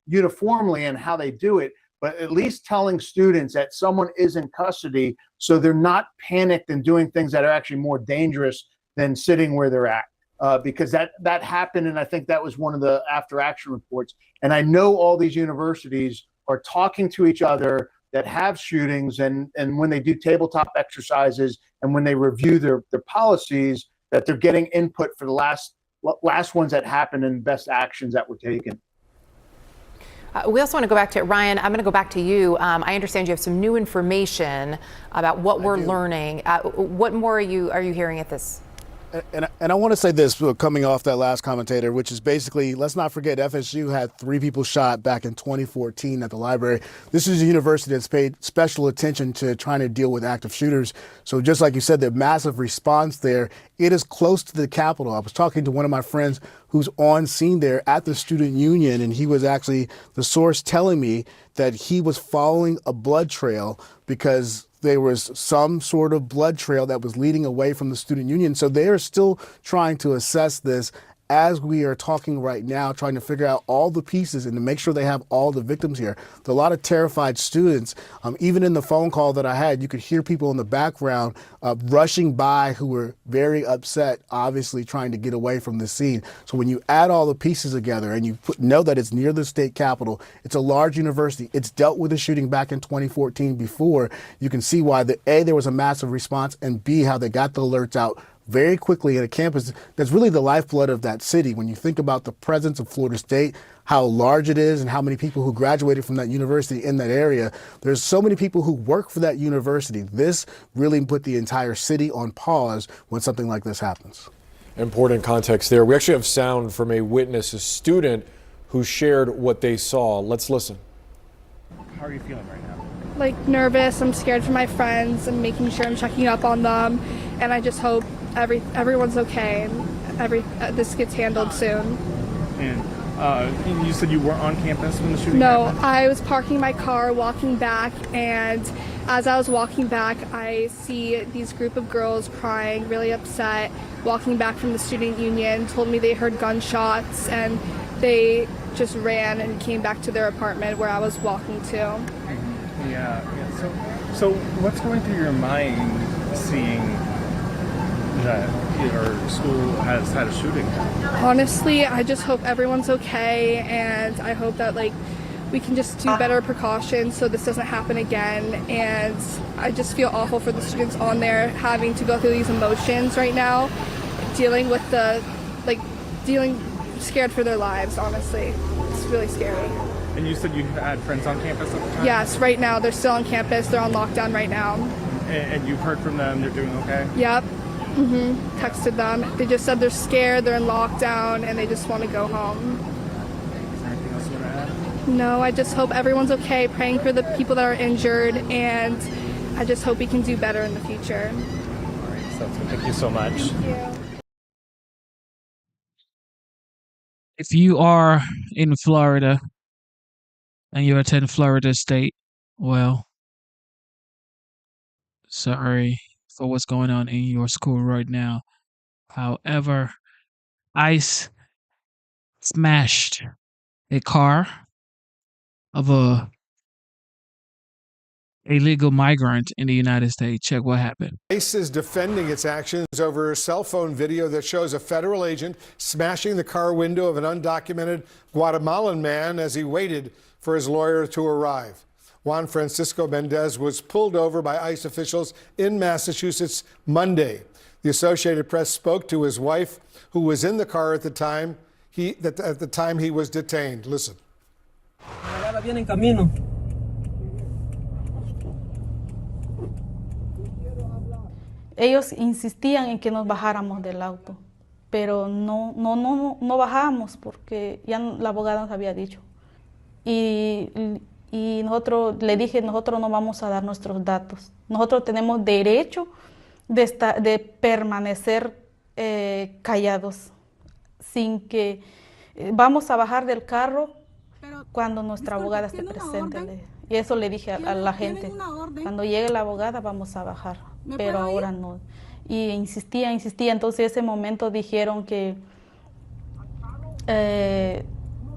uniformly and how they do it, but at least telling students that someone is in custody so they're not panicked and doing things that are actually more dangerous than sitting where they're at. Because that happened, and I think that was one of the after action reports. And I know all these universities are talking to each other that have shootings, and when they do tabletop exercises and when they review their policies, that they're getting input for the last ones that happened and best actions that were taken. We also want to go back to Ryan. I'm going to go back to you. I understand you have some new information about what we're learning. What more are you hearing at this? And I want to say this, coming off that last commentator, which is basically, let's not forget FSU had 3 people shot back in 2014 at the library. This is a university that's paid special attention to trying to deal with active shooters. So just like you said, the massive response there, it is close to the Capitol. I was talking to one of my friends who's on scene there at the student union, and he was actually the source telling me that he was following a blood trail because there was some sort of blood trail that was leading away from the student union. So they are still trying to assess this as we are talking right now, trying to figure out all the pieces and to make sure they have all the victims here. There are a lot of terrified students. Even in the phone call that I had, you could hear people in the background rushing by who were very upset, obviously trying to get away from the scene. So when you add all the pieces together and you know that it's near the state capitol, it's a large university, it's dealt with a shooting back in 2014 before, you can see why there was a massive response, and B, how they got the alerts out very quickly at a campus that's really the lifeblood of that city. When you think about the presence of Florida State, how large it is and how many people who graduated from that university in that area, there's so many people who work for that university. This really put the entire city on pause when something like this happens. Important context there. We actually have sound from a witness, a student who shared what they saw. Let's listen. How are you feeling right now? Like nervous, I'm scared for my friends, and making sure I'm checking up on them, and I just hope everyone's okay and this gets handled soon. And you said you weren't on campus when the shooting happened? No, I was parking my car, walking back, and as I was walking back, I see these group of girls crying, really upset, walking back from the student union, told me they heard gunshots, and they just ran and came back to their apartment where I was walking to. Yeah. So what's going through your mind seeing that your school has had a shooting? Honestly, I just hope everyone's okay, and I hope that we can just do better precautions so this doesn't happen again. And I just feel awful for the students on there having to go through these emotions right now, dealing with scared for their lives, honestly. It's really scary. And you said you had friends on campus at the time? Yes, right now they're still on campus. They're on lockdown right now. And you've heard from them, they're doing okay? Yep. Texted them. They just said they're scared, they're in lockdown, and they just want to go home. Is there anything else you want to add? No, I just hope everyone's okay, praying for the people that are injured, and I just hope we can do better in the future. All right, so thank you so much. Thank you. If you are in Florida and you attend Florida State, well, sorry for what's going on in your school right now. However, ICE smashed a car of a illegal migrant in the United States. Check what happened. ICE is defending its actions over a cell phone video that shows a federal agent smashing the car window of an undocumented Guatemalan man as he waited for his lawyer to arrive. Juan Francisco Mendez was pulled over by ICE officials in Massachusetts Monday. The Associated Press spoke to his wife, who was in the car at the time he was detained. Listen. Ellos insistían en que nos bajáramos del auto, pero no bajamos porque ya la abogada nos había dicho. Y nosotros le dije, nosotros no vamos a dar nuestros datos. Nosotros tenemos derecho de permanecer callados, sin que vamos a bajar del carro cuando nuestra abogada esté presente. Y eso le dije a la gente, cuando llegue la abogada vamos a bajar, pero ahora no. Y insistía, entonces ese momento dijeron que,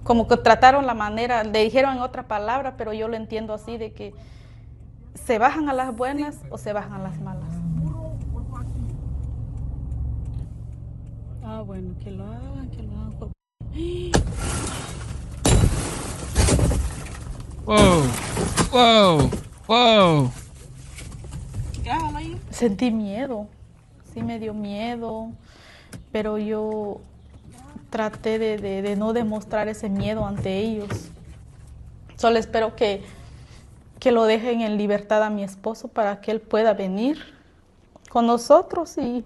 como que trataron la manera, le dijeron en otra palabra, pero yo lo entiendo así, de que se bajan a las buenas o se bajan a las malas. Ah, bueno, que lo hagan, Whoa. Sentí miedo, sí me dio miedo, pero yo traté de no demostrar ese miedo ante ellos. Solo espero que lo dejen en libertad a mi esposo para que él pueda venir con nosotros y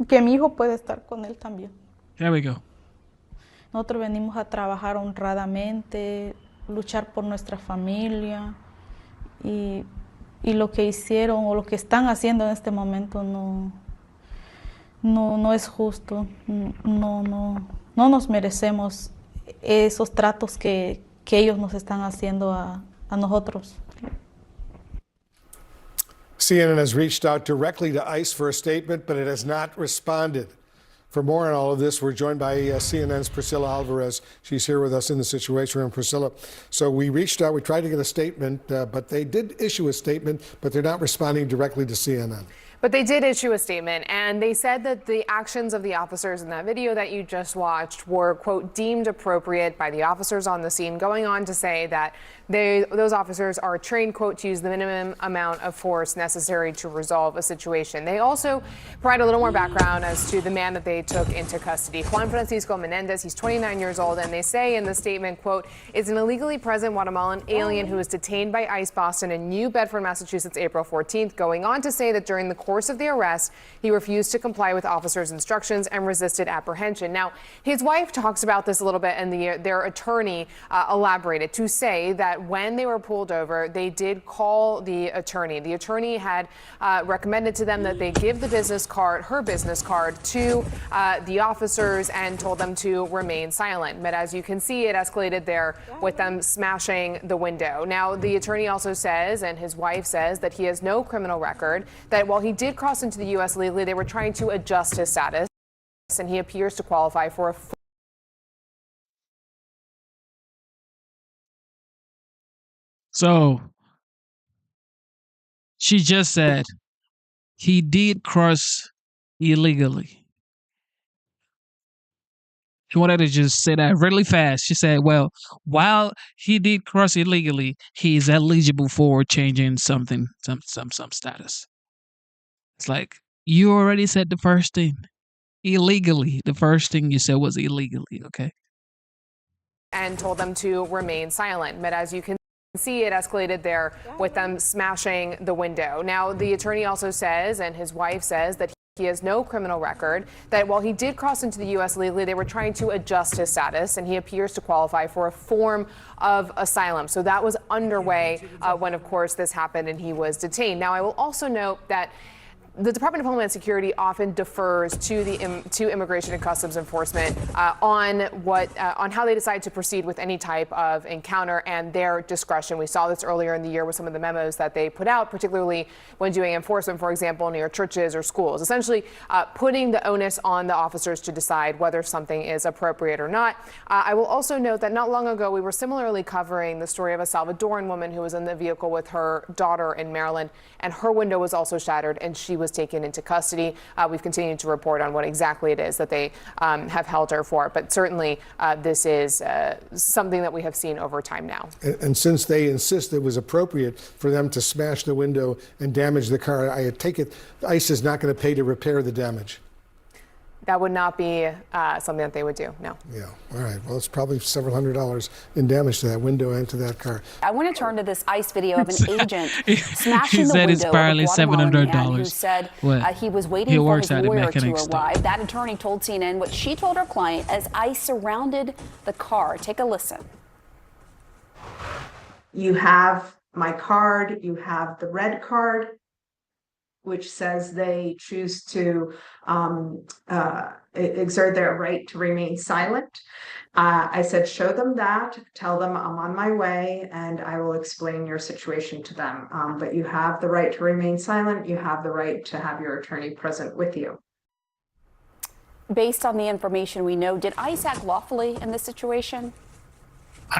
que mi hijo puede estar con él también. There we go. Nosotros venimos a trabajar honradamente, luchar por nuestra familia y lo que hicieron o lo que están haciendo en este momento no es justo. No nos merecemos esos tratos que ellos nos están haciendo a nosotros. CNN has reached out directly to ICE for a statement, but it has not responded. For more on all of this, we're joined by CNN's Priscilla Alvarez. She's here with us in the Situation Room. Priscilla, so we reached out, we tried to get a statement, but they did issue a statement, but they're not responding directly to CNN. But they did issue a statement, and they said that the actions of the officers in that video that you just watched were, quote, deemed appropriate by the officers on the scene, going on to say that those officers are trained, quote, to use the minimum amount of force necessary to resolve a situation. They also provide a little more background as to the man that they took into custody, Juan Francisco Menendez. He's 29 years old, and they say in the statement, quote, is an illegally present Guatemalan alien who was detained by ICE Boston in New Bedford, Massachusetts, April 14th, going on to say that during the course of the arrest, he refused to comply with officers' instructions and resisted apprehension. Now, his wife talks about this a little bit, and their attorney elaborated to say that when they were pulled over, they did call the attorney. The attorney had recommended to them that they give the business card, her business card, to the officers and told them to remain silent. But as you can see, it escalated there with them smashing the window. Now, the attorney also says, and his wife says, that he has no criminal record, that while he did cross into the U.S. legally, they were trying to adjust his status, and he appears to qualify for a So she just said he did cross illegally. She wanted to just say that really fast. She said, well, while he did cross illegally, he is eligible for changing some status. It's like, you already said the first thing. Illegally. The first thing you said was illegally, okay? and told them to remain silent. But as you can see, it escalated there with them smashing the window. Now, the attorney also says, and his wife says, that he has no criminal record, that while he did cross into the U.S. legally, they were trying to adjust his status, and he appears to qualify for a form of asylum. So that was underway when, of course, this happened and he was detained. Now, I will also note that the Department of Homeland Security often defers to Immigration and Customs Enforcement on how they decide to proceed with any type of encounter and their discretion. We saw this earlier in the year with some of the memos that they put out, particularly when doing enforcement, for example, near churches or schools, essentially putting the onus on the officers to decide whether something is appropriate or not. I will also note that not long ago, we were similarly covering the story of a Salvadoran woman who was in the vehicle with her daughter in Maryland, and her window was also shattered, and she was taken into custody. We've continued to report on what exactly it is that they have held her for, but certainly this is something that we have seen over time now. And since they insist it was appropriate for them to smash the window and damage the car, I take it ICE is not going to pay to repair the damage. That would not be something that they would do, no. Yeah, all right. Well, it's probably several $100s in damage to that window and to that car. I want to turn to this ICE video of an agent smashing he the said window it's of a barely Guatemalan man $700. who said he was He waiting for works his at a lawyer to mechanic store. arrive. That attorney told CNN what she told her client as ICE surrounded the car. Take a listen. You have my card, you have the red card, which says they choose to exert their right to remain silent. I said, show them that, tell them I'm on my way, and I will explain your situation to them. But you have the right to remain silent. You have the right to have your attorney present with you. Based on the information we know, did ICE act lawfully in this situation?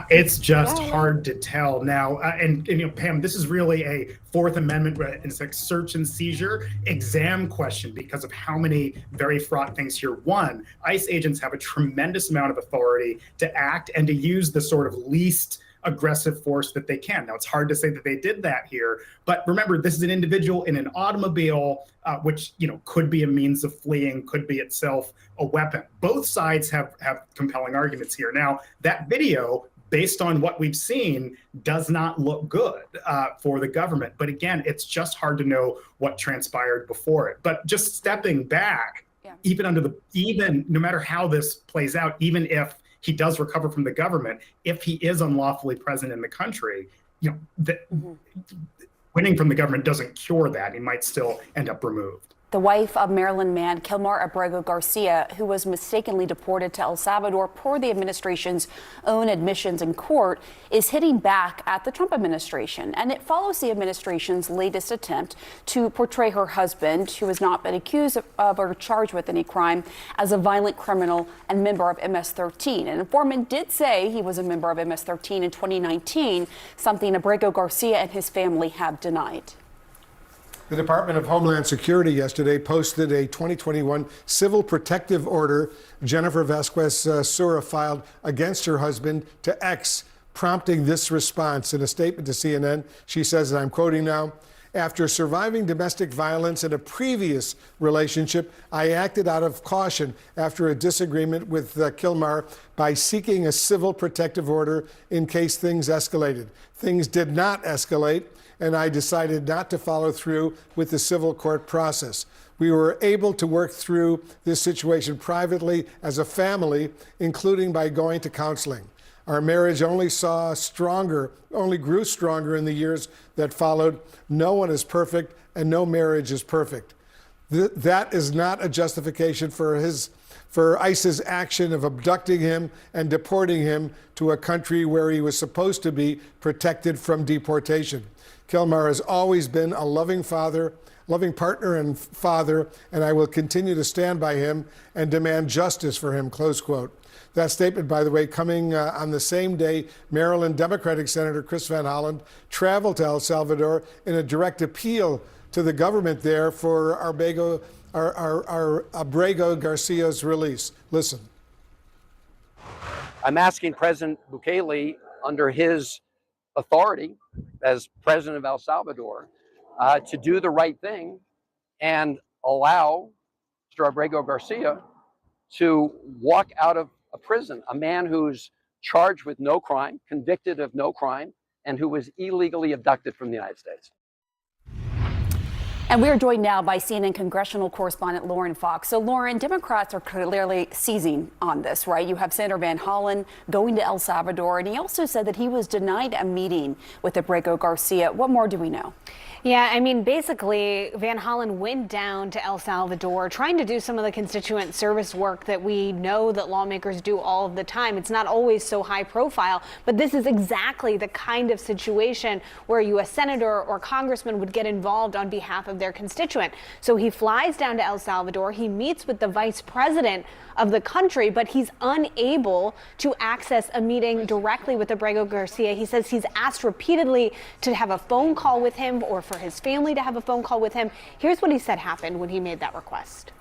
It's just hard to tell now. And you know, Pam, this is really a Fourth Amendment, it's like search and seizure exam question because of how many very fraught things here. One, ICE agents have a tremendous amount of authority to act and to use the sort of least aggressive force that they can. Now, it's hard to say that they did that here, but remember, this is an individual in an automobile, which could be a means of fleeing, could be itself a weapon. Both sides have compelling arguments here. Now, that video, based on what we've seen, does not look good for the government. But again, it's just hard to know what transpired before it. But just stepping back, even no matter how this plays out, even if he does recover from the government, if he is unlawfully present in the country, winning from the government doesn't cure that. He might still end up removed. The wife of Maryland man Kilmar Abrego Garcia, who was mistakenly deported to El Salvador per the administration's own admissions in court, is hitting back at the Trump administration. And it follows the administration's latest attempt to portray her husband, who has not been accused of or charged with any crime, as a violent criminal and member of MS-13. An informant did say he was a member of MS-13 in 2019, something Abrego Garcia and his family have denied. The Department of Homeland Security yesterday posted a 2021 civil protective order Jennifer Vasquez Sura filed against her husband to X, prompting this response. In a statement to CNN, she says, and I'm quoting now, "After surviving domestic violence in a previous relationship, I acted out of caution after a disagreement with Kilmar by seeking a civil protective order in case things escalated. Things did not escalate, and I decided not to follow through with the civil court process. We were able to work through this situation privately as a family, including by going to counseling. Our marriage only grew stronger in the years that followed. No one is perfect, and no marriage is perfect." That is not a justification for ICE's action of abducting him and deporting him to a country where he was supposed to be protected from deportation. Kilmar has always been a loving partner and father, and I will continue to stand by him and demand justice for him, close quote. That statement, by the way, coming on the same day Maryland Democratic Senator Chris Van Hollen traveled to El Salvador in a direct appeal to the government there for Abrego Garcia's release. Listen. I'm asking President Bukele, under his authority as president of El Salvador, to do the right thing and allow Mr. Abrego Garcia to walk out of a prison, a man who's charged with no crime, convicted of no crime, and who was illegally abducted from the United States. And we are joined now by CNN congressional correspondent Lauren Fox. So, Lauren, Democrats are clearly seizing on this, right? You have Senator Van Hollen going to El Salvador, and he also said that he was denied a meeting with Abrego Garcia. What more do we know? Yeah, I mean, basically, Van Hollen went down to El Salvador trying to do some of the constituent service work that we know that lawmakers do all of the time. It's not always so high profile, but this is exactly the kind of situation where a U.S. senator or congressman would get involved on behalf of their constituent. So he flies down to El Salvador. He meets with the vice president of the country, but he's unable to access a meeting directly with Abrego Garcia. He says he's asked repeatedly to have a phone call with him or for his family to have a phone call with him. Here's what he said happened when he made that request.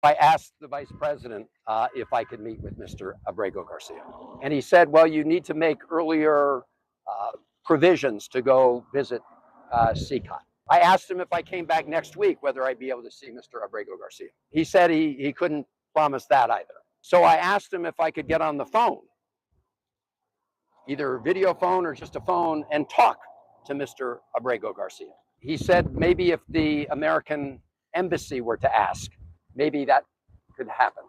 I asked the vice president if I could meet with Mr. Abrego Garcia. And he said, well, you need to make earlier provisions to go visit CCOT. I asked him if I came back next week, whether I'd be able to see Mr. Abrego Garcia. He said he couldn't promise that either. So I asked him if I could get on the phone, either video phone or just a phone, and talk to Mr. Abrego Garcia. He said maybe if the American embassy were to ask, maybe that could happen.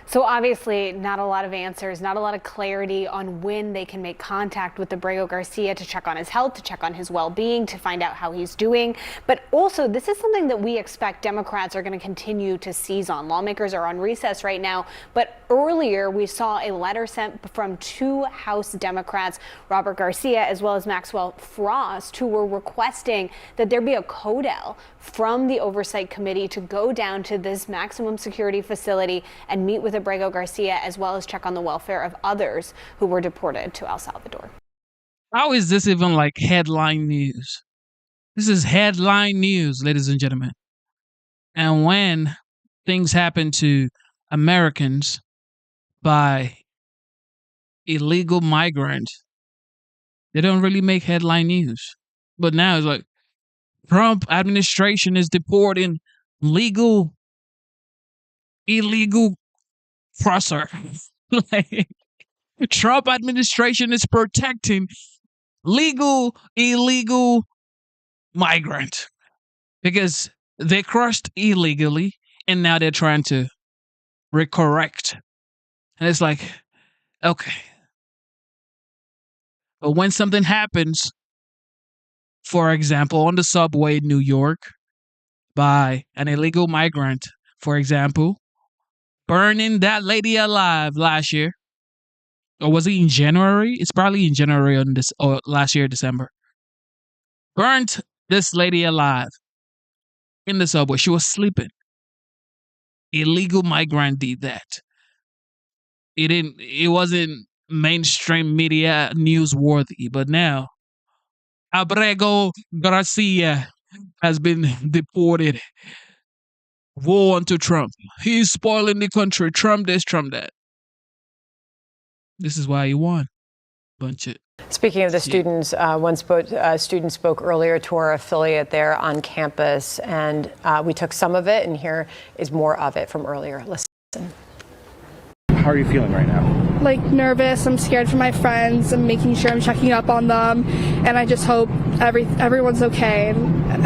So obviously not a lot of answers, not a lot of clarity on when they can make contact with Abrego Garcia to check on his health, to check on his well-being, to find out how he's doing. But also, this is something that we expect Democrats are going to continue to seize on. Lawmakers are on recess right now, but earlier we saw a letter sent from two House Democrats, Robert Garcia as well as Maxwell Frost, who were requesting that there be a CODEL from the Oversight Committee to go down to this maximum security facility and meet with Abrego Garcia, as well as check on the welfare of others who were deported to El Salvador. How is this even like headline news? This is headline news, ladies and gentlemen. And when things happen to Americans by illegal migrants, they don't really make headline news. But now it's like, Trump administration is deporting illegal crosser. Like, Trump administration is protecting illegal migrant because they crossed illegally and now they're trying to recorrect. And it's like, okay. But when something happens, for example, on the subway in New York by an illegal migrant, for example, burning that lady alive last year, or was it in January? It's probably in January on this, or last year, December. Burnt this lady alive in the subway. She was sleeping. Illegal migrant did that. It wasn't mainstream media newsworthy, but now Abrego Garcia has been deported. Woe unto Trump. He's spoiling the country. Trump this, Trump that. This is why he won. Bunch of. Speaking of the students, one student spoke earlier to our affiliate there on campus, and we took some of it, and here is more of it from earlier. Listen. How are you feeling right now? Like nervous. I'm scared for my friends. I'm making sure I'm checking up on them, and I just hope everyone's okay and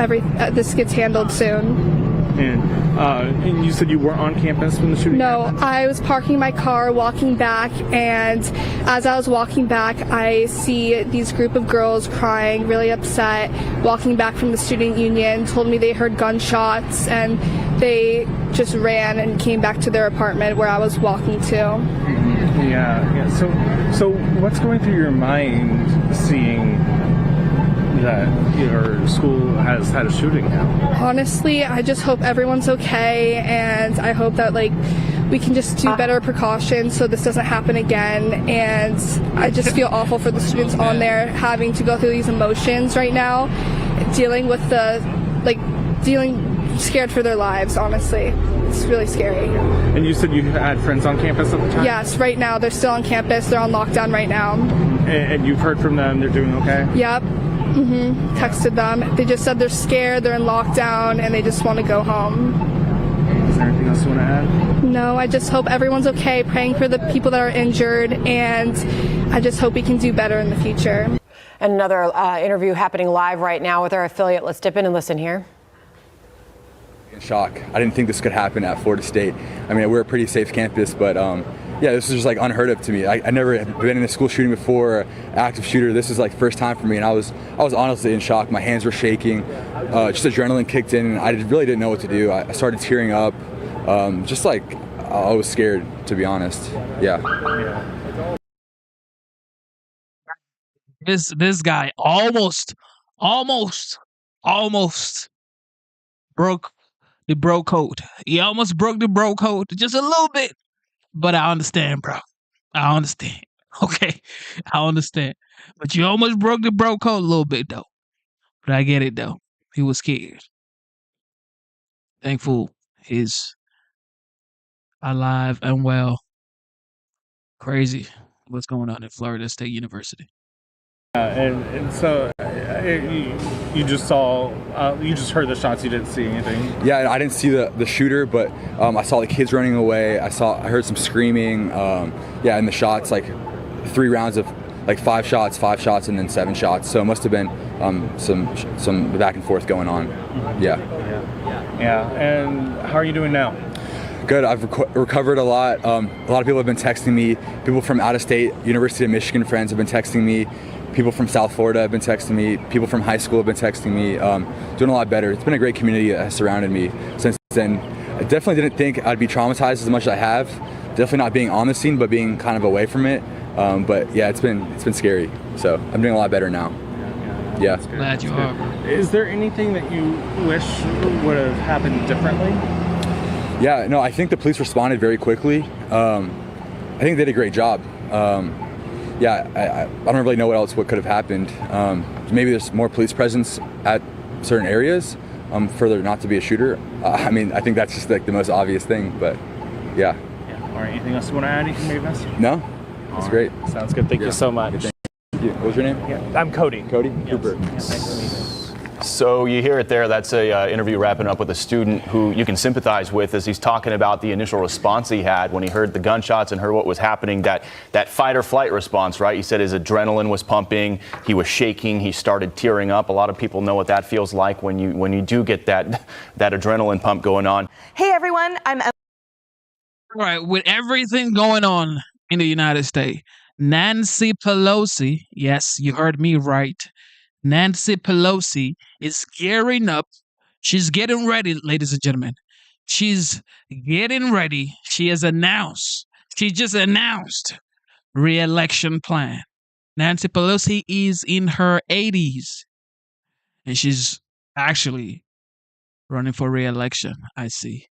this gets handled soon. And you said you weren't on campus when the shooting happened? No, I was parking my car, walking back, and as I was walking back, I see these group of girls crying, really upset, walking back from the student union, told me they heard gunshots, and they just ran and came back to their apartment where I was walking to. Yeah. So what's going through your mind seeing that your school has had a shooting now? Honestly, I just hope everyone's okay, and I hope that we can just do better precautions so this doesn't happen again. And I just feel awful for the students on there having to go through these emotions right now, dealing with scared for their lives, honestly. It's really scary. And you said you had friends on campus at the time? Yes, right now. They're still on campus. They're on lockdown right now. And you've heard from them? They're doing okay? Yep. Texted them. They just said they're scared, they're in lockdown, and they just want to go home. Is there anything else you want to add? No, I just hope everyone's okay, praying for the people that are injured, and I just hope we can do better in the future. And another interview happening live right now with our affiliate. Let's dip in and listen here. In shock. I didn't think this could happen at Florida State. I mean, we're a pretty safe campus, but yeah, this is just unheard of to me. I never had been in a school shooting before, active shooter. This is first time for me, and I was honestly in shock. My hands were shaking, just adrenaline kicked in, and I really didn't know what to do. I started tearing up, I was scared, to be honest. Yeah. This guy almost broke the bro code. He almost broke the bro code just a little bit. But I understand, bro. I understand. Okay. I understand. But you almost broke the bro code a little bit, though. But I get it, though. He was scared. Thankful he's alive and well. Crazy what's going on at Florida State University. And so you just heard the shots. You didn't see anything. Yeah, I didn't see the shooter, but I saw the kids running away. I heard some screaming. Yeah, and the shots, 3 rounds of 5 shots, and then 7 shots. So it must have been some back and forth going on. Yeah. And how are you doing now? Good. I've recovered a lot. A lot of people have been texting me. People from out of state, University of Michigan friends have been texting me. People from South Florida have been texting me. People from high school have been texting me. Doing a lot better. It's been a great community that has surrounded me since then. I definitely didn't think I'd be traumatized as much as I have. Definitely not being on the scene, but being kind of away from it. But yeah, it's been scary. So I'm doing a lot better now. Yeah. Glad you are. Is there anything that you wish would have happened differently? Yeah, no, I think the police responded very quickly. I think they did a great job. I don't really know what could have happened. Maybe there's more police presence at certain areas for there not to be a shooter. I think that's just the most obvious thing, but yeah. All right, anything else you want to add? Anything maybe missed? No, that's great. Sounds good. Thank you so much. Thank you. What was your name? Yeah, I'm Cody. Cody? Yes. Cooper. Yeah, nice to meet you. So you hear it there. That's a interview wrapping up with a student who you can sympathize with as he's talking about the initial response he had when he heard the gunshots and heard what was happening, that fight or flight response, right? He said his adrenaline was pumping. He was shaking. He started tearing up. A lot of people know what that feels like when you do get that adrenaline pump going on. Hey, everyone. I'm All right. With everything going on in the United States, Nancy Pelosi, yes, you heard me right. Nancy Pelosi is gearing up. She's getting ready, ladies and gentlemen. She's getting ready. She just announced re-election plan. Nancy Pelosi is in her 80s and she's actually running for re-election. I see.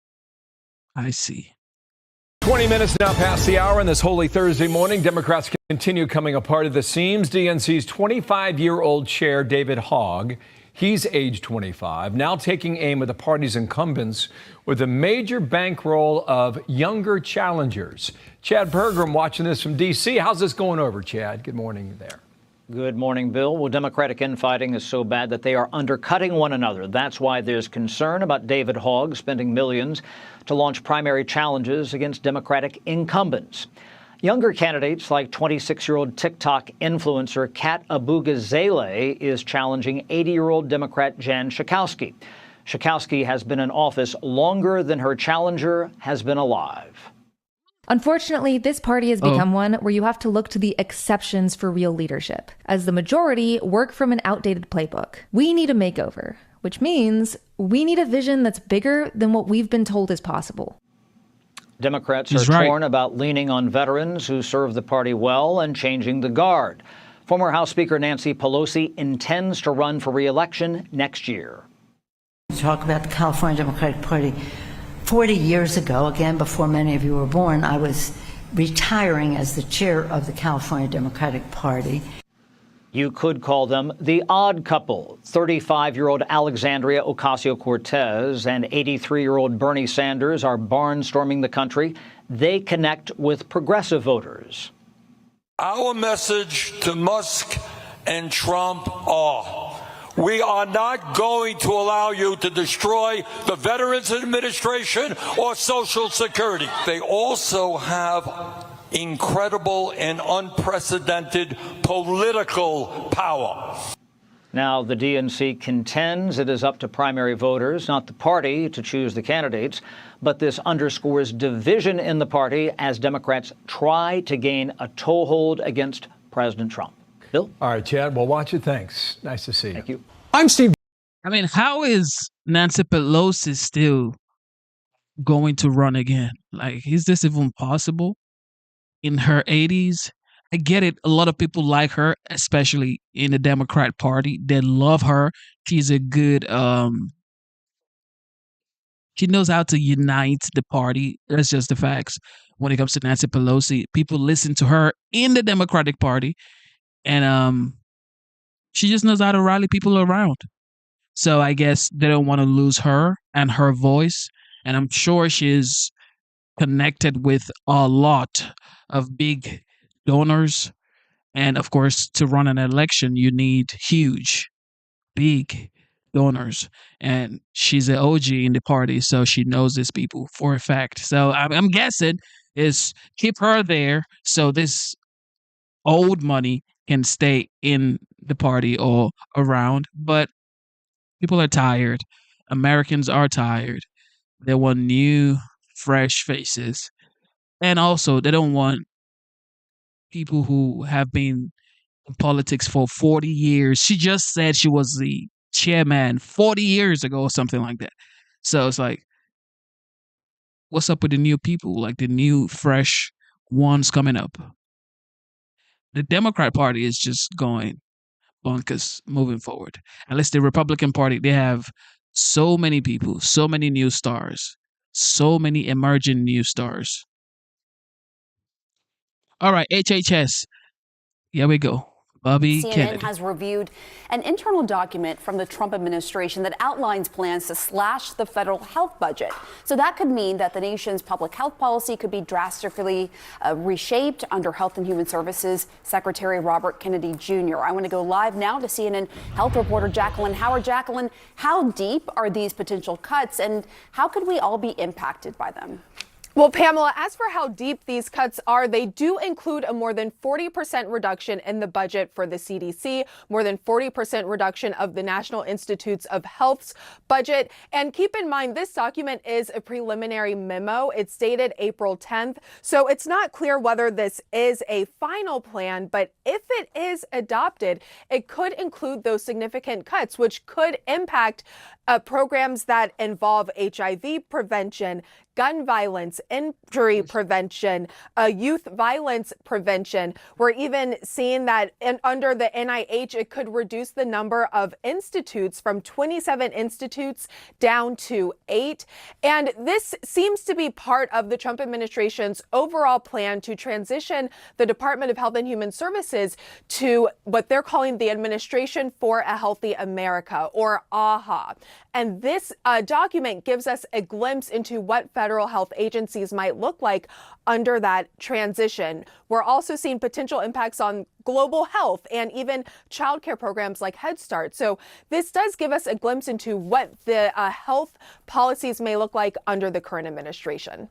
20 minutes now past the hour on this holy Thursday morning. Democrats continue coming apart at the seams. DNC's 25-year-old chair, David Hogg, he's age 25, now taking aim at the party's incumbents with a major bankroll of younger challengers. Chad Pergram watching this from D.C. How's this going over, Chad? Good morning there. Good morning, Bill. Well, Democratic infighting is so bad that they are undercutting one another. That's why there's concern about David Hogg spending millions to launch primary challenges against Democratic incumbents. Younger candidates like 26-year-old TikTok influencer Kat Abugazele is challenging 80-year-old Democrat Jan Schakowsky. Schakowsky has been in office longer than her challenger has been alive. Unfortunately, this party has become one where you have to look to the exceptions for real leadership, as the majority work from an outdated playbook. We need a makeover, which means we need a vision that's bigger than what we've been told is possible. Democrats are torn about leaning on veterans who serve the party well and changing the guard. Former House Speaker Nancy Pelosi intends to run for re-election next year. Talk about the California Democratic Party. 40 years ago, again, before many of you were born, I was retiring as the chair of the California Democratic Party. You could call them the odd couple. 35-year-old Alexandria Ocasio-Cortez and 83-year-old Bernie Sanders are barnstorming the country. They connect with progressive voters. Our message to Musk and Trump are: we are not going to allow you to destroy the Veterans Administration or Social Security. They also have incredible and unprecedented political power. Now, the DNC contends it is up to primary voters, not the party, to choose the candidates. But this underscores division in the party as Democrats try to gain a toehold against President Trump. Bill? All right, Chad. Well, watch it. Thanks. Nice to see you. Thank you. I'm Steve. I mean, how is Nancy Pelosi still going to run again? Like, is this even possible? In her 80s? I get it. A lot of people like her, especially in the Democrat Party. They love her. She's a good, she knows how to unite the party. That's just the facts. When it comes to Nancy Pelosi, people listen to her in the Democratic Party. And she just knows how to rally people around. So I guess they don't want to lose her and her voice. And I'm sure she's connected with a lot of big donors. And of course, to run an election, you need huge, big donors. And she's an OG in the party, so she knows these people for a fact. So I'm guessing is keep her there so this old money can stay in the party or around. But people are tired. Americans are tired. They want new, fresh faces. And also, they don't want people who have been in politics for 40 years. She just said she was the chairman 40 years ago or something like that. So it's like, what's up with the new people, like the new, fresh ones coming up? The Democrat Party is just going bonkers moving forward. Unless the Republican Party, they have so many people, so many new stars, so many emerging new stars. All right, HHS. Here we go. Bobby CNN Kennedy. has reviewed an internal document from the Trump administration that outlines plans to slash the federal health budget. So that could mean that the nation's public health policy could be drastically reshaped under Health and Human Services Secretary Robert Kennedy Jr. I want to go live now to CNN health reporter Jacqueline Howard. Jacqueline, how deep are these potential cuts and how could we all be impacted by them? Well, Pamela, as for how deep these cuts are, they do include a more than 40% reduction in the budget for the CDC, more than 40% reduction of the National Institutes of Health's budget. And keep in mind, this document is a preliminary memo. It's dated April 10th. So it's not clear whether this is a final plan, but if it is adopted, it could include those significant cuts, which could impact programs that involve HIV prevention, gun violence, injury prevention, youth violence prevention. We're even seeing that under the NIH, it could reduce the number of institutes from 27 institutes down to 8. And this seems to be part of the Trump administration's overall plan to transition the Department of Health and Human Services to what they're calling the Administration for a Healthy America, or AHA. And this document gives us a glimpse into what federal health agencies might look like under that transition. We're also seeing potential impacts on global health and even childcare programs like Head Start. So this does give us a glimpse into what the health policies may look like under the current administration.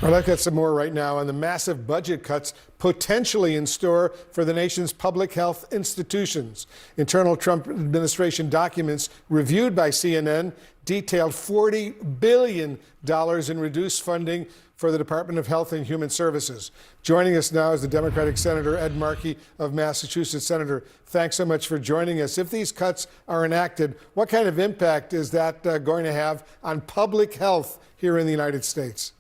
I'd like to get some more right now on the massive budget cuts potentially in store for the nation's public health institutions. Internal Trump administration documents reviewed by CNN detailed $40 billion in reduced funding for the Department of Health and Human Services. Joining us now is the Democratic Senator Ed Markey of Massachusetts. Senator, thanks so much for joining us. If these cuts are enacted, what kind of impact is that going to have on public health here in the United States?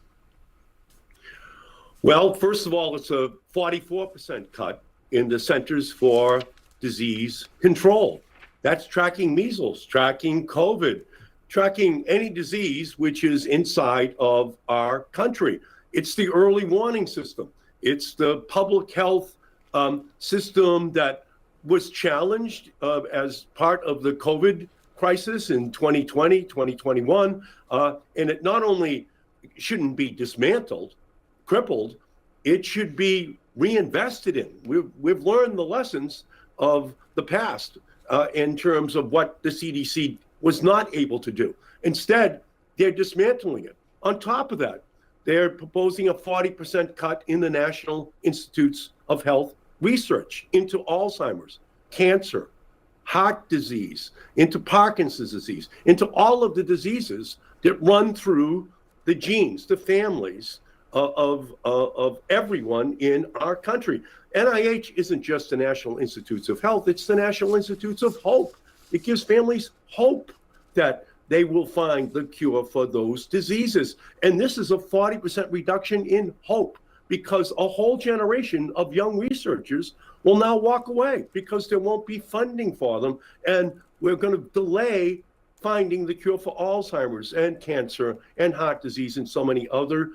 Well, first of all, it's a 44% cut in the Centers for Disease Control. That's tracking measles, tracking COVID, tracking any disease which is inside of our country. It's the early warning system. It's the public health system that was challenged as part of the COVID crisis in 2020, 2021. And it not only shouldn't be dismantled, crippled, it should be reinvested in. We've learned the lessons of the past in terms of what the CDC was not able to do. Instead, they're dismantling it. On top of that, they're proposing a 40% cut in the National Institutes of Health research into Alzheimer's, cancer, heart disease, into Parkinson's disease, into all of the diseases that run through the genes, the families of everyone in our country. NIH isn't just the National Institutes of Health, it's the National Institutes of Hope. It gives families hope that they will find the cure for those diseases. And this is a 40% reduction in hope because a whole generation of young researchers will now walk away because there won't be funding for them. And we're going to delay finding the cure for Alzheimer's and cancer and heart disease and so many other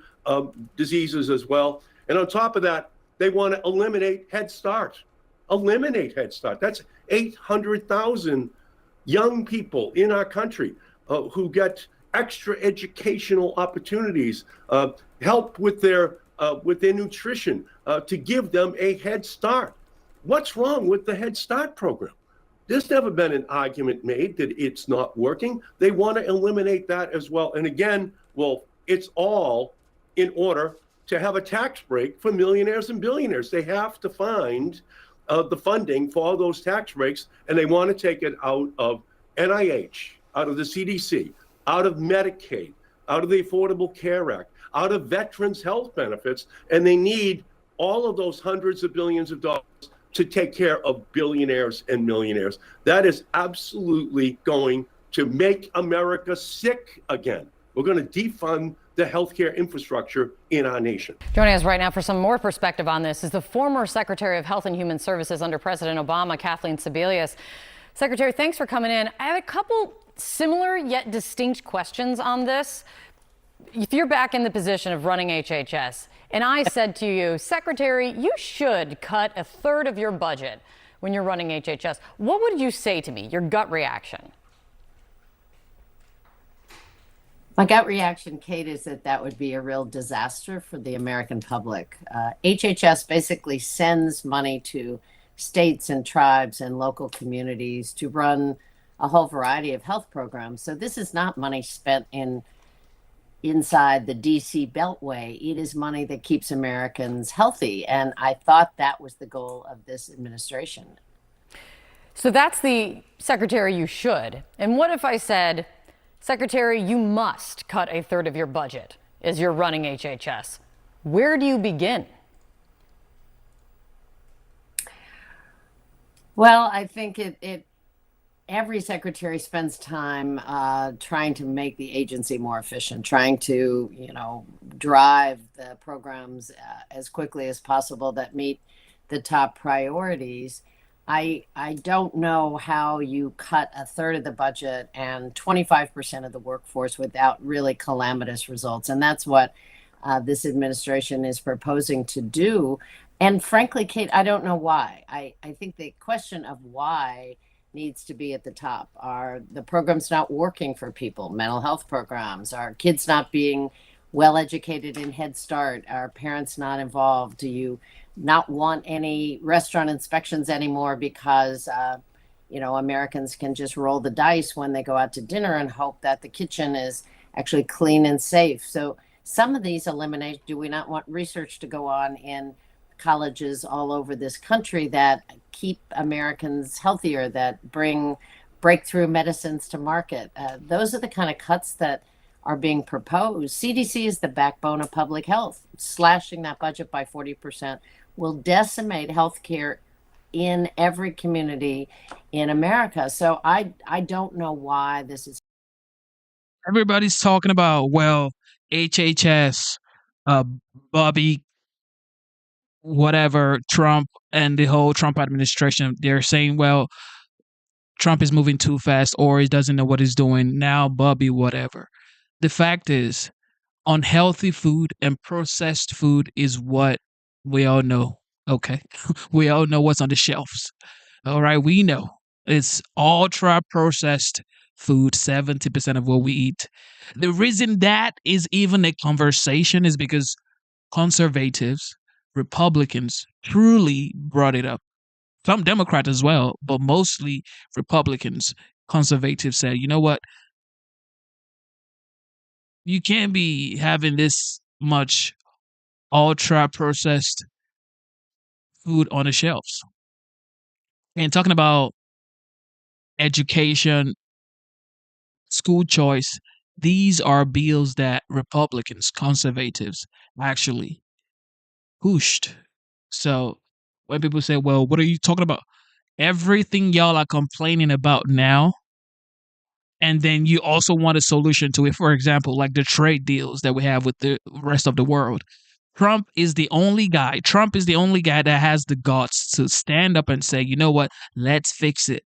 diseases as well. And on top of that, they want to eliminate Head Start. Eliminate Head Start. That's 800,000 young people in our country who get extra educational opportunities, help with their nutrition, to give them a head start. What's wrong with the Head Start program? There's never been an argument made that it's not working. They want to eliminate that as well. And again, well, it's all in order to have a tax break for millionaires and billionaires. They have to find the funding for those tax breaks, and they want to take it out of NIH, out of the CDC, out of Medicaid, out of the Affordable Care Act, out of veterans' health benefits, and they need all of those hundreds of billions of dollars to take care of billionaires and millionaires. That is absolutely going to make America sick again. We're going to defund the healthcare infrastructure in our nation. Joining us right now for some more perspective on this is the former Secretary of Health and Human Services under President Obama, Kathleen Sebelius. Secretary, thanks for coming in. I have a couple similar yet distinct questions on this. if you're back in the position of running HHS, and I said to you, Secretary, you should cut a third of your budget when you're running HHS, what would you say to me, your gut reaction? My gut reaction, Kate, is that would be a real disaster for the American public. HHS basically sends money to states and tribes and local communities to run a whole variety of health programs. So this is not money spent inside the DC Beltway. It is money that keeps Americans healthy. And I thought that was the goal of this administration. So that's the Secretary you should. And what if I said, Secretary, you must cut a third of your budget as you're running HHS? Where do you begin? Well, I think every secretary spends time trying to make the agency more efficient, trying to, drive the programs as quickly as possible that meet the top priorities. I don't know how you cut a third of the budget and 25% of the workforce without really calamitous results. And that's what this administration is proposing to do. And frankly, Kate, I don't know why. I think the question of why needs to be at the top. Are the programs not working for people? Mental health programs? Are kids not being well educated in Head Start? Are parents not involved? Do you not want any restaurant inspections anymore because Americans can just roll the dice when they go out to dinner and hope that the kitchen is actually clean and safe? So some of these eliminate. Do we not want research to go on in colleges all over this country that keep Americans healthier, that bring breakthrough medicines to market? Those are the kind of cuts that are being proposed. CDC is the backbone of public health. Slashing that budget by 40% will decimate healthcare in every community in America. So I don't know why this is. Everybody's talking about, well, HHS, Bobby, whatever, Trump, and the whole Trump administration. They're saying, well, Trump is moving too fast or he doesn't know what he's doing. Now, Bobby, whatever. The fact is, unhealthy food and processed food is what we all know. Okay. We all know what's on the shelves. All right. We know it's ultra processed food, 70% of what we eat. The reason that is even a conversation is because conservatives, Republicans truly brought it up. Some Democrats as well, but mostly Republicans, conservatives said, you know what? You can't be having this much ultra processed food on the shelves. And talking about education, school choice, these are bills that Republicans, conservatives actually pushed. So when people say, well, what are you talking about? Everything y'all are complaining about now, and then you also want a solution to it. For example, like the trade deals that we have with the rest of the world. Trump is the only guy that has the guts to stand up and say, you know what, let's fix it.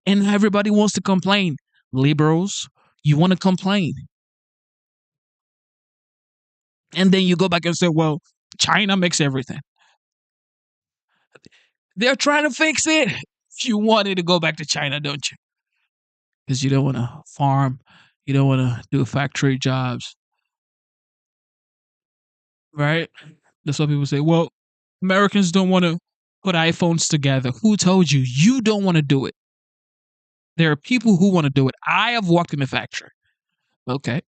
And everybody wants to complain. Liberals, you want to complain. And then you go back and say, well, China makes everything. They're trying to fix it. You wanted to go back to China, don't you? Because you don't want to farm. You don't want to do factory jobs. Right? That's what people say. Well, Americans don't want to put iPhones together. Who told you? You don't want to do it. There are people who want to do it. I have worked in a factory. Okay.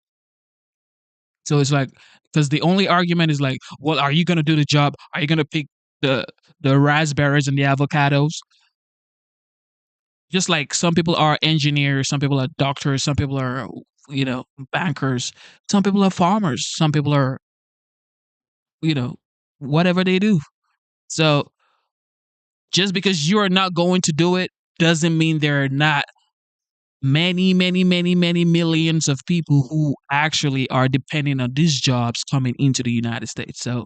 So it's like, because the only argument is like, well, are you going to do the job? Are you going to pick the raspberries and the avocados? Just like some people are engineers, some people are doctors, some people are, bankers, some people are farmers, some people are, whatever they do. So just because you are not going to do it doesn't mean there are not many, many, many, many millions of people who actually are depending on these jobs coming into the United States. So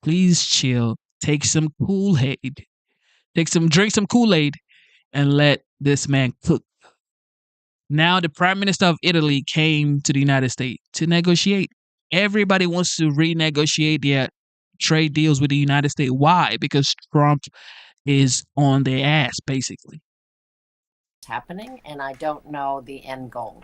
please chill, take some Kool-Aid, drink some Kool-Aid, and let this man cook. Now the Prime Minister of Italy came to the United States to negotiate. Everybody wants to renegotiate their trade deals with the United States. Why? Because Trump is on their ass, basically. Happening, and I don't know the end goal.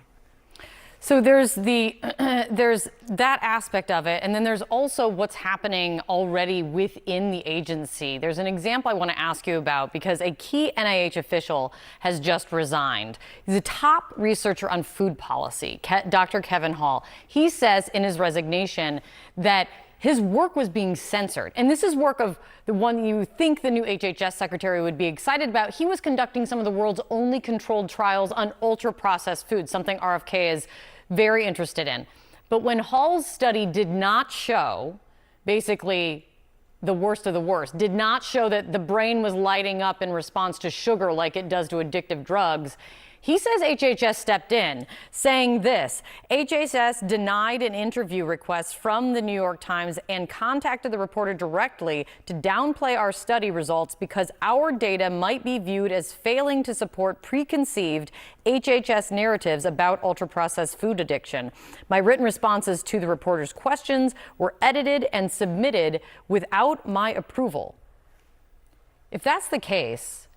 So there's there's that aspect of it, and then there's also what's happening already within the agency. There's an example I want to ask you about because a key NIH official has just resigned. He's a top researcher on food policy, Dr. Kevin Hall. He says in his resignation that his work was being censored. And this is work of the one you think the new HHS secretary would be excited about. He was conducting some of the world's only controlled trials on ultra-processed foods, something RFK is very interested in. But when Hall's study did not show, basically the worst of the worst, did not show that the brain was lighting up in response to sugar like it does to addictive drugs, he says HHS stepped in, saying this: HHS denied an interview request from the New York Times and contacted the reporter directly to downplay our study results because our data might be viewed as failing to support preconceived HHS narratives about ultra-processed food addiction. My written responses to the reporter's questions were edited and submitted without my approval. If that's the case,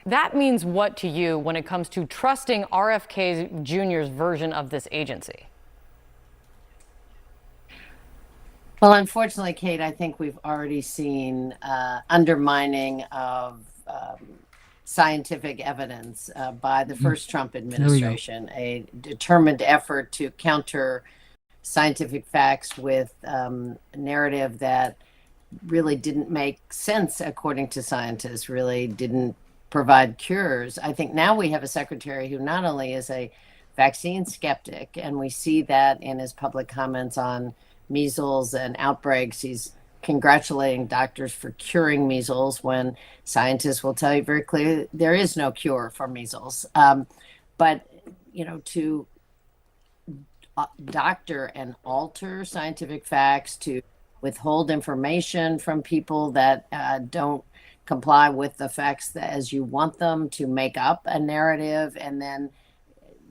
that means what to you when it comes to trusting RFK Jr.'s version of this agency? Well, unfortunately, Kate, I think we've already seen undermining of scientific evidence by the first Trump administration, a determined effort to counter scientific facts with a narrative that really didn't make sense, according to scientists, really didn't provide cures. I think now we have a secretary who not only is a vaccine skeptic, and we see that in his public comments on measles and outbreaks. He's congratulating doctors for curing measles when scientists will tell you very clearly there is no cure for measles. But, you know, to doctor and alter scientific facts, to withhold information from people that don't comply with the facts that as you want them, to make up a narrative and then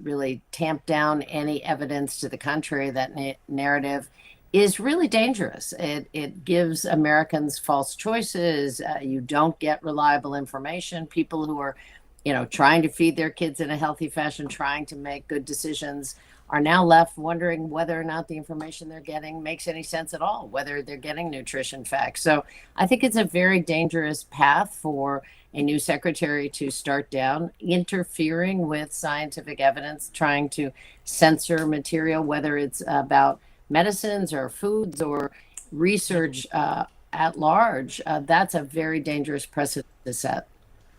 really tamp down any evidence to the contrary, that narrative is really dangerous. It gives Americans false choices. You don't get reliable information. People who are, you know, trying to feed their kids in a healthy fashion, trying to make good decisions, are now left wondering whether or not the information they're getting makes any sense at all, whether they're getting nutrition facts. So I think it's a very dangerous path for a new secretary to start down, interfering with scientific evidence, trying to censor material, whether it's about medicines or foods or research at large. That's a very dangerous precedent to set.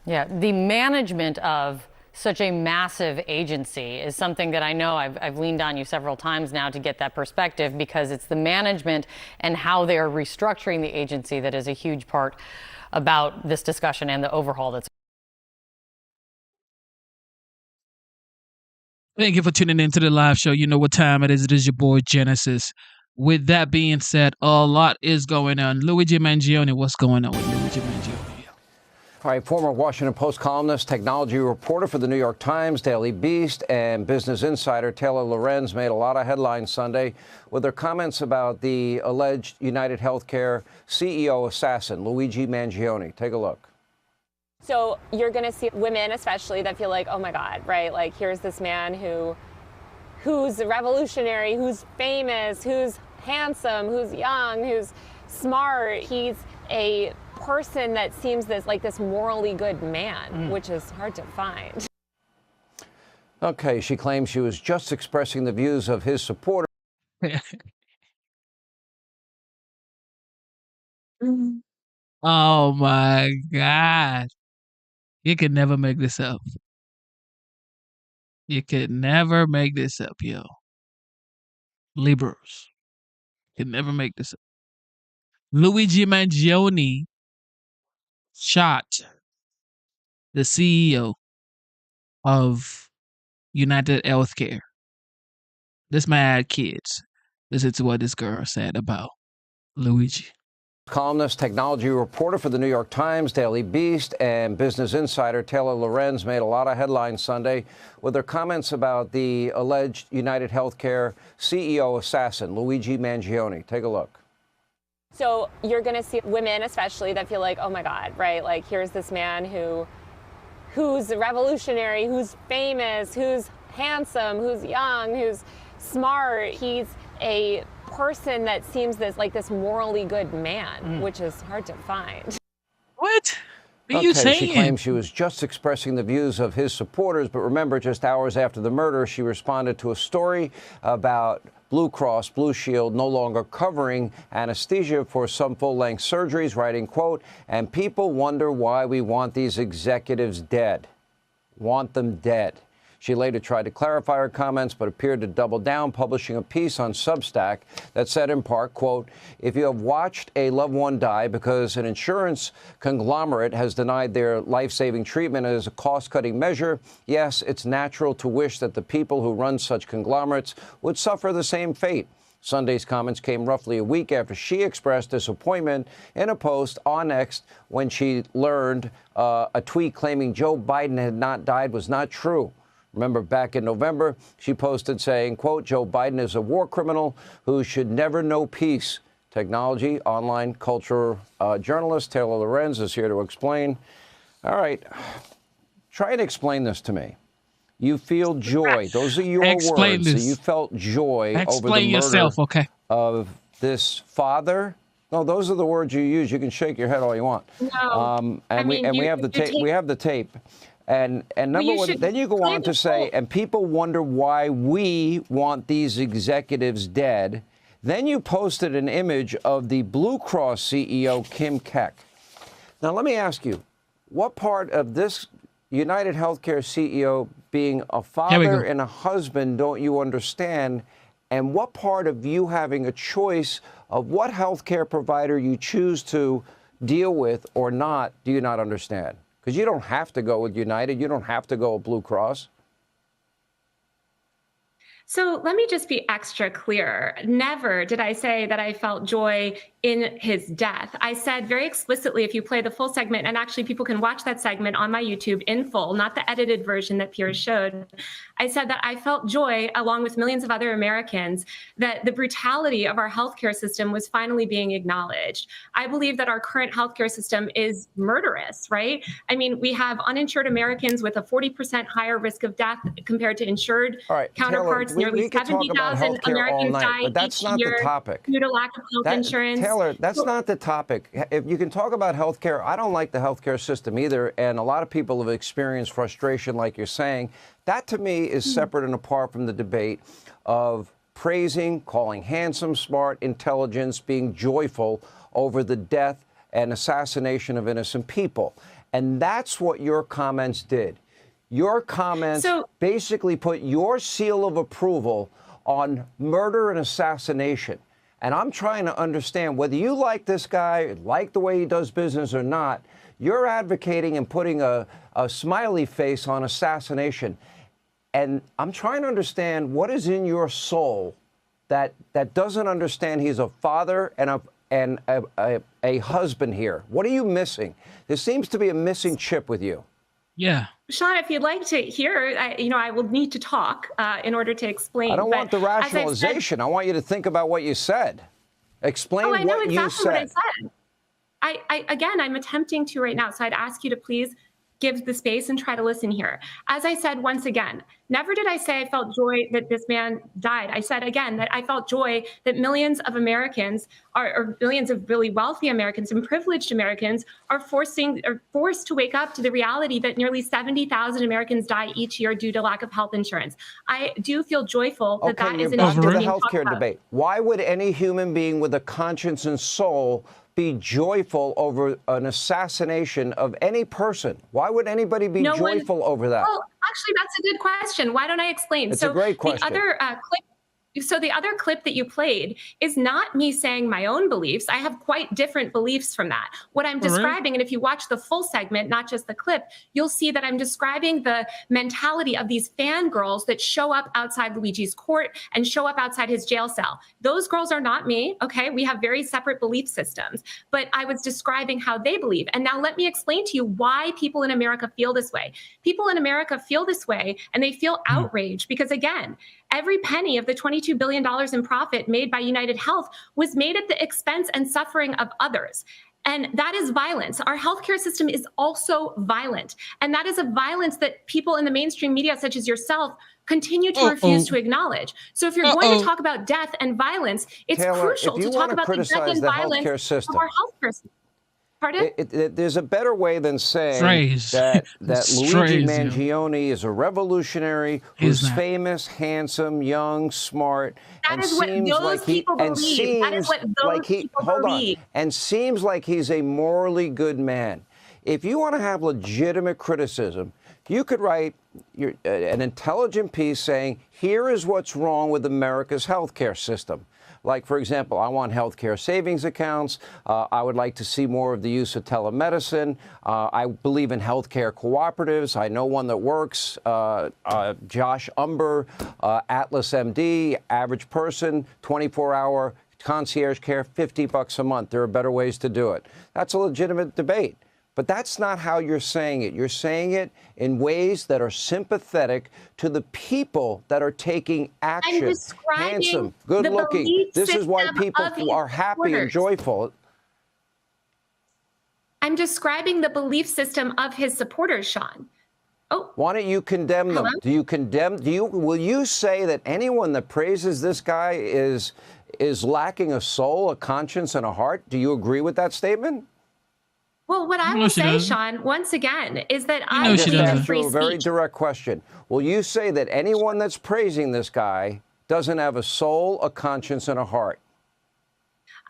Yeah, the management of such a massive agency is something that I know I've leaned on you several times now to get that perspective, because it's the management and how they are restructuring the agency that is a huge part about this discussion and the overhaul that's. Thank you for tuning in to the live show. You know what time it is. It is your boy Genesis. With that being said, a lot is going on. Luigi Mangione, what's going on with Luigi Mangione? All right, former Washington Post columnist, technology reporter for the New York Times, Daily Beast, and Business Insider, Taylor Lorenz made a lot of headlines Sunday with her comments about the alleged United Healthcare CEO assassin, Luigi Mangione. Take a look. So you're going to see women especially that feel like, oh my God, right? Like, here's this man who's revolutionary, who's famous, who's handsome, who's young, who's smart. He's a person that seems this morally good man, which is hard to find. Okay, she claims she was just expressing the views of his supporters. Oh my God. You could never make this up. You could never make this up, yo. Liberals could never make this up. Luigi Mangione shot the CEO of United Healthcare. This man had kids. Listen to what this girl said about Luigi. Columnist, technology reporter for the New York Times, Daily Beast, and Business Insider, Taylor Lorenz made a lot of headlines Sunday with her comments about the alleged United Healthcare CEO assassin, Luigi Mangione. Take a look. So you're going to see women especially that feel like, oh my God, right? Like here's this man who's revolutionary, who's famous, who's handsome, who's young, who's smart. He's a person that seems this morally good man, which is hard to find. What are you saying? She claims she was just expressing the views of his supporters, but remember, just hours after the murder, she responded to a story about Blue Cross Blue Shield no longer covering anesthesia for some full-length surgeries, writing, quote, "And people wonder why we want these executives dead. Want them dead." She later tried to clarify her comments, but appeared to double down, publishing a piece on Substack that said in part, quote, "If you have watched a loved one die because an insurance conglomerate has denied their life-saving treatment as a cost-cutting measure, yes, it's natural to wish that the people who run such conglomerates would suffer the same fate." Sunday's comments came roughly a week after she expressed disappointment in a post on X when she learned a tweet claiming Joe Biden had not died was not true. Remember, back in November, she posted saying, quote, "Joe Biden is a war criminal who should never know peace." Technology, online culture journalist Taylor Lorenz is here to explain. All right, try and explain this to me. You feel joy. Those are your words. So you felt joy over the murder of this father. No, those are the words you use. You can shake your head all you want. No, we have the tape. We have the tape. And number one, then you go on to say, and people wonder why we want these executives dead. Then you posted an image of the Blue Cross CEO, Kim Keck. Now, let me ask you, what part of this United Healthcare CEO being a father and a husband don't you understand? And what part of you having a choice of what healthcare provider you choose to deal with or not do you not understand? Because you don't have to go with United. You don't have to go with Blue Cross. So let me just be extra clear. Never did I say that I felt joy in his death. I said very explicitly, if you play the full segment, and actually people can watch that segment on my YouTube in full, not the edited version that Piers showed. I said that I felt joy, along with millions of other Americans, that the brutality of our healthcare system was finally being acknowledged. I believe that our current healthcare system is murderous, right? I mean, we have uninsured Americans with a 40% higher risk of death compared to insured counterparts. Taylor, Nearly 70,000 Americans die but that's not the topic. Due to lack of health insurance. Taylor, that's not the topic. If you can talk about health care, I don't like the healthcare system either, and a lot of people have experienced frustration like you're saying. That, to me, is separate and apart from the debate of praising, calling handsome, smart, intelligence, being joyful over the death and assassination of innocent people. And that's what your comments did. Your comments basically put your seal of approval on murder and assassination. And I'm trying to understand whether you like this guy, like the way he does business or not, you're advocating and putting a smiley face on assassination. And I'm trying to understand what is in your soul that doesn't understand he's a father and a husband here. What are you missing? There seems to be a missing chip with you. Yeah. Sean, if you'd like to hear, I will need to talk in order to explain. I don't want the rationalization. I want you to think about what you said. Explain what you said. I know exactly what I said. Again, I'm attempting to right now. So I'd ask you to please give the space and try to listen here. As I said, once again, never did I say I felt joy that this man died. I said, again, that I felt joy that millions of Americans or millions of really wealthy Americans and privileged Americans are forced to wake up to the reality that nearly 70,000 Americans die each year due to lack of health insurance. I do feel joyful that that is an issue to the being talked healthcare about. debate. Why would any human being with a conscience and soul be joyful over an assassination of any person? Why would anybody be joyful over that? Well, actually, that's a good question. Why don't I explain? It's a great question. The other clip, So the other clip that you played is not me saying my own beliefs. I have quite different beliefs from that. What I'm describing, and if you watch the full segment, not just the clip, you'll see that I'm describing the mentality of these fangirls that show up outside Luigi's court and show up outside his jail cell. Those girls are not me, okay? We have very separate belief systems, but I was describing how they believe. And now let me explain to you why people in America feel this way. People in America feel this way, and they feel outraged because, again, every penny of the $22 billion in profit made by United Health was made at the expense and suffering of others. And that is violence. Our healthcare system is also violent. And that is a violence that people in the mainstream media, such as yourself, continue to refuse to acknowledge. So if you're going to talk about death and violence, it's Taylor, crucial if you to talk want to about the death criticize and the violence healthcare of system, our healthcare system. Pardon? There's a better way than saying Phrase. that Luigi Phrase, Mangione is a revolutionary He's who's not. famous, handsome, young, smart, That and is what seems those like he people and believe. That is seems what those like he people hold believe. on and seems like he's a morally good man. If you want to have legitimate criticism, you could write an intelligent piece saying, here is what's wrong with America's healthcare system. Like, for example, I want healthcare savings accounts. I would like to see more of the use of telemedicine. I believe in healthcare cooperatives. I know one that works. Josh Umber, Atlas MD, average person, 24-hour concierge care, $50 a month. There are better ways to do it. That's a legitimate debate. But that's not how you're saying it. You're saying it in ways that are sympathetic to the people that are taking action. I'm describing handsome, good looking. belief This is why system people of his are happy and supporters. joyful. I'm describing the belief system of his supporters, Sean. Oh. Why don't you condemn them? Hello? Will you say that anyone that praises this guy is lacking a soul, a conscience, and a heart? Do you agree with that statement? Well, what I will say, Sean, once again, is that I believe in free A very speech. direct question. Will you say that anyone that's praising this guy doesn't have a soul, a conscience, and a heart?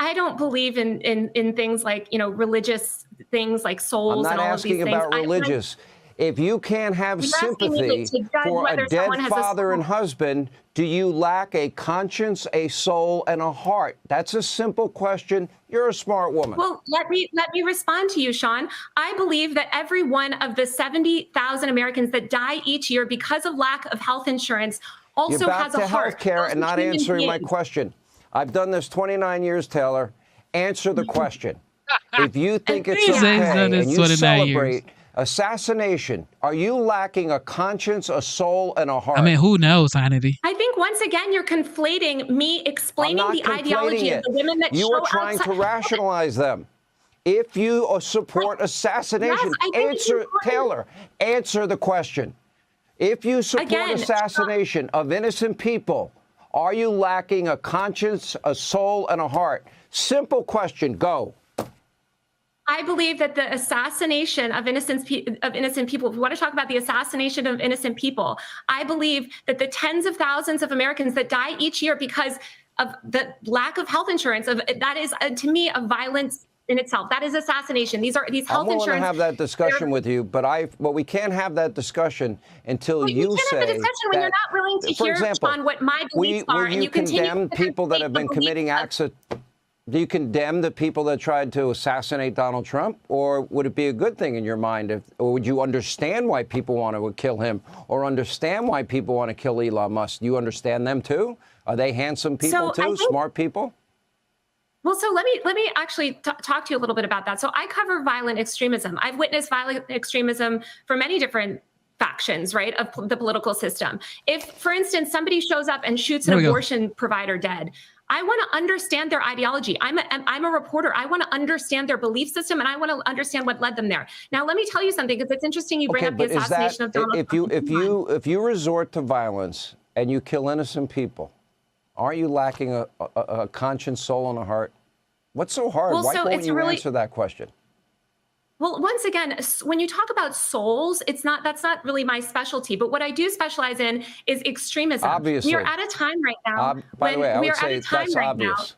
I don't believe in things like, religious things like souls I'm and not all of these asking things. about religious. If you can't have You're asking me sympathy to judge for a whether dead someone has a father and soul. husband, do you lack a conscience, a soul, and a heart? That's a simple question. You're a smart woman. Well, let me respond to you, Sean. I believe that every one of the 70,000 Americans that die each year because of lack of health insurance also You're back has to a heart. healthcare Those and are not human answering my beings. question. I've done this 29 years, Taylor. Answer the question. If you think it's He's okay done this and you 29 years. celebrate assassination, are you lacking a conscience, a soul, and a heart? I mean, who knows, Hannity? I think once again you're conflating me explaining I'm not the ideology conflating of the women that You show are trying to outside. rationalize them. If you support assassination, Yes, I think it's answer, important. Taylor, answer the question. If you support Again, assassination of innocent people, are you lacking a conscience, a soul, and a heart? Simple question. Go. I believe that the assassination of innocent people, if we want to talk about the assassination of innocent people, I believe that the tens of thousands of Americans that die each year because of the lack of health insurance, that is, to me, a violence in itself. That is assassination. These health I'm willing insurance. to have that discussion with you, but we can't have that discussion until you can't say have the discussion when you're not willing to for hear, example, Sean, what my beliefs are, and you continue condemn to people that have been committing acts of. Do you condemn the people that tried to assassinate Donald Trump, or would it be a good thing in your mind, or would you understand why people want to kill him, or understand why people want to kill Elon Musk? Do you understand them too? Are they handsome people too, smart people? Well, so let me actually talk to you a little bit about that. So I cover violent extremism. I've witnessed violent extremism for many different factions, right, of the political system. If, for instance, somebody shows up and shoots an abortion provider dead, I want to understand their ideology. I'm a reporter. I want to understand their belief system, and I want to understand what led them there. Now, let me tell you something, because it's interesting you bring up the assassination of Donald Trump. If you resort to violence and you kill innocent people, aren't you lacking a conscience, soul, and a heart? What's so hard? Well, Why so won't it's you really- answer that question? Well, once again, when you talk about souls, that's not really my specialty. But what I do specialize in is extremism. Obviously. We are at a time right now By the way, I would say that's obvious.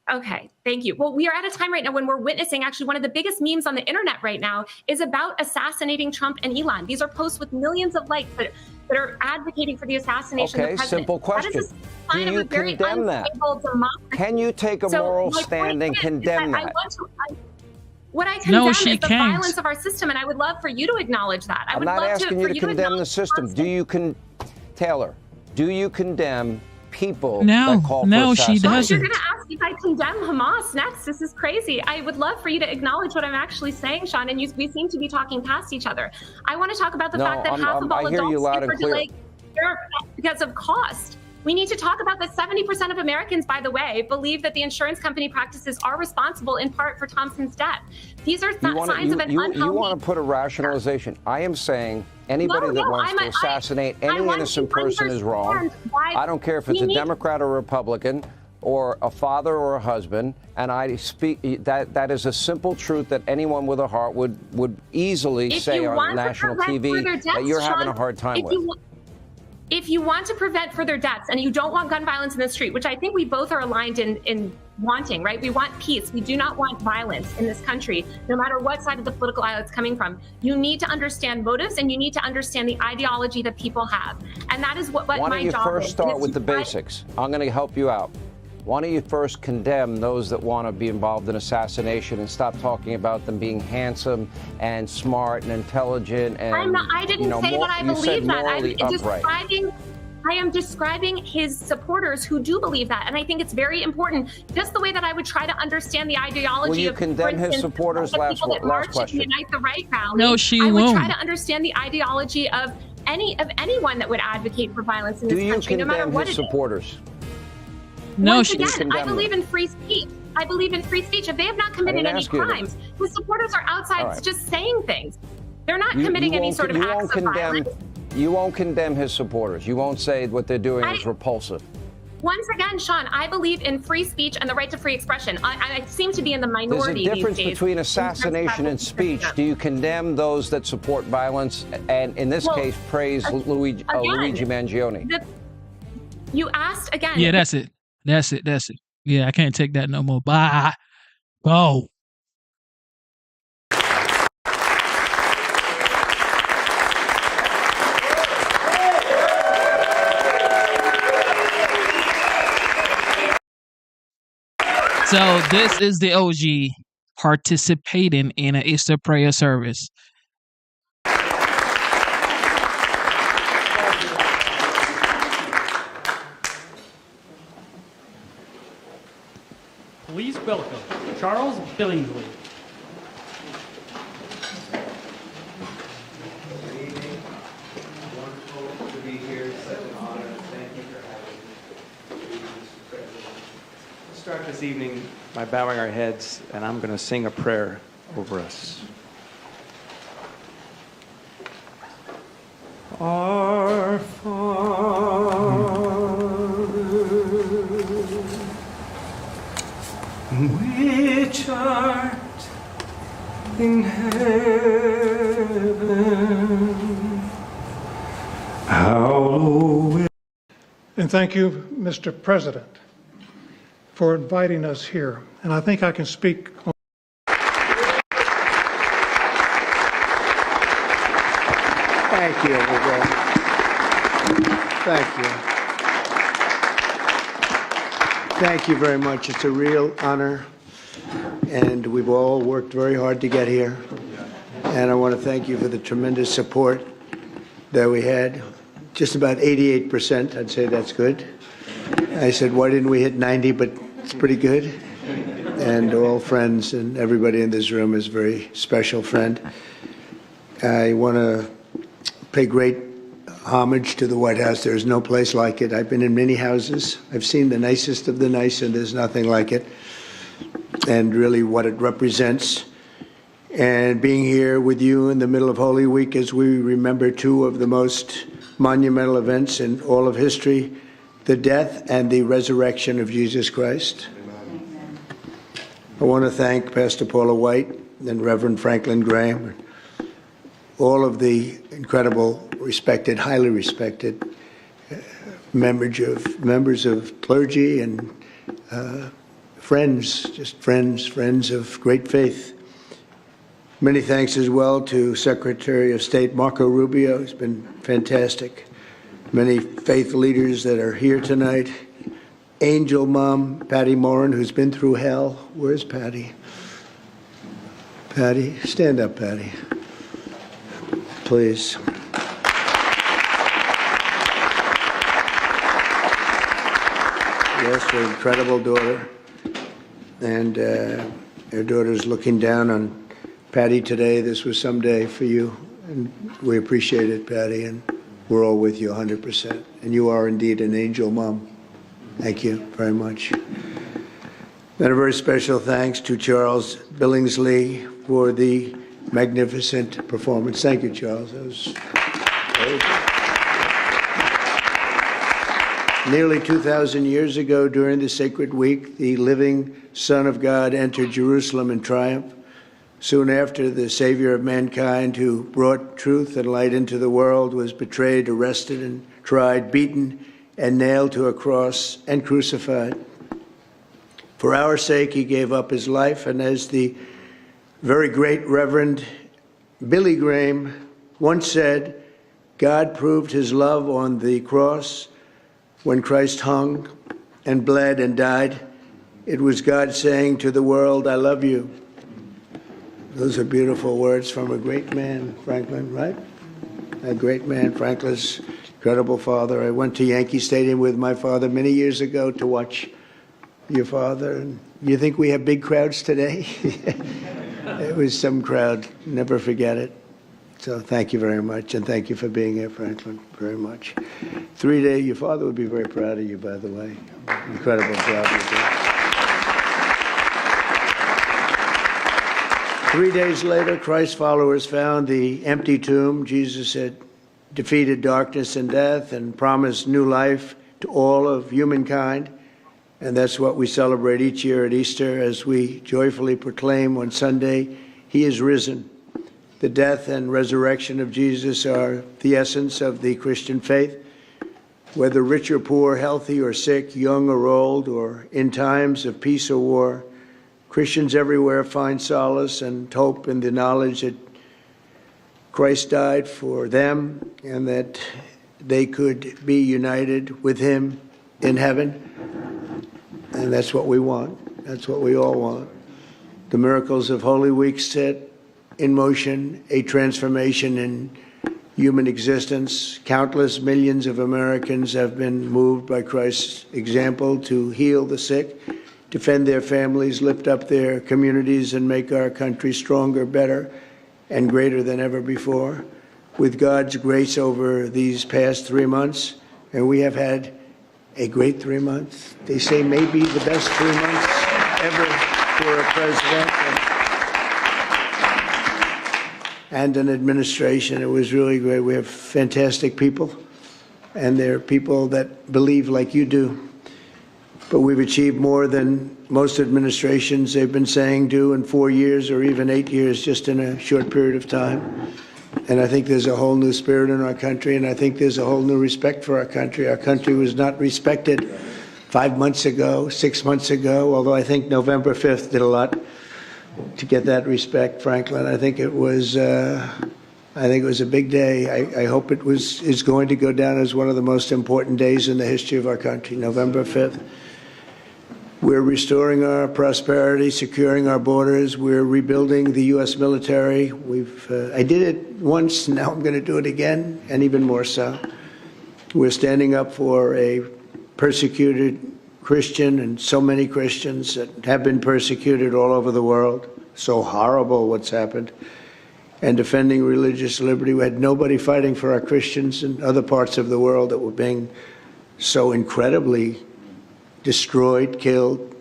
Okay, thank you. Well, we are at a time right now when we're witnessing actually one of the biggest memes on the internet right now is about assassinating Trump and Elon. These are posts with millions of likes that are advocating for the assassination of the president. Simple question. That is a sign Do you of a very condemn that? unstable democracy. Can you take a So moral my stand point and condemn is that? what I condemn No, is she the can't. violence of our system, and I would love for you to acknowledge that. I'm not asking you to condemn the system. Taylor, do you condemn people that call for assassination? You're going to ask if I condemn Hamas next. This is crazy. I would love for you to acknowledge what I'm actually saying, Sean, and we seem to be talking past each other. I want to talk about the fact that half of all adults suffer delayed care because of cost. We need to talk about that 70% of Americans, by the way, believe that the insurance company practices are responsible in part for Thompson's death. These are signs of an unhealthy... You want to put a rationalization. I am saying anybody that wants to assassinate any innocent person is wrong. I don't care if it's a Democrat or Republican or a father or a husband. And I speak that is a simple truth that anyone with a heart would easily say on national TV that you're having a hard time with. If you want to prevent further deaths and you don't want gun violence in the street, which I think we both are aligned in wanting, right? We want peace. We do not want violence in this country, no matter what side of the political aisle it's coming from. You need to understand motives and you need to understand the ideology that people have. And that is what my job is. Why don't you first start with the basics? I'm going to help you out. Why don't you first condemn those that want to be involved in assassination and stop talking about them being handsome and smart and intelligent and I didn't say that I believe that. I am describing his supporters who do believe that. And I think it's very important, just the way that I would try to understand the ideology Will you condemn his supporters? Last question. Unite the Right rally. No, she won't. I would try won't. to understand the ideology of anyone that would advocate for violence in this country, no matter what it is. Do you condemn his supporters? No, Once again, I believe in free speech. I believe in free speech. If they have not committed any crimes, his supporters are outside just saying things. They're not committing any sort of acts of violence. You won't condemn his supporters. You won't say what they're doing is repulsive. Once again, Sean, I believe in free speech and the right to free expression. I seem to be in the minority There's a difference these days between assassination and speech. Do you condemn those that support violence and, in this case, praise Luigi Mangione? You asked again. Yeah, that's it. That's it. Yeah, I can't take that no more. Bye. Go. So this is the OG participating in an Easter prayer service. Please welcome Charles Billingsley. Good evening. Wonderful to be here. Such an honor. Thank you for having me, Mr. President. Let's start this evening by bowing our heads, and I'm going to sing a prayer over us. Our Father, which art in heaven, hallowed. And thank you, Mr. President, for inviting us here. And I think I can speak on. Thank you, everybody. Thank you. Thank you very much. It's a real honor, and we've all worked very hard to get here. And I want to thank you for the tremendous support that we had. Just about 88%, I'd say that's good. I said, why didn't we hit 90? But it's pretty good. And all friends and everybody in this room is a very special friend. I want to pay great homage to the White House. There's no place like it. I've been in many houses. I've seen the nicest of the nice, and there's nothing like it. And really what it represents. And being here with you in the middle of Holy Week as we remember two of the most monumental events in all of history, the death and the resurrection of Jesus Christ. I want to thank Pastor Paula White and Reverend Franklin Graham, all of the incredible, respected, highly respected members of clergy and friends, just friends of great faith. Many thanks as well to Secretary of State Marco Rubio. He's been fantastic. Many faith leaders that are here tonight. Angel Mom, Patty Morin, who's been through hell. Where's Patty? Patty, stand up, Patty. Please. Yes, her incredible daughter. And her daughter's looking down on Patty today. This was some day for you. And we appreciate it, Patty, and we're all with you 100%. And you are indeed an angel mom. Thank you very much. And a very special thanks to Charles Billingsley for the magnificent performance. Thank you, Charles. That was very good. Nearly 2,000 years ago, during the sacred week, the living Son of God entered Jerusalem in triumph. Soon after, the Savior of mankind, who brought truth and light into the world, was betrayed, arrested, and tried, beaten, and nailed to a cross and crucified. For our sake, he gave up his life, and as the very great Reverend Billy Graham once said, God proved his love on the cross when Christ hung and bled and died. It was God saying to the world, I love you. Those are beautiful words from a great man, Franklin, right? A great man, Franklin's incredible father. I went to Yankee Stadium with my father many years ago to watch your father. And you think we have big crowds today? It was some crowd. Never forget it. So thank you very much, and thank you for being here, Franklin, very much. 3 days, your father would be very proud of you, by the way. Incredible job you did. 3 days later, Christ's followers found the empty tomb. Jesus had defeated darkness and death and promised new life to all of humankind. And that's what we celebrate each year at Easter as we joyfully proclaim on Sunday, He is risen. The death and resurrection of Jesus are the essence of the Christian faith. Whether rich or poor, healthy or sick, young or old, or in times of peace or war, Christians everywhere find solace and hope in the knowledge that Christ died for them and that they could be united with Him in heaven. And that's what we want. That's what we all want. The miracles of Holy Week set in motion a transformation in human existence. Countless millions of Americans have been moved by Christ's example to heal the sick, defend their families, lift up their communities, and make our country stronger, better, and greater than ever before. With God's grace over these past 3 months, and we have had a great 3 months. They say maybe the best 3 months ever for a president and an administration. It was really great. We have fantastic people, and they're people that believe like you do. But we've achieved more than most administrations, they've been saying, do in 4 years or even 8 years, just in a short period of time. And I think there's a whole new spirit in our country, and I think there's a whole new respect for our country. Our country was not respected 5 months ago, 6 months ago, although I think November 5th did a lot to get that respect, Franklin. I think it was a big day. I hope is going to go down as one of the most important days in the history of our country, November 5th. We're restoring our prosperity, securing our borders. We're rebuilding the U.S. military. I did it once, now I'm going to do it again, and even more so. We're standing up for a persecuted Christian and so many Christians that have been persecuted all over the world. So horrible what's happened. And defending religious liberty. We had nobody fighting for our Christians in other parts of the world that were being so incredibly destroyed, killed,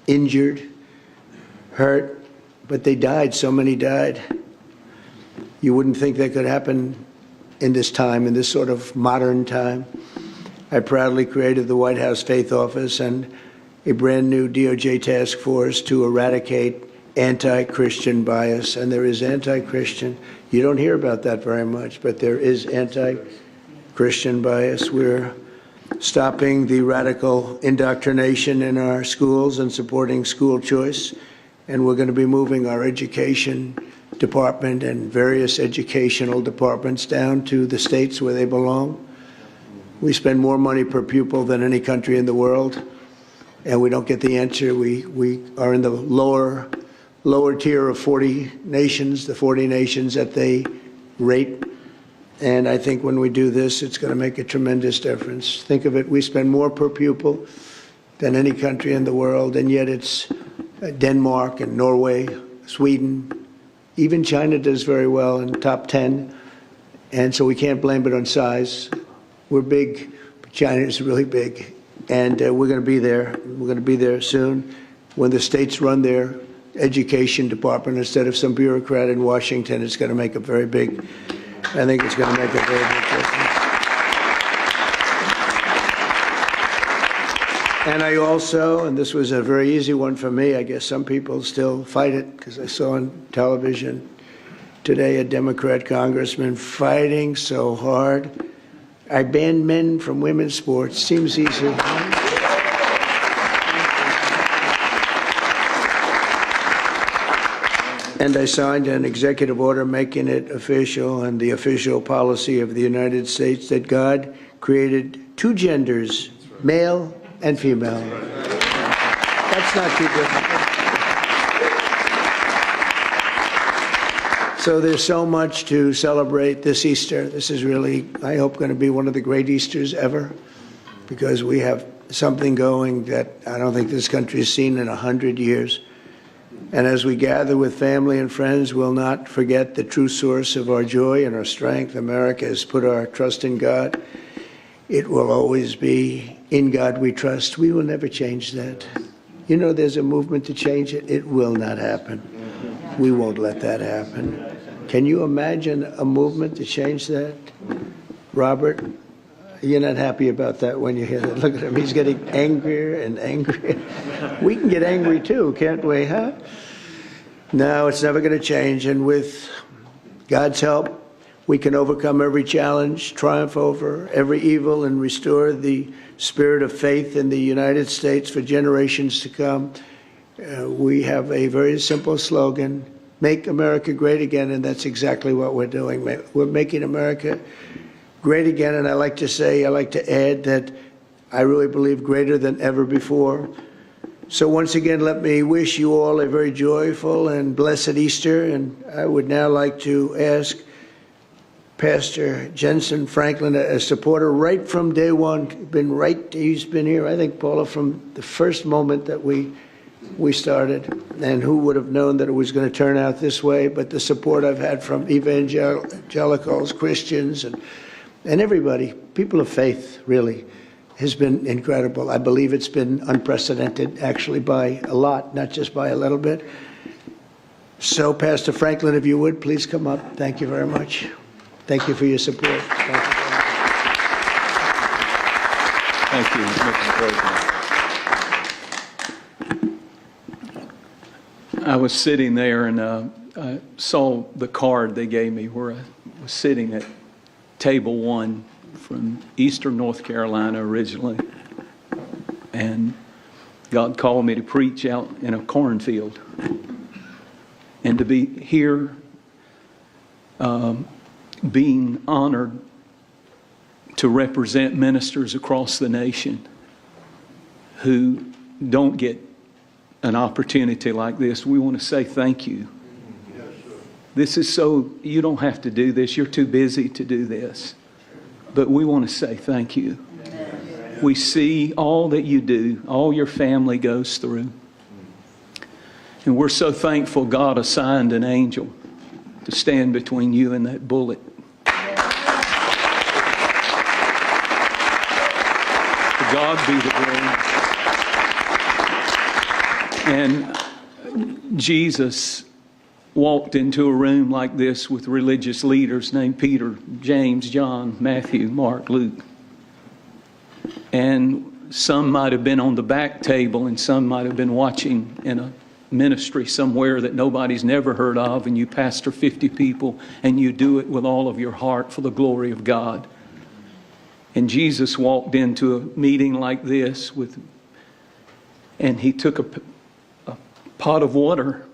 injured, hurt, but they died. So many died. You wouldn't think that could happen in this time, in this sort of modern time. I proudly created the White House Faith Office and a brand new DOJ task force to eradicate anti-Christian bias. And there is anti-Christian. You don't hear about that very much, but there is anti-Christian bias. We're stopping the radical indoctrination in our schools and supporting school choice. And we're going to be moving our education department and various educational departments down to the states where they belong. We spend more money per pupil than any country in the world, and we don't get the answer. We are in the lower tier of 40 nations, the 40 nations that they rate. And I think when we do this, it's going to make a tremendous difference. Think of it, we spend more per pupil than any country in the world, and yet it's Denmark and Norway, Sweden, even China does very well in the top 10. And so we can't blame it on size. We're big, but China is really big. And we're going to be there. We're going to be there soon when the states run their education department instead of some bureaucrat in Washington. It's going to make a very big, I think it's going to make a very big difference. And I also, and this was a very easy one for me, I guess some people still fight it because I saw on television today a Democrat congressman fighting so hard. I banned men from women's sports. Seems easy. And I signed an executive order making it official and the official policy of the United States that God created two genders, male and female. That's not too difficult. So there's so much to celebrate this Easter. This is really, I hope, going to be one of the great Easters ever, because we have something going that I don't think this country has seen in 100 years. And as we gather with family and friends, we'll not forget the true source of our joy and our strength. America has put our trust in God. It will always be in God we trust. We will never change that. You know, there's a movement to change it. It will not happen. We won't let that happen. Can you imagine a movement to change that? Robert, you're not happy about that when you hear that. Look at him. He's getting angrier and angrier. We can get angry too, can't we, huh? No, it's never going to change. And with God's help, we can overcome every challenge, triumph over every evil, and restore the spirit of faith in the United States for generations to come. We have a very simple slogan, make America great again, and that's exactly what we're doing. We're making America great again, and I like to add that I really believe greater than ever before. So once again, let me wish you all a very joyful and blessed Easter, and I would now like to ask Pastor Jensen Franklin, a supporter right from day one, he's been here, I think, Paula, from the first moment that we started, and who would have known that it was going to turn out this way, but the support I've had from evangelicals, Christians, and everybody, people of faith, really, has been incredible. I believe it's been unprecedented, actually, by a lot, not just by a little bit. So, Pastor Franklin, if you would, please come up. Thank you very much. Thank you for your support. Thank you, Mr. President. I was sitting there and I saw the card they gave me where I was sitting at table 1 from Eastern North Carolina originally. And God called me to preach out in a cornfield. And to be here being honored to represent ministers across the nation who don't get an opportunity like this, we want to say thank you. This is so, you don't have to do this. You're too busy to do this. But we want to say thank you. We see all that you do, all your family goes through. And we're so thankful God assigned an angel to stand between you and that bullet. To God be the glory. And Jesus walked into a room like this with religious leaders named Peter, James, John, Matthew, Mark, Luke. And some might have been on the back table and some might have been watching in a ministry somewhere that nobody's never heard of, and you pastor 50 people and you do it with all of your heart for the glory of God. And Jesus walked into a meeting like this and he took a pot of water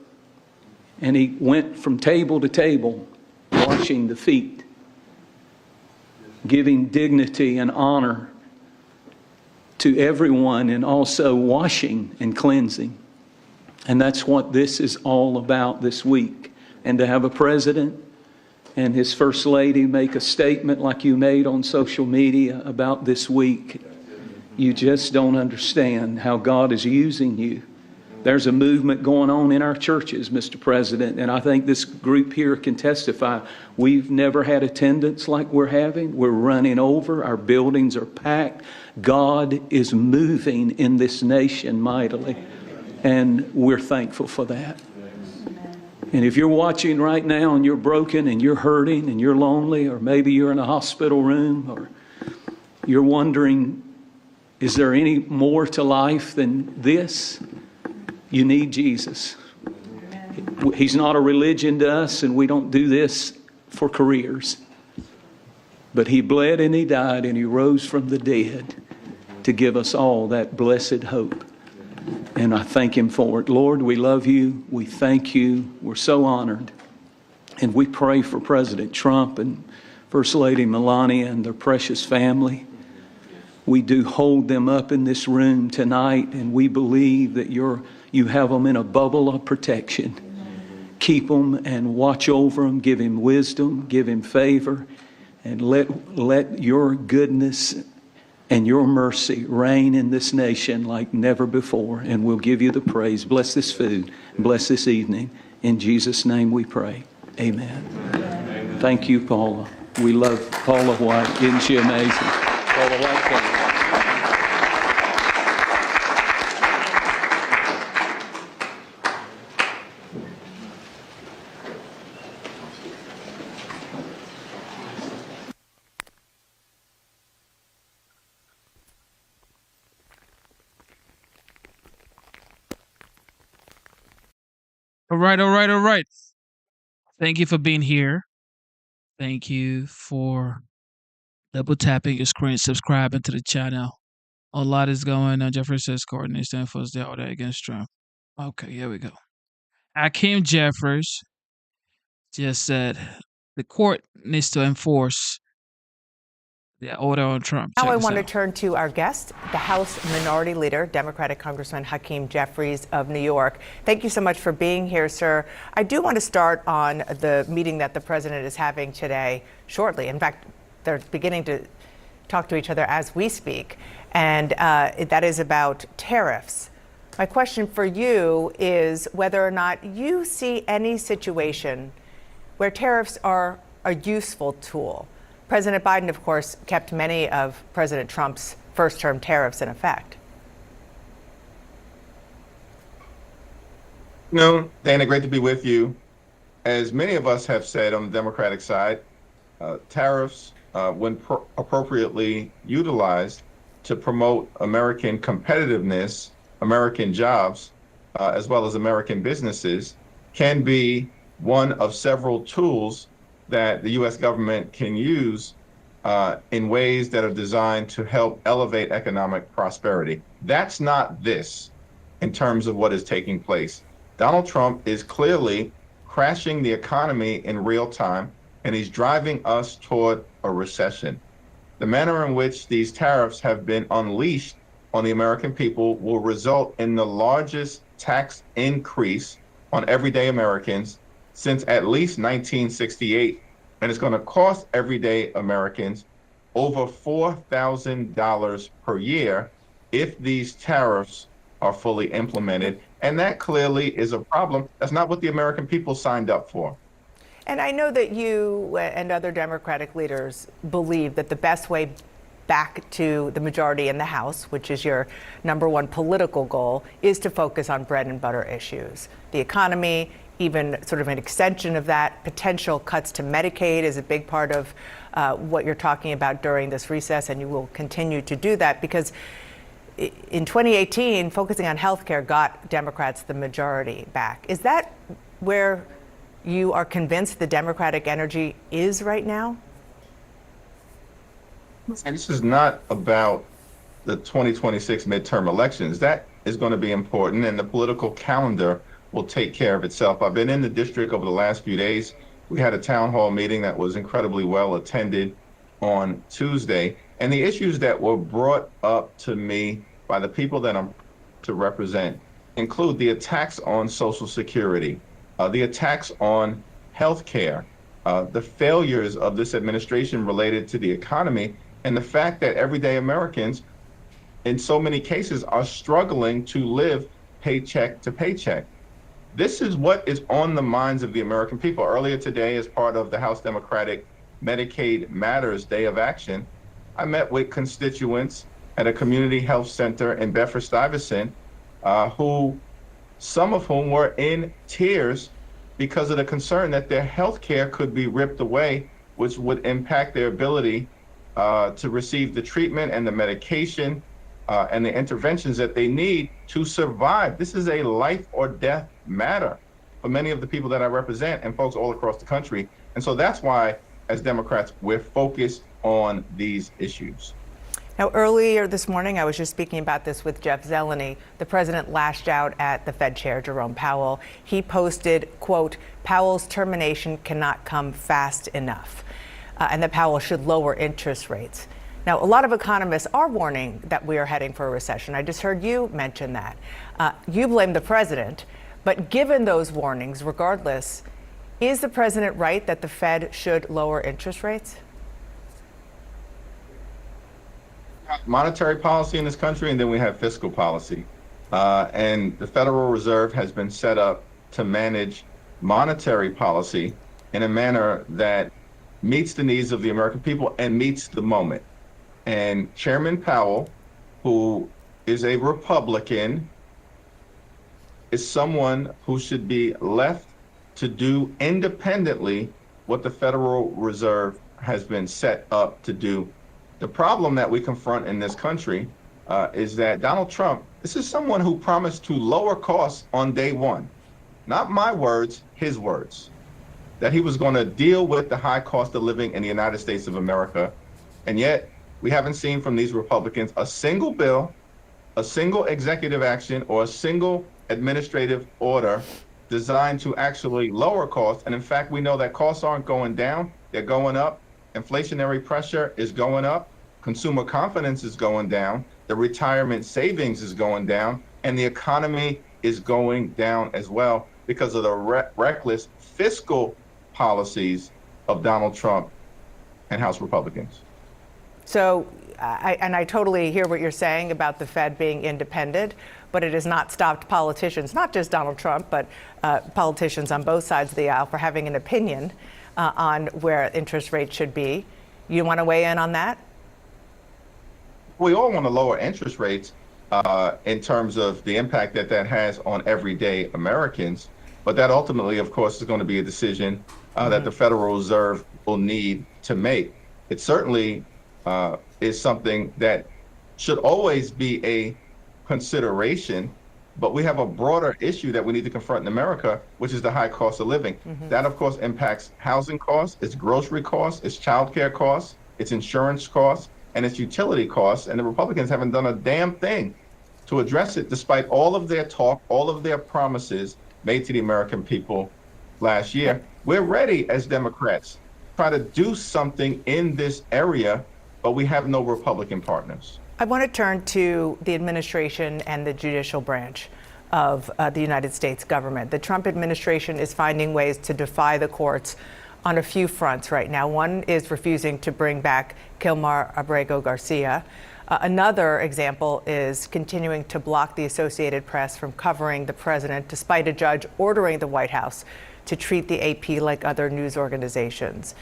and he went from table to table, washing the feet, giving dignity and honor to everyone, and also washing and cleansing. And that's what this is all about this week. And to have a president and his first lady make a statement like you made on social media about this week, you just don't understand how God is using you. There's a movement going on in our churches, Mr. President, and I think this group here can testify. We've never had attendance like we're having. We're running over. Our buildings are packed. God is moving in this nation mightily, and we're thankful for that. And if you're watching right now and you're broken and you're hurting and you're lonely, or maybe you're in a hospital room, or you're wondering, is there any more to life than this? You need Jesus. He's not a religion to us, and we don't do this for careers. But he bled and he died and he rose from the dead to give us all that blessed hope. And I thank him for it. Lord, we love you. We thank you. We're so honored. And we pray for President Trump and First Lady Melania and their precious family. We do hold them up in this room tonight, and we believe that you have them in a bubble of protection. Keep them and watch over them. Give him wisdom, give him favor, and let your goodness and your mercy reign in this nation like never before. And we'll give you the praise. Bless this food. Bless this evening. In Jesus' name we pray. Amen. Thank you, Paula. We love Paula White. Isn't she amazing? Paula White. All right. Thank you for being here. Thank you for double tapping your screen, subscribing to the channel. A lot is going on. Jeffrey says Courtney stand for the order against Trump. Okay, here we go. Hakeem Jeffers just said the court needs to enforce the order on Trump. Now I want to turn to our guest, the House Minority Leader, Democratic Congressman Hakeem Jeffries of New York. Thank you so much for being here, sir. I do want to start on the meeting that the president is having today shortly. In fact, they're beginning to talk to each other as we speak, and that is about tariffs. My question for you is whether or not you see any situation where tariffs are a useful tool. President Biden, of course, kept many of President Trump's first-term tariffs in effect. No, Dana, great to be with you. As many of us have said on the Democratic side, tariffs, when appropriately utilized to promote American competitiveness, American jobs, as well as American businesses, can be one of several tools that the U.S. government can use in ways that are designed to help elevate economic prosperity. That's not this in terms of what is taking place. Donald Trump is clearly crashing the economy in real time, and he's driving us toward a recession. The manner in which these tariffs have been unleashed on the American people will result in the largest tax increase on everyday Americans since at least 1968, and it's going to cost everyday Americans over $4,000 per year if these tariffs are fully implemented. And that clearly is a problem. That's not what the American people signed up for. And I know that you and other Democratic leaders believe that the best way back to the majority in the House, which is your number one political goal, is to focus on bread and butter issues. The economy, even sort of an extension of that, potential cuts to Medicaid is a big part of what you're talking about during this recess, and you will continue to do that because in 2018, focusing on health care got Democrats the majority back. Is that where you are convinced the Democratic energy is right now? And this is not about the 2026 midterm elections. That is going to be important, and the political calendar will take care of itself. I've been in the district over the last few days. We had a town hall meeting that was incredibly well attended on Tuesday, and the issues that were brought up to me by the people that I'm to represent include the attacks on Social Security, the attacks on health care, the failures of this administration related to the economy, and the fact that everyday Americans, in so many cases, are struggling to live paycheck to paycheck. This is what is on the minds of the American people. Earlier today, as part of the House Democratic Medicaid Matters Day of Action, I met with constituents at a community health center in Bedford-Stuyvesant, some of whom were in tears because of the concern that their health care could be ripped away, which would impact their ability to receive the treatment and the medication and the interventions that they need to survive. This is a life or death matter for many of the people that I represent and folks all across the country. And so that's why, as Democrats, we're focused on these issues. Now, earlier this morning, I was just speaking about this with Jeff Zeleny. The president lashed out at the Fed chair, Jerome Powell. He posted, quote, "Powell's termination cannot come fast enough," and that Powell should lower interest rates. Now, a lot of economists are warning that we are heading for a recession. I just heard you mention that. You blame the president, but given those warnings, regardless, is the president right that the Fed should lower interest rates? Monetary policy in this country, and then we have fiscal policy. And the Federal Reserve has been set up to manage monetary policy in a manner that meets the needs of the American people and meets the moment. And Chairman Powell, who is a Republican, is someone who should be left to do independently what the Federal Reserve has been set up to do. The problem that we confront in this country is that Donald Trump, this is someone who promised to lower costs on day one. Not my words, his words. That he was going to deal with the high cost of living in the United States of America. And yet, we haven't seen from these Republicans a single bill, a single executive action, or a single administrative order designed to actually lower costs. And in fact, we know that costs aren't going down, they're going up. Inflationary pressure is going up, consumer confidence is going down, the retirement savings is going down, and the economy is going down as well because of the reckless fiscal policies of Donald Trump and House Republicans. So, I totally hear what you're saying about the Fed being independent, but it has not stopped politicians, not just Donald Trump, but politicians on both sides of the aisle from having an opinion on where interest rates should be. You want to weigh in on that? We all want to lower interest rates in terms of the impact that that has on everyday Americans. But that ultimately, of course, is going to be a decision that the Federal Reserve will need to make. It certainly is something that should always be a consideration. But we have a broader issue that we need to confront in America, which is the high cost of living. That, of course, impacts housing costs, it's grocery costs, it's childcare costs, it's insurance costs, and it's utility costs. And the Republicans haven't done a damn thing to address it, despite all of their talk, all of their promises made to the American people last year. We're ready as Democrats to try to do something in this area, but we have no Republican partners. I want to turn to the administration and the judicial branch of the United States government. The Trump administration is finding ways to defy the courts on a few fronts right now. One is refusing to bring back Kilmar Abrego Garcia. Another example is continuing to block the Associated Press from covering the president, despite a judge ordering the White House to treat the AP like other news organizations.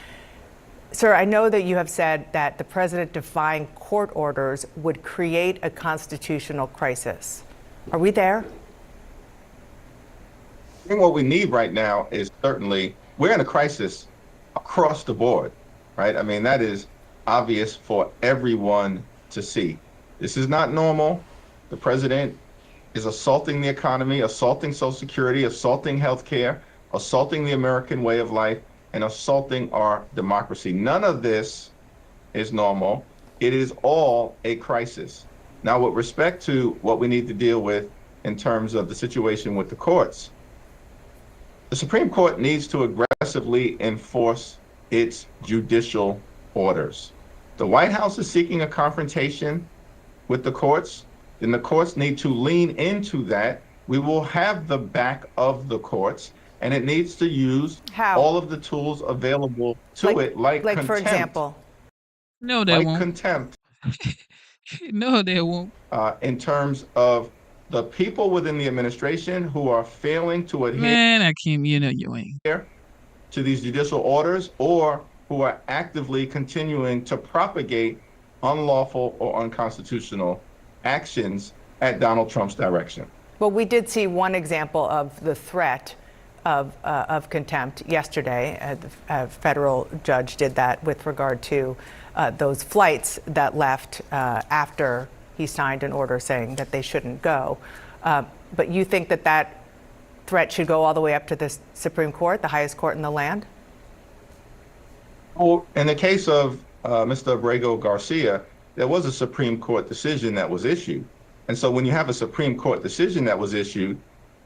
Sir, I know that you have said that the president defying court orders would create a constitutional crisis. Are we there? I think what we need right now is certainly, we're in a crisis across the board, right? I mean, that is obvious for everyone to see. This is not normal. The president is assaulting the economy, assaulting Social Security, assaulting healthcare, assaulting the American way of life, and assaulting our democracy. None of this is normal. It is all a crisis. Now, with respect to what we need to deal with in terms of the situation with the courts, the Supreme Court needs to aggressively enforce its judicial orders. The White House is seeking a confrontation with the courts, then the courts need to lean into that. We will have the back of the courts, and it needs to use all of the tools available to it, like contempt. for example. No, they like won't. contempt. No, they won't. In terms of the people within the administration who are failing to adhere Man, Akeem, you know you ain't. to these judicial orders, or who are actively continuing to propagate unlawful or unconstitutional actions at Donald Trump's direction. Well, we did see one example of the threat of contempt yesterday. A federal judge did that with regard to those flights that left after he signed an order saying that they shouldn't go. But you think that that threat should go all the way up to the Supreme Court, the highest court in the land? Well, in the case of Mr. Abrego Garcia, there was a Supreme Court decision that was issued. And so when you have a Supreme Court decision that was issued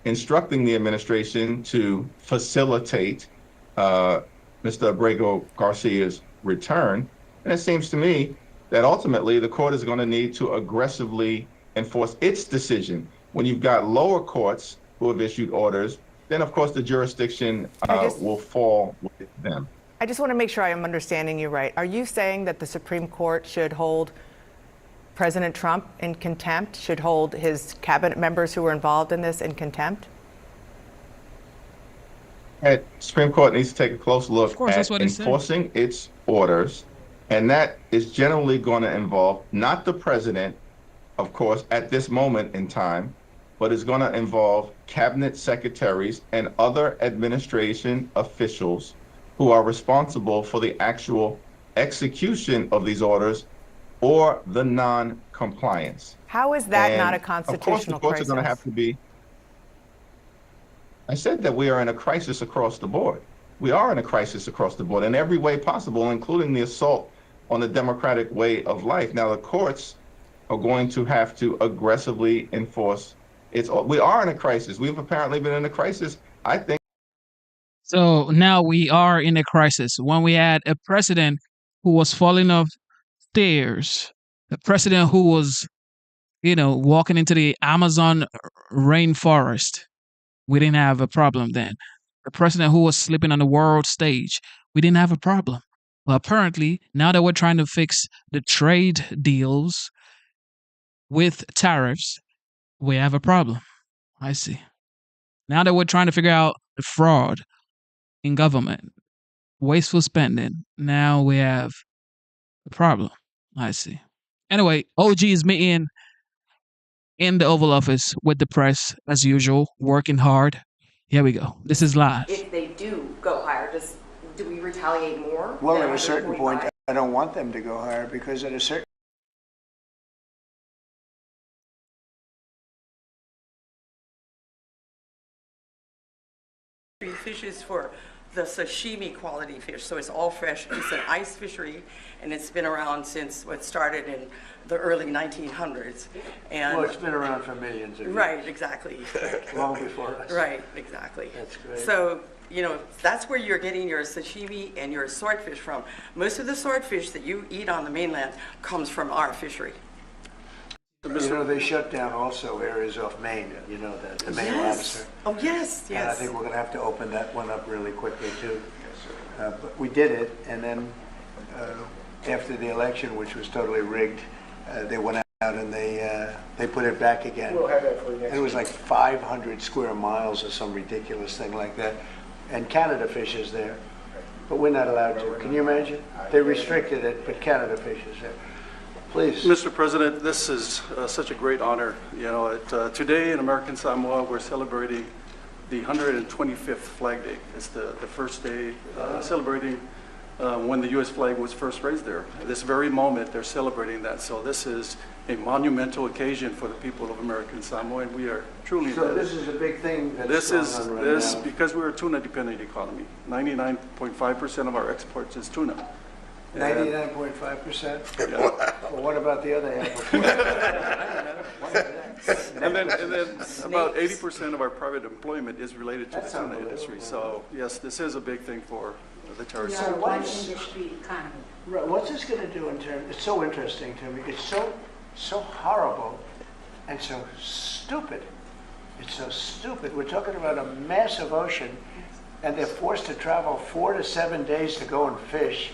instructing the administration to facilitate Mr. Abrego Garcia's return, and it seems to me that ultimately the court is going to need to aggressively enforce its decision. When you've got lower courts who have issued orders, then of course the jurisdiction will fall with them. I just want to make sure I am understanding you right. Are you saying that the Supreme Court should hold President Trump in contempt, should hold his cabinet members who were involved in this in contempt? The Supreme Court needs to take a close look at enforcing its orders, and that is generally going to involve not the president, of course, at this moment in time, but is going to involve cabinet secretaries and other administration officials who are responsible for the actual execution of these orders or the non-compliance. How is that not a Of constitutional course, the courts crisis? are going to have to be. I said that we are in a crisis across the board. We are in a crisis across the board in every way possible, including the assault on the democratic way of life. Now, the courts are going to have to aggressively enforce its. We are in a crisis. We've apparently been in a crisis, I think. So now we are in a crisis. When we had a president who was falling off stairs, a president who was, walking into the Amazon rainforest, we didn't have a problem then. A president who was sleeping on the world stage, we didn't have a problem. Well, apparently, now that we're trying to fix the trade deals with tariffs, we have a problem. I see. Now that we're trying to figure out the fraud in government, wasteful spending, now we have a problem. I see. Anyway, OG is meeting in the Oval Office with the press as usual, working hard. Here we go. This is live. If they do go higher, do we retaliate more? Well, at a certain point, I don't want them to go higher because at a certain Fish is for the sashimi quality fish, so it's all fresh. It's an ice fishery, and it's been around since what started in the early 1900s. And well, it's been around for millions of years. Right, exactly. Long before us. Right, exactly. That's great. So, that's where you're getting your sashimi and your swordfish from. Most of the swordfish that you eat on the mainland comes from our fishery. They shut down also areas off Maine, that the Maine lobster. Oh, yes, yes. And I think we're going to have to open that one up really quickly, too. But we did it, and then after the election, which was totally rigged, they went out and they put it back again. We'll have that for you next week. It was like 500 square miles or some ridiculous thing like that. And Canada fish is there, but we're not allowed to. Can you imagine? They restricted it, but Canada fish is there. Please. Mr. President, this is such a great honor. Today in American Samoa, we're celebrating the 125th Flag Day. It's the first day celebrating when the U.S. flag was first raised there. At this very moment, they're celebrating that. So this is a monumental occasion for the people of American Samoa, and we are truly. So this is a big thing that's going on right now. Because we're a tuna-dependent economy. 99.5% of our exports is tuna. 99.5%? Well, what about the other half? And then about 80% of our private employment is related to the tuna industry. So yes, this is a big thing for the terrorists. So what's this going to do in terms? It's so interesting to me. It's so horrible and so stupid. It's so stupid. We're talking about a massive ocean, and they're forced to travel 4 to 7 days to go and fish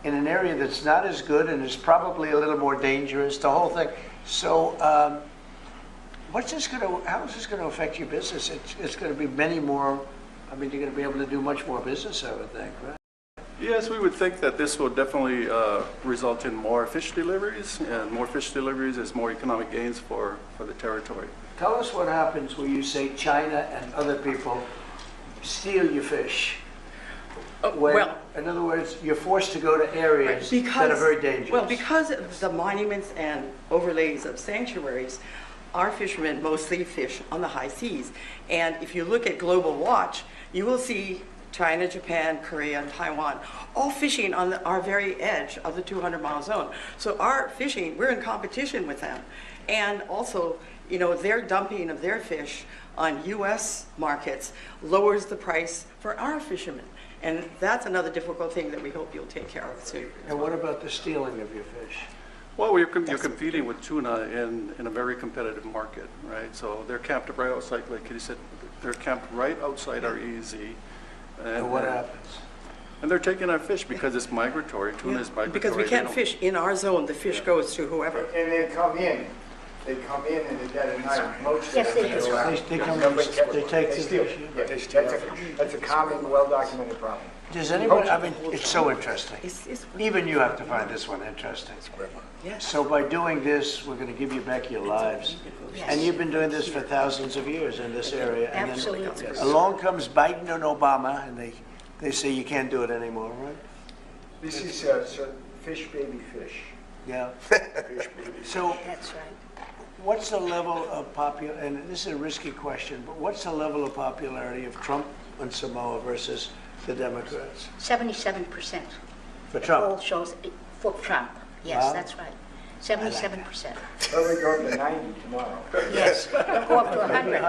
in an area that's not as good and is probably a little more dangerous. The whole thing. So. How is this going to affect your business? It's going to be many more. I mean, you're going to be able to do much more business, I would think, right? Yes, we would think that this will definitely result in more fish deliveries, and more fish deliveries is more economic gains for the territory. Tell us what happens when you say China and other people steal your fish. In other words, you're forced to go to areas that are very dangerous. Well, because of the monuments and overlays of sanctuaries, our fishermen mostly fish on the high seas. And if you look at Global Watch, you will see China, Japan, Korea, and Taiwan all fishing on our very edge of the 200-mile zone. So our fishing, we're in competition with them. And also, their dumping of their fish on U.S. markets lowers the price for our fishermen. And that's another difficult thing that we hope you'll take care of too. And what about the stealing of your fish? Well, you're competing with tuna in a very competitive market, right? So they're camped right outside, like you said, they're camped right outside our EEZ. And what happens? And they're taking our fish because it's migratory. Tuna is migratory. Because we can't fish in our zone. The fish goes to whoever. And they come in. They come in and they get a night. Most Yes, they do. They come in, they take the fish. That's a common, well-documented problem. Does anyone, I mean, it's so interesting. Even you have to find this one interesting. So by doing this, we're going to give you back your lives. And you've been doing this for thousands of years in this area. And Absolutely. then along comes Biden and Obama, and they say you can't do it anymore, right? This is fish baby fish. Yeah. Fish baby. So That's right. what's the level of and this is a risky question, but what's the level of popularity of Trump and Samoa versus the Democrats? 77%. For Trump? All shows for Trump. Yes, Wow. that's right. 77%. Well, we go up to 90 tomorrow. Yes, go up to 100.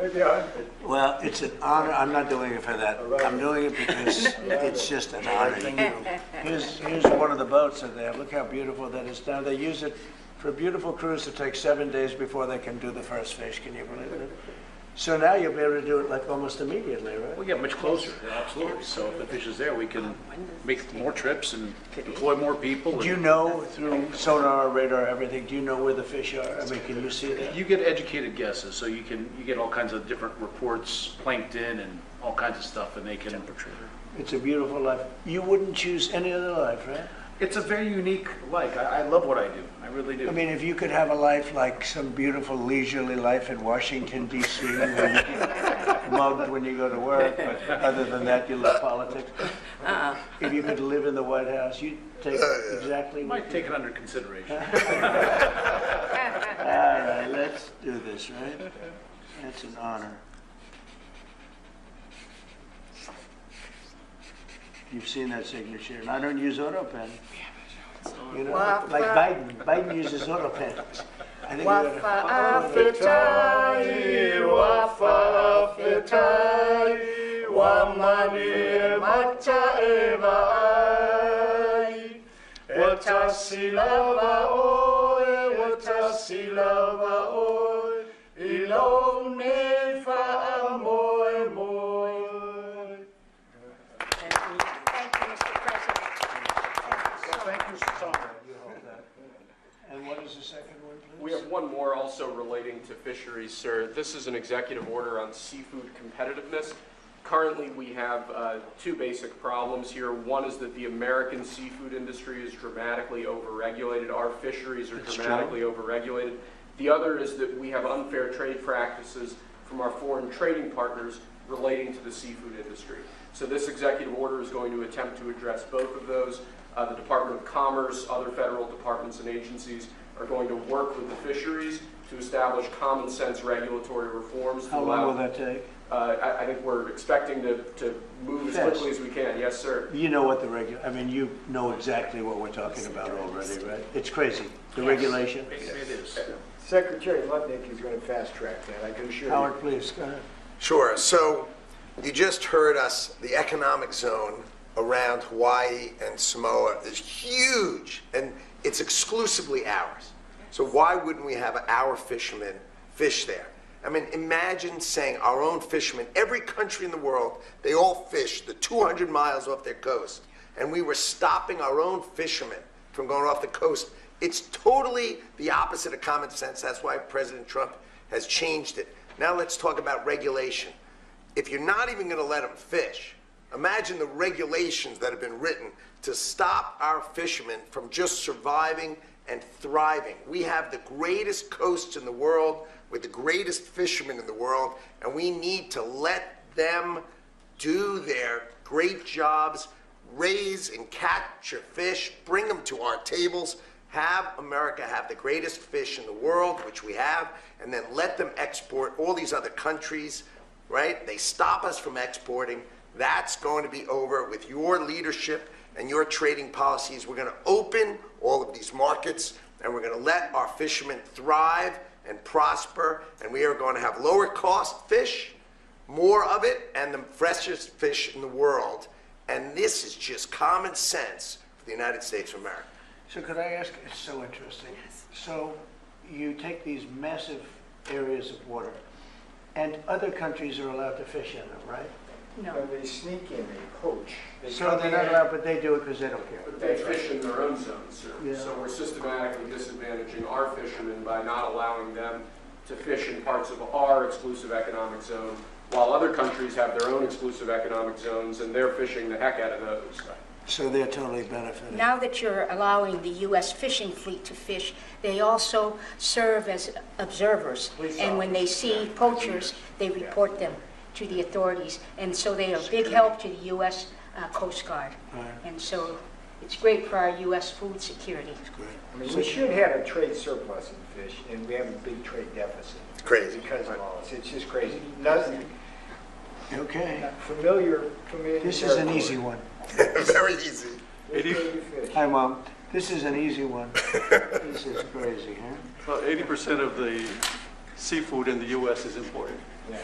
Maybe 100. Well, it's an honor. I'm not doing it for that. I'm doing it because it's just an honor. Here's one of the boats that they have. Look how beautiful that is down. They use it for a beautiful cruise to take 7 days before they can do the first fish. Can you believe it? So now you'll be able to do it like almost immediately, right? We'll get much closer, absolutely. So if the fish is there, we can make more trips and deploy more people. Do you know through sonar, radar, everything, do you know where the fish are? I mean, can you see that? You get educated guesses, so you get all kinds of different reports, plankton and all kinds of stuff, and they can. It's a beautiful life. You wouldn't choose any other life, right? It's a very unique life. I love what I do. I really do. I mean, if you could have a life like some beautiful leisurely life in Washington, D.C., where you get mugged when you go to work, but other than that, you love politics. If you could live in the White House, you'd take exactly what Might take it under consideration. All right, let's do this, right? That's an honor. You've seen that signature, and I don't use AutoPen. You know, like Biden. Biden uses AutoPen. I think And what is the second one, please? We have one more also relating to fisheries, sir. This is an executive order on seafood competitiveness. Currently, we have two basic problems here. One is that the American seafood industry is dramatically overregulated. Our fisheries are dramatically overregulated. The other is that we have unfair trade practices from our foreign trading partners relating to the seafood industry. So this executive order is going to attempt to address both of those. The Department of Commerce, other federal departments and agencies are going to work with the fisheries to establish common sense regulatory reforms. How long will that take? I think we're expecting to move as Yes. quickly as we can. Yes, sir. You know what I mean, you know exactly what we're talking about already, right? It's crazy, the regulation. It is. Secretary Lutnick is going to fast track that, I can assure you. Howard, please, go ahead. Sure. So you just heard us, the economic zone around Hawaii and Samoa is huge, and it's exclusively ours. So why wouldn't we have our fishermen fish there? I mean, imagine saying our own fishermen, every country in the world, they all fish the 200 miles off their coast, and we were stopping our own fishermen from going off the coast. It's totally the opposite of common sense. That's why President Trump has changed it. Now let's talk about regulation. If you're not even going to let them fish, imagine the regulations that have been written to stop our fishermen from just surviving and thriving. We have the greatest coasts in the world with the greatest fishermen in the world, and we need to let them do their great jobs, raise and capture fish, bring them to our tables, have America have the greatest fish in the world, which we have, and then let them export all these other countries, right? They stop us from exporting. That's going to be over with your leadership and your trading policies. We're going to open all of these markets, and we're going to let our fishermen thrive and prosper, and we are going to have lower cost fish, more of it, and the freshest fish in the world. And this is just common sense for the United States of America. So could I ask, it's so interesting. So you take these massive areas of water, and other countries are allowed to fish in them, right? No, they sneak in, they poach. They So come they're not in- allowed, but they do it because they don't care. But they fish in their own zones, sir. Yeah. So we're systematically disadvantaging our fishermen by not allowing them to fish in parts of our exclusive economic zone, while other countries have their own exclusive economic zones, and they're fishing the heck out of those. So they're totally benefiting. Now that you're allowing the U.S. fishing fleet to fish, they also serve as observers. And when they see poachers, they report them to the authorities. And so they are a big help to the U.S. Coast Guard. And so it's great for our U.S. food security. I mean, we should have a trade surplus in fish, and we have a big trade deficit. Crazy. Because of all this. It's just crazy. Nothing. Okay. Familiar. This is an easy one. Very easy. Hi, Mom. This is an easy one. This is crazy, huh? Well, 80% of the seafood in the U.S. is imported. Yeah.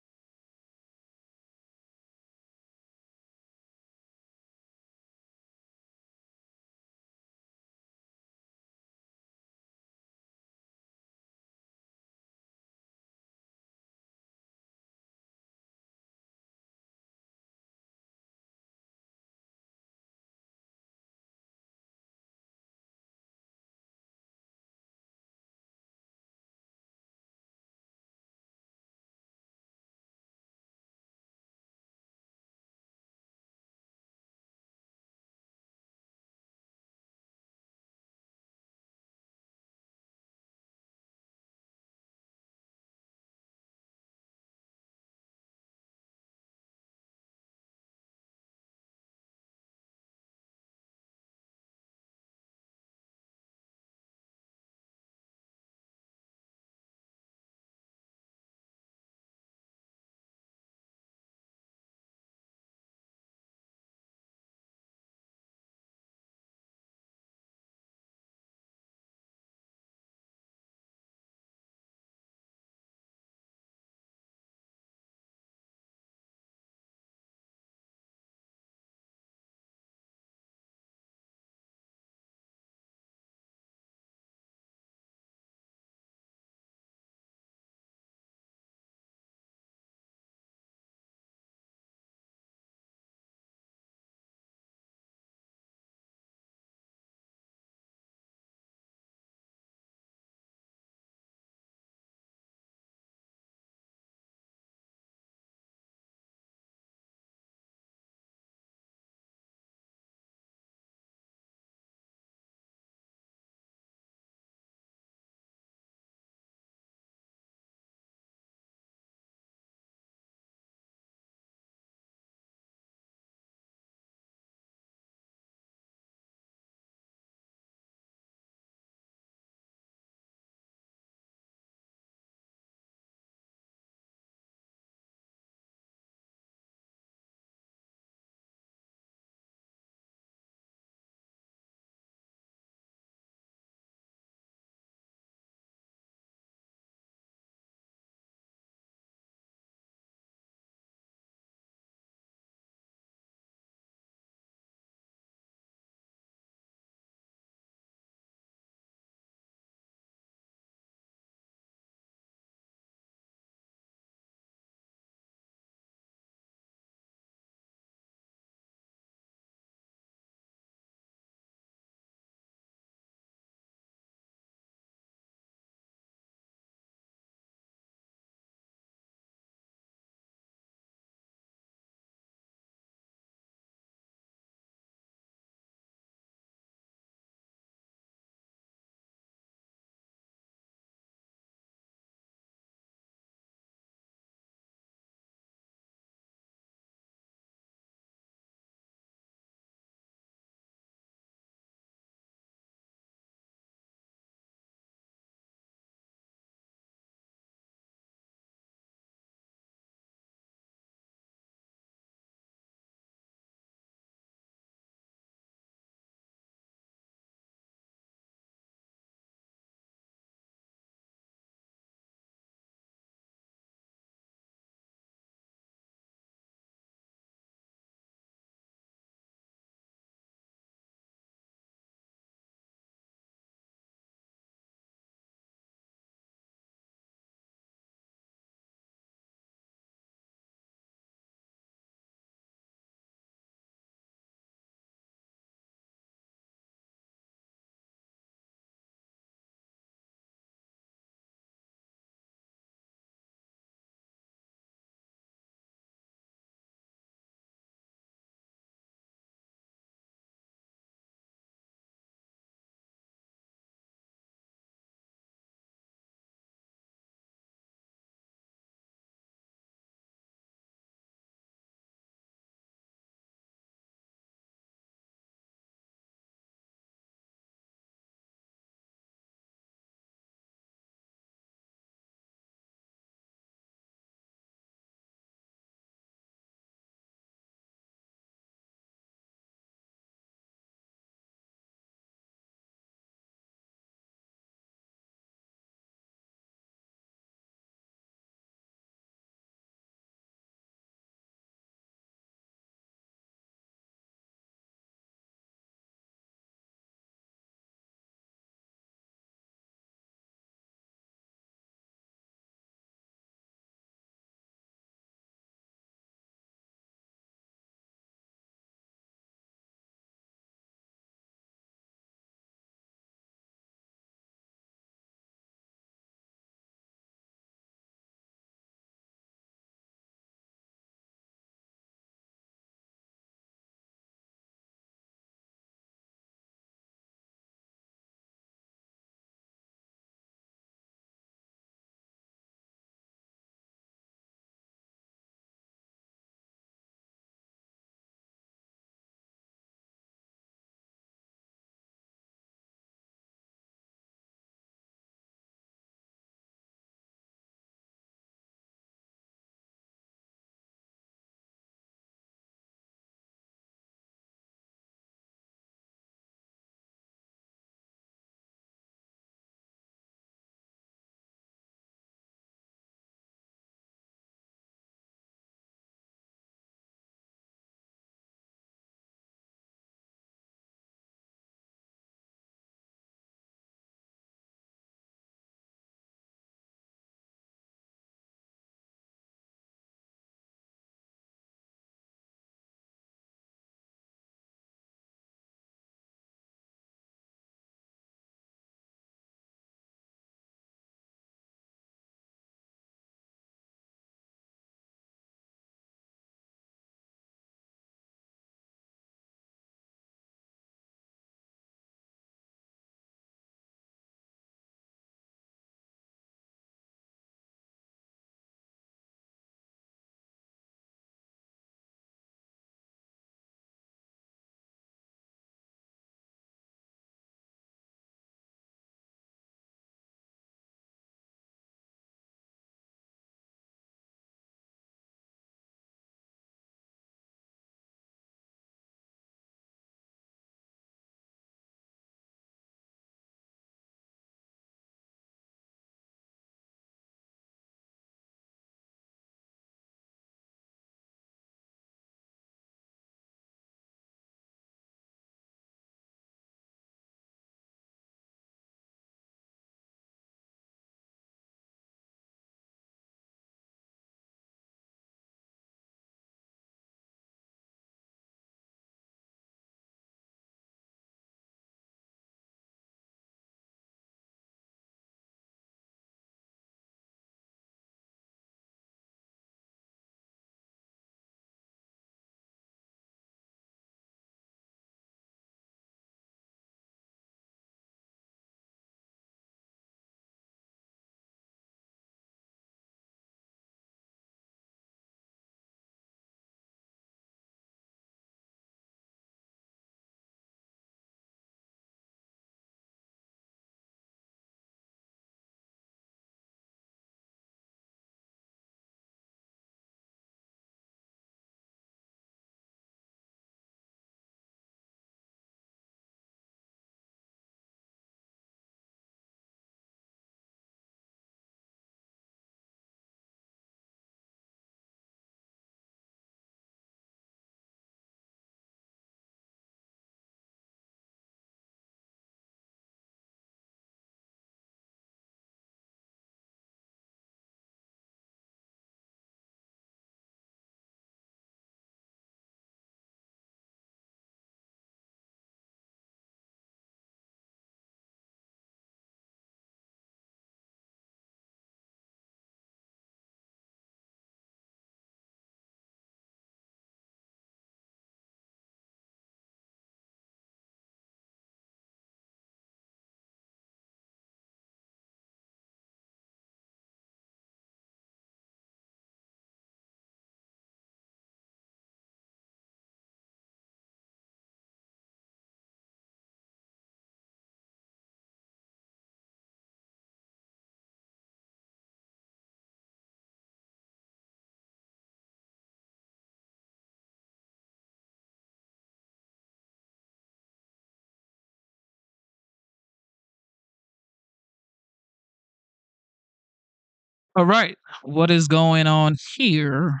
All right, what is going on here?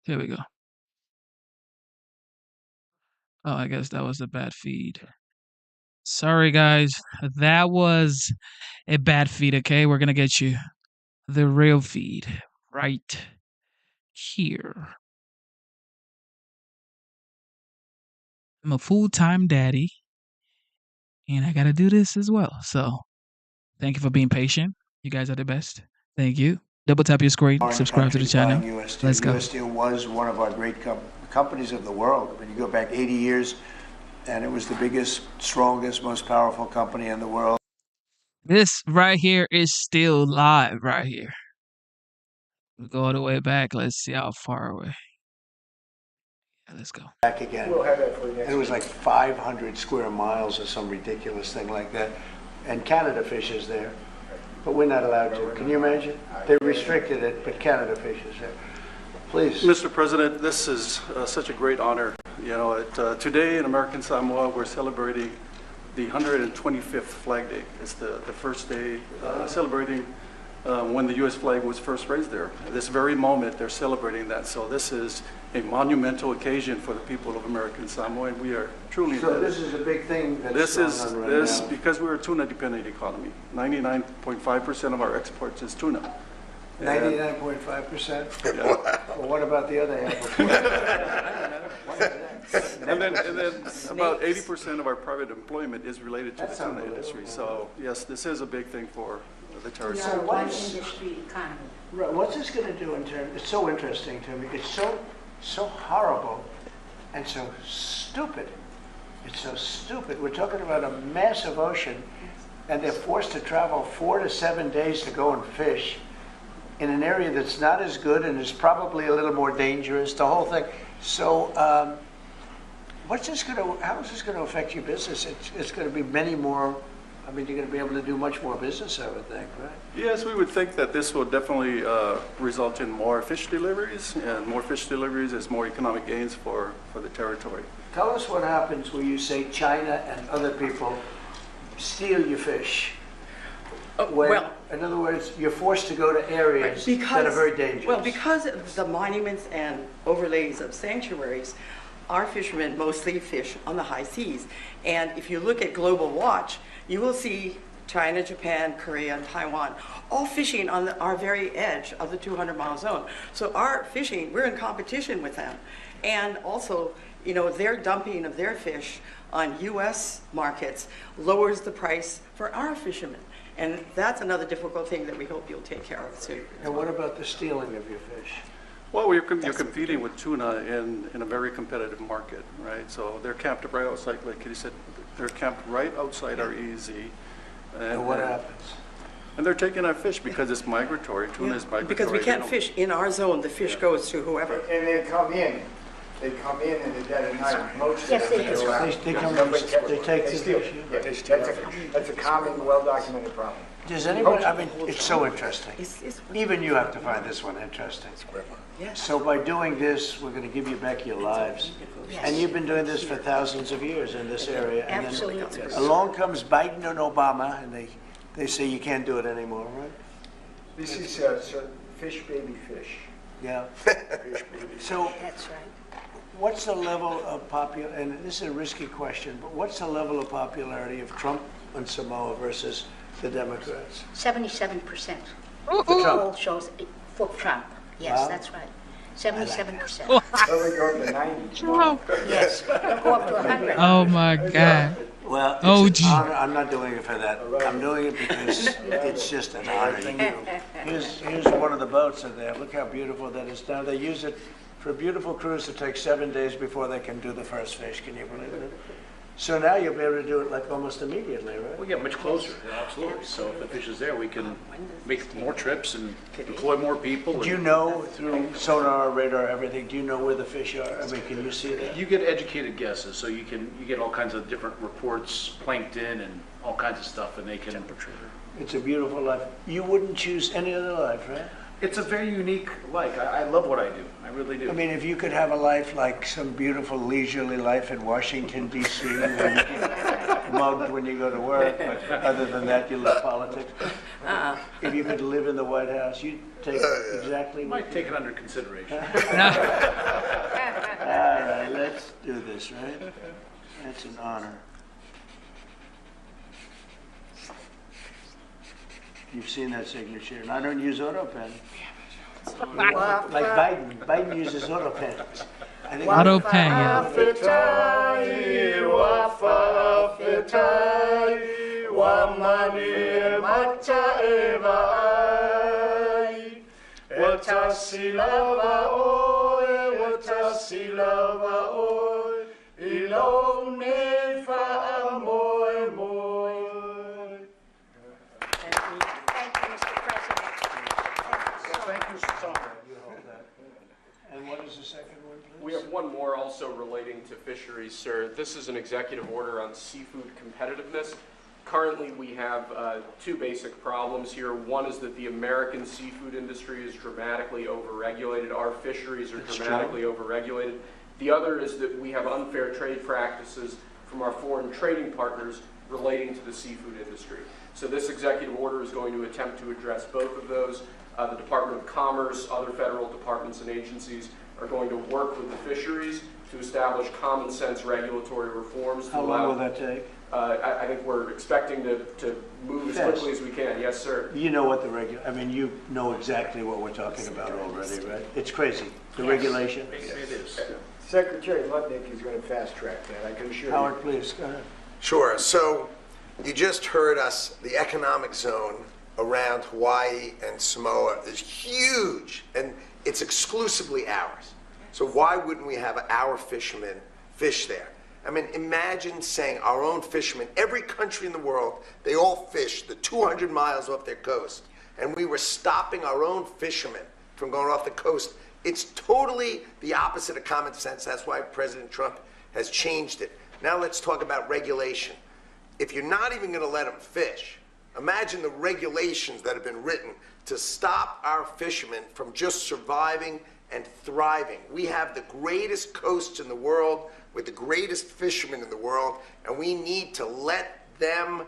Here we go. Oh, I guess that was a bad feed. Sorry, guys. That was a bad feed, okay? We're gonna get you the real feed right here. I'm a full-time daddy, and I gotta do this as well. So, thank you for being patient. You guys are the best. Thank you. Double tap your screen, Foreign subscribe to the countries channel. buying U.S. steel. Let's go. U.S. Steel was one of our great companies of the world. When you go back 80 years, and it was the biggest, strongest, most powerful company in the world. This right here is still live right here. We go all the way back. Let's see how far away. Yeah, let's go. Back again. We'll have that for you next And it was week. like 500 square miles or some ridiculous thing like that. And Canada fishes there, but we're not allowed to. Can you imagine? They restricted it, but Canada fishes there. Please. Mr. President, this is such a great honor. You know, today in American Samoa, we're celebrating the 125th Flag Day. It's the first day celebrating when the U.S. flag was first raised there. At this very moment, they're celebrating that. So this is a monumental occasion for the people of American Samoa, and we are truly So this is a big thing that's going on right now. because we're a tuna-dependent economy. 99.5% of our exports is tuna. 99.5%? Yeah. Well, what about the other half? And then about 80% of our private employment is related to the tuna industry. So yes, this is a big thing for the territory. We are a one industry economy. Right, what's this going to do in terms? It's so interesting to me. It's so horrible and so stupid. It's so stupid. We're talking about a massive ocean, and they're forced to travel 4 to 7 days to go and fish in an area that's not as good and is probably a little more dangerous. The whole thing. So, what's this going to? How is this going to affect your business? It's going to be many more. I mean, you're going to be able to do much more business, I would think, right? Yes, we would think that this will definitely result in more fish deliveries, and more fish deliveries is more economic gains for the territory. Tell us what happens when you say China and other people steal your fish. Well, in other words, you're forced to go to areas that are very dangerous. Well, because of the monuments and overlays of sanctuaries, our fishermen mostly fish on the high seas. And if you look at Global Watch, you will see China, Japan, Korea, and Taiwan all fishing on our very edge of the 200-mile zone. So our fishing, we're in competition with them. And also, you know, their dumping of their fish on U.S. markets lowers the price for our fishermen. And that's another difficult thing that we hope you'll take care of soon. And what about the stealing of your fish? Well, you're competing with tuna in a very competitive market, right? So they're camped right outside, like you said, they're camped right outside our EEZ. And what happens? And they're taking our fish because it's migratory. Tuna is migratory. Because we can't fish in our zone, the fish goes to whoever. And they come in. They come in the dead of night. Most of Yes, them they do. go out. They come in, Nobody catches they them. take They the steal. fish, Yeah, that's a common, well-documented problem. Does anybody, I mean, it's so interesting. Even you have to find this one interesting. So by doing this, we're going to give you back your lives. And you've been doing this for thousands of years in this area. And Absolutely. then along comes Biden and Obama, and they say you can't do it anymore, right? This is fish baby fish. Yeah. Fish baby. So That's right. what's the level of and this is a risky question, but what's the level of popularity of Trump and Samoa versus the Democrats? 77%. For The Trump. poll shows for Trump. Yes, Wow. that's right. 77%. Well, we go to the 90s. Yes, they'll go up to 100. Oh my God. Well, Oh, it's an gee. honor. I'm not doing it for that. I'm doing it because it's just an honor. Here's one of the boats in there. Look how beautiful that is down. They use it for a beautiful cruise that takes 7 days before they can do the first fish. Can you believe it? So now you'll be able to do it like almost immediately, right? We get much closer, absolutely. So if the fish is there, we can make more trips and employ more people. Do you know through sonar, radar, everything, do you know where the fish are? I mean, can you see that? You get educated guesses, so you get all kinds of different reports, plankton and all kinds of stuff, and they can. Temperature. It's a beautiful life. You wouldn't choose any other life, right? It's a very unique life. I love what I do. I really do. I mean, if you could have a life like some beautiful leisurely life in Washington, D.C., where you get mugged when you go to work, but other than that, you love politics. if you could live in the White House, you'd take exactly. Might take it under consideration. All right, let's do this, right? That's an honor. You've seen that signature, and I don't use auto pen. Like Biden. Biden uses auto pen. Auto pen, yeah. And what is the second one, please? We have one more also relating to fisheries, sir. This is an executive order on seafood competitiveness. Currently, we have two basic problems here. One is that the American seafood industry is dramatically overregulated. Our fisheries are dramatically overregulated. The other is that we have unfair trade practices from our foreign trading partners relating to the seafood industry. So this executive order is going to attempt to address both of those. The Department of Commerce, other federal departments and agencies are going to work with the fisheries to establish common sense regulatory reforms. How long will that take? I think we're expecting to move as quickly as we can. Yes, sir. You know what I mean, you know exactly what we're talking about already, right? It's crazy. The regulation. It is. Secretary Lutnick is going to fast track that, I can assure you. Howard, please, go ahead. Sure. So you just heard us, the economic zone around Hawaii and Samoa is huge, and it's exclusively ours. So why wouldn't we have our fishermen fish there? I mean, imagine saying our own fishermen, every country in the world, they all fish the 200 miles off their coast, and we were stopping our own fishermen from going off the coast. It's totally the opposite of common sense. That's why President Trump has changed it. Now let's talk about regulation. If you're not even going to let them fish, imagine the regulations that have been written to stop our fishermen from just surviving and thriving. We have the greatest coasts in the world with the greatest fishermen in the world, and we need to let them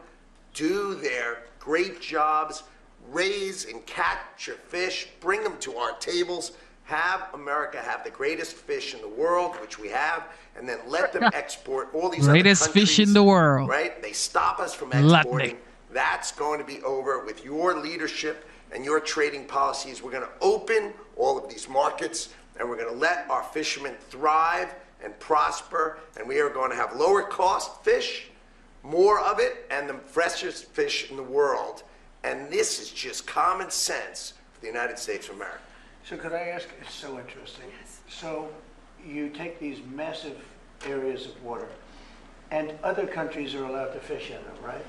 do their great jobs, raise and capture fish, bring them to our tables, have America have the greatest fish in the world, which we have, and then let them export all these greatest other countries, fish in the world. Right? They stop us from exporting. That's going to be over with your leadership and your trading policies. We're going to open all of these markets, and we're going to let our fishermen thrive and prosper, and we are going to have lower cost fish, more of it, and the freshest fish in the world. And this is just common sense for the United States of America. So could I ask, it's so interesting. So you take these massive areas of water, and other countries are allowed to fish in them, right?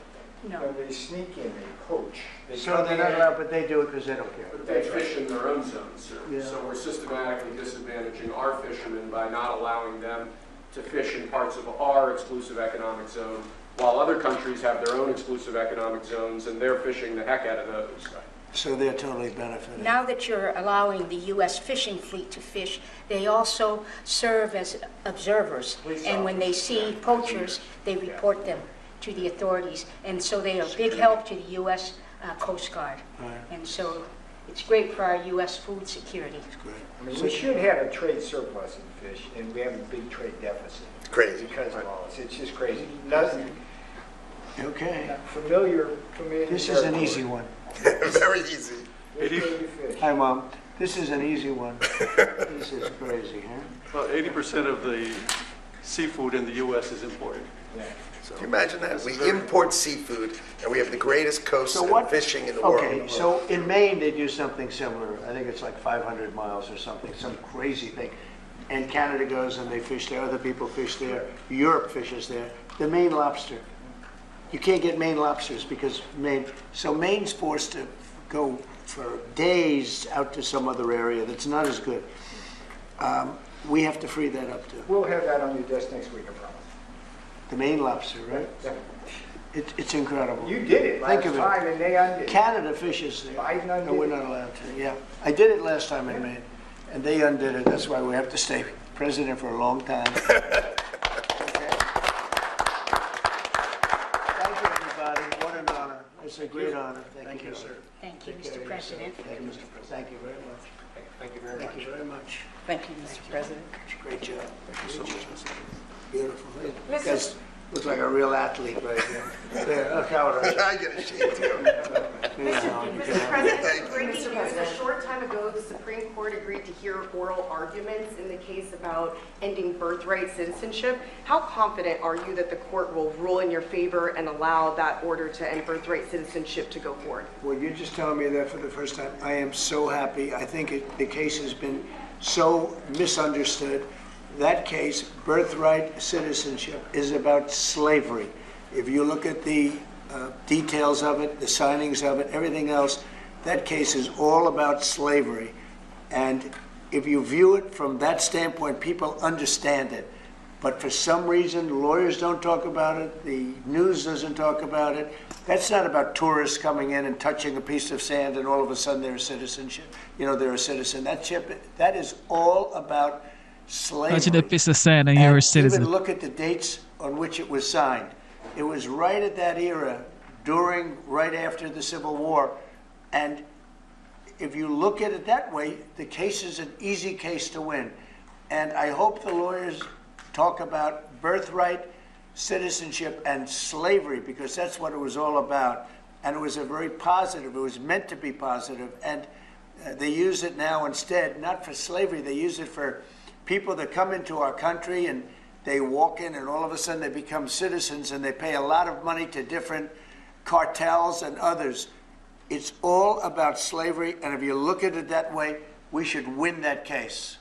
No, they sneak in, they poach. So they're not allowed, but they do it because they don't care. But they fish in their own zones, sir. Yeah. So we're systematically disadvantaging our fishermen by not allowing them to fish in parts of our exclusive economic zone, while other countries have their own exclusive economic zones, and they're fishing the heck out of those. So they're totally benefiting. Now that you're allowing the U.S. fishing fleet to fish, they also serve as observers. And when they see poachers, they report them to the authorities. And so they are a big help to the U.S. Coast Guard. Right. And so it's great for our U.S. food security. It's great. I mean, we should have a trade surplus in fish, and we have a big trade deficit. It's crazy. Because of all this. It's just crazy. Nothing Okay. familiar. This is an easy one. Very easy. Hi, Mom. This is an easy one. This is crazy, huh? Well, 80% of the seafood in the U.S. is imported. Yeah. So can you imagine that? We import seafood, and we have the greatest coast So and what- fishing in the Okay, world. so in Maine, they do something similar. I think it's like 500 miles or something, some crazy thing. And Canada goes and they fish there, other people fish there, Europe fishes there. The Maine lobster. You can't get Maine lobsters because so Maine's forced to go for days out to some other area that's not as good. We have to free that up too. We'll have that on your desk next week, I promise. The Maine lobster, right? Yeah. It's incredible. You did it last time, and they undid it. Canada fishes there. Biden undid No, we're it. not allowed to, yeah. I did it last time in Maine, and they undid it. That's why we have to stay president for a long time. Okay. Thank you, everybody. What an honor. It's a great honor. Thank you, sir. Thank you. you, Mr. President. Thank you, Mr. President. Thank you very much. Thank you very Thank much. you very much. Thank you, Mr. President. Great job. Thank you so much, Mr. Beautiful. You Mr. guys look like a real athlete right there. There, look how it is. I get a shake too. Mr. President, breaking news, a short time ago, the Supreme Court agreed to hear oral arguments in the case about ending birthright citizenship. How confident are you that the court will rule in your favor and allow that order to end birthright citizenship to go forward? Well, you're just telling me that for the first time. I am so happy. I think the case has been so misunderstood. That case, birthright citizenship, is about slavery. If you look at the details of it, the signings of it, everything else, that case is all about slavery. And if you view it from that standpoint, people understand it. But for some reason, lawyers don't talk about it, the news doesn't talk about it. That's not about tourists coming in and touching a piece of sand and all of a sudden they're a citizenship. You know, they're a citizen. That is all about slavery. Touching a piece of sand and you're a citizen. Even look at the dates on which it was signed. It was right at that era, right after the Civil War. And if you look at it that way, the case is an easy case to win. And I hope the lawyers talk about birthright, citizenship, and slavery, because that's what it was all about. And it was a very positive, it was meant to be positive. And they use it now instead, not for slavery, they use it for people that come into our country and they walk in and all of a sudden they become citizens and they pay a lot of money to different cartels and others. It's all about slavery, and if you look at it that way, we should win that case.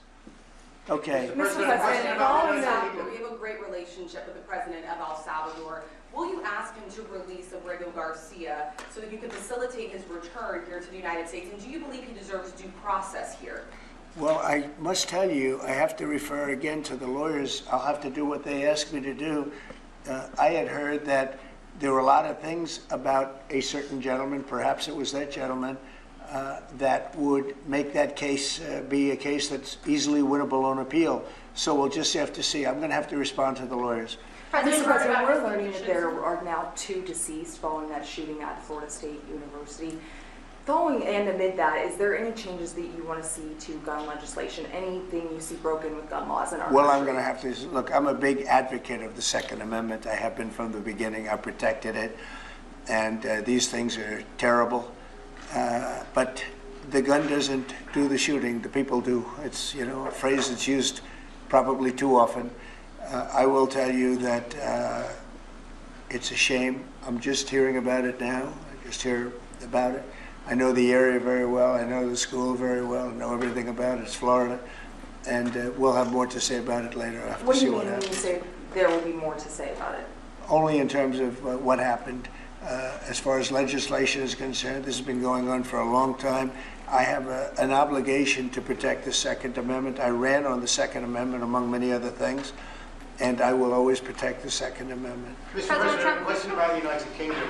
Okay. Mr. President, following that, we have a great relationship with the president of El Salvador. Will you ask him to release Abrego Garcia so that you can facilitate his return here to the United States? And do you believe he deserves due process here? Well, I must tell you, I have to refer again to the lawyers. I'll have to do what they ask me to do. I had heard that there were a lot of things about a certain gentleman, perhaps it was that gentleman, that would make that case be a case that's easily winnable on appeal. So we'll just have to see. I'm going to have to respond to the lawyers. Mr. President, we're learning that there are now 2 deceased following that shooting at Florida State University. Following and amid that, is there any changes that you want to see to gun legislation? Anything you see broken with gun laws in our Well, country? I'm going to have to look. I'm a big advocate of the Second Amendment. I have been from the beginning. I protected it, and these things are terrible. But the gun doesn't do the shooting. The people do. It's a phrase that's used probably too often. I will tell you that it's a shame. I'm just hearing about it now. I just hear about it. I know the area very well. I know the school very well. I know everything about it. It's Florida. And we'll have more to say about it later. I have What to do see you what mean when you happens. say there will be more to say about it? Only in terms of what happened. As far as legislation is concerned, this has been going on for a long time. I have an obligation to protect the Second Amendment. I ran on the Second Amendment, among many other things, and I will always protect the Second Amendment. Mr. President, a question about the United Kingdom.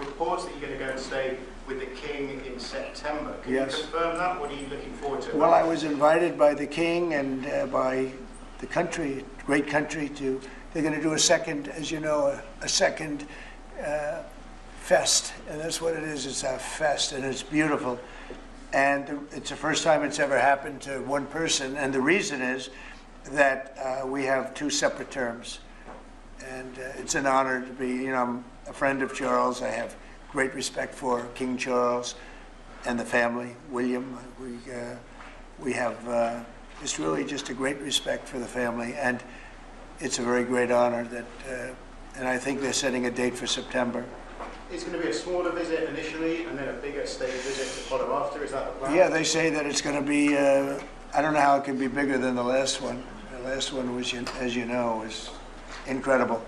Reports that you're going to go and stay with the King in September. Can Yes. you confirm that? What are you looking forward to? Well, I was invited by the King and by the country, great country, they're going to do a second, as you know, a second fest. And that's what it is. It's a fest, and it's beautiful. And it's the first time it's ever happened to one person. And the reason is that we have 2 separate terms. And it's an honor to be, I'm a friend of Charles. I have great respect for King Charles and the family, William. We have just really just a great respect for the family. And it's a very great honor that, and I think they're setting a date for September. It's going to be a smaller visit initially and then a bigger state visit to follow after. Is that the plan? Yeah, they say that it's going to be, I don't know how it can be bigger than the last one. The last one was, as you know, was incredible.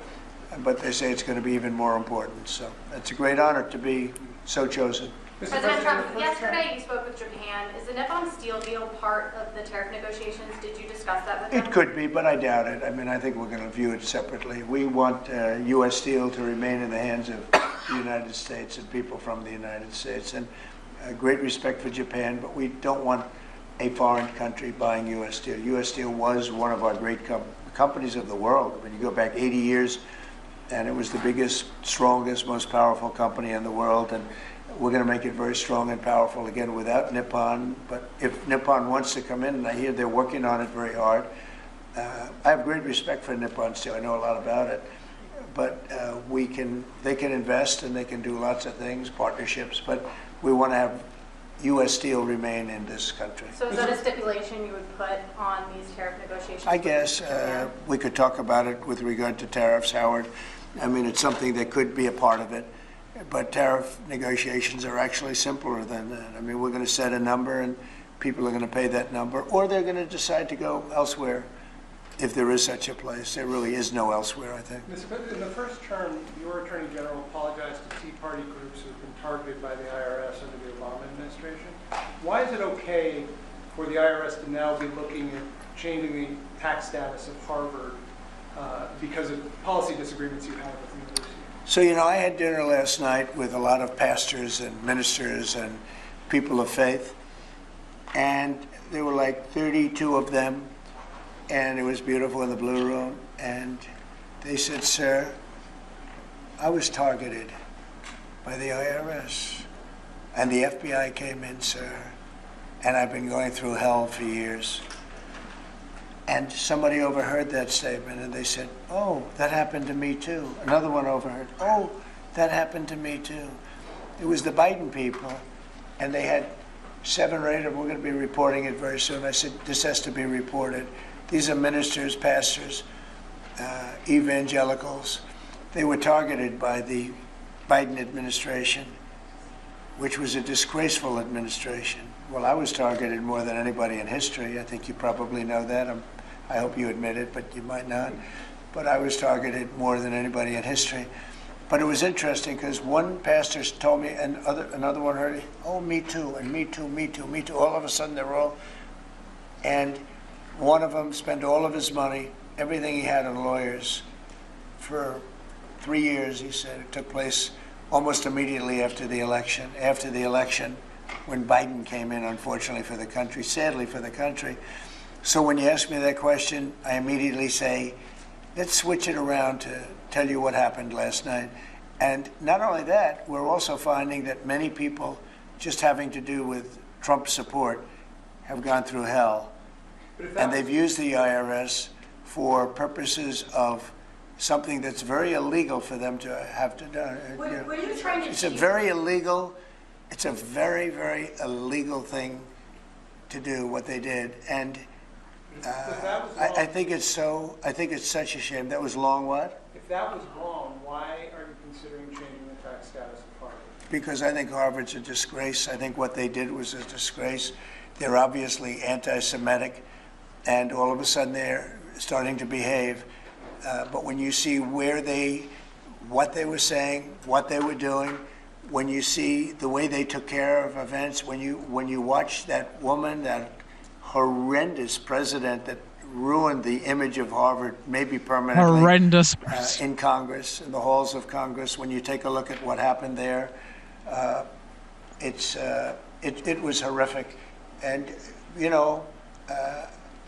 But they say it's going to be even more important. So it's a great honor to be so chosen. President Trump, yesterday you spoke with Japan. Is the Nippon steel deal part of the tariff negotiations? Did you discuss that with them? It could be, but I doubt it. I mean, I think we're going to view it separately. We want U.S. steel to remain in the hands of the United States and people from the United States. And great respect for Japan, but we don't want a foreign country buying U.S. steel. U.S. Steel was one of our great companies of the world. When you go back 80 years, and it was the biggest, strongest, most powerful company in the world. And we're going to make it very strong and powerful again without Nippon. But if Nippon wants to come in, and I hear they're working on it very hard, I have great respect for Nippon Steel. I know a lot about it. But they can invest and they can do lots of things, partnerships, but we want to have U.S. Steel remain in this country. So is that a stipulation you would put on these tariff negotiations? I guess we could talk about it with regard to tariffs, Howard. I mean, it's something that could be a part of it, but tariff negotiations are actually simpler than that. I mean, we're going to set a number and people are going to pay that number, or they're going to decide to go elsewhere. If there is such a place, there really is no elsewhere, I think. Mr. President, in the first term, your Attorney General apologized to Tea Party groups who have been targeted by the IRS under the Obama administration. Why is it okay for the IRS to now be looking at changing the tax status of Harvard because of policy disagreements you have with the university? So, you know, I had dinner last night with a lot of pastors and ministers and people of faith, and there were like 32 of them. And it was beautiful in the Blue Room. And they said, sir, I was targeted by the IRS. And the FBI came in, sir. And I've been going through hell for years. And somebody overheard that statement and they said, oh, that happened to me too. Another one overheard, oh, that happened to me too. It was the Biden people. And they had 7 or 8 of them. We're going to be reporting it very soon. I said, this has to be reported. These are ministers, pastors, evangelicals. They were targeted by the Biden administration, which was a disgraceful administration. Well, I was targeted more than anybody in history. I think you probably know that. I hope you admit it, but you might not. But I was targeted more than anybody in history. But it was interesting because one pastor told me, and another one heard, oh, me too, and me too, me too, me too. All of a sudden, they're all, and one of them spent all of his money, everything he had on lawyers, for 3 years, he said. It took place almost immediately after the election. After the election, when Biden came in, unfortunately for the country, sadly for the country. So when you ask me that question, I immediately say, let's switch it around to tell you what happened last night. And not only that, we're also finding that many people just having to do with Trump support have gone through hell. And they've used the IRS for purposes of something that's very illegal for them to have to do. What are you trying to It's a very illegal, it's a very, very illegal thing to do, what they did. And I think it's such a shame. That was long what? If that was wrong, why are you considering changing the tax status of Harvard? Because I think Harvard's a disgrace. I think what they did was a disgrace. They're obviously anti-Semitic. And all of a sudden they're starting to behave. But when you see what they were saying, what they were doing, when you see the way they took care of events, when you watch that woman, that horrendous president that ruined the image of Harvard, maybe permanently, Horrendous. In Congress, in the halls of Congress, when you take a look at what happened there, it was horrific. And, you know,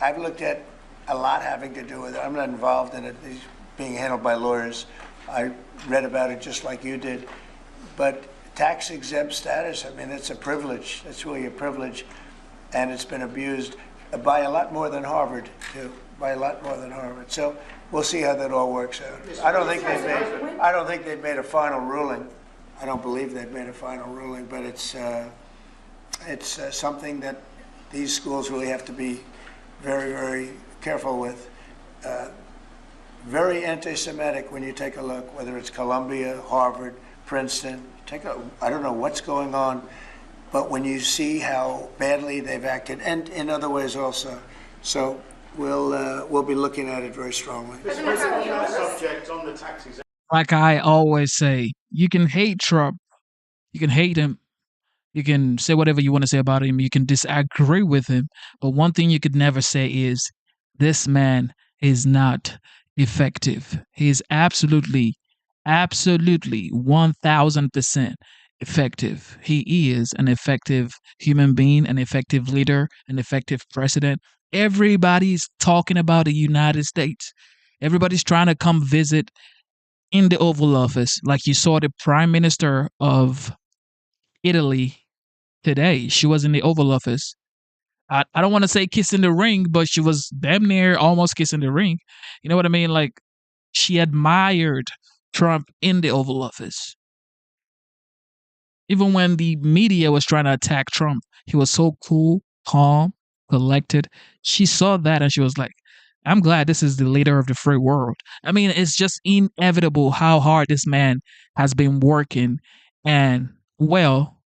I've looked at a lot having to do with it. I'm not involved in it. It's being handled by lawyers. I read about it just like you did. But tax exempt status, I mean, it's a privilege. It's really a privilege. And it's been abused by a lot more than Harvard, too. By a lot more than Harvard. So we'll see how that all works out. I don't think they've made a final ruling. I don't believe they've made a final ruling, but it's something that these schools really have to be very, very careful with. Very anti-Semitic when you take a look, whether it's Columbia, Harvard, Princeton. I don't know what's going on, but when you see how badly they've acted, and in other ways also. So we'll be looking at it very strongly. Subject on the taxes. Like I always say, you can hate Trump, you can hate him, you can say whatever you want to say about him, you can disagree with him, but one thing you could never say is, this man is not effective. He is absolutely 1000% effective. He is an effective human being, an effective leader, an effective president. Everybody's talking about the United States. Everybody's trying to come visit in the Oval Office. Like you saw the Prime Minister of Italy today. She was in the Oval Office. I don't want to say kissing the ring, but she was damn near almost kissing the ring. You know what I mean? Like, she admired Trump in the Oval Office. Even when the media was trying to attack Trump, he was so cool, calm, collected. She saw that and she was like, I'm glad this is the leader of the free world. I mean, it's just inevitable how hard this man has been working. And, well,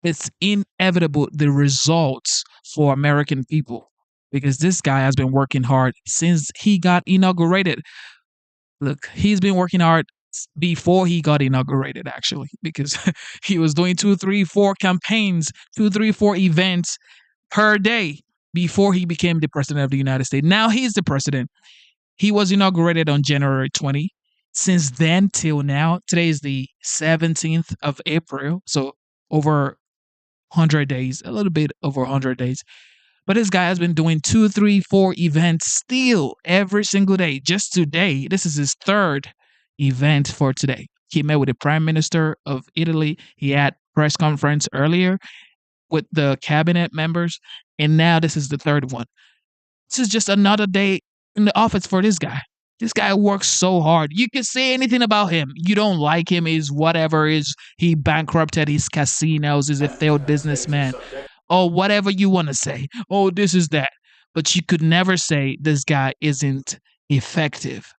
it's inevitable the results for American people because this guy has been working hard since he got inaugurated. Look, he's been working hard before he got inaugurated, actually, because he was doing 2, 3, 4 campaigns, 2, 3, 4 events per day before he became the president of the United States. Now he's the president. He was inaugurated on January 20. Since then till now, today is the 17th of April. So over 100 days, a little bit over 100 days. But this guy has been doing 2, 3, 4 events still every single day. Just today, this is his third event for today. He met with the Prime Minister of Italy. He had press conference earlier with the cabinet members, and now this is the third one. This is just another day in the office for this guy. This guy works so hard. You can say anything about him. You don't like him, is whatever, is he bankrupted his casinos, is a failed businessman, or whatever you want to say. Oh, this is that. But you could never say this guy isn't effective.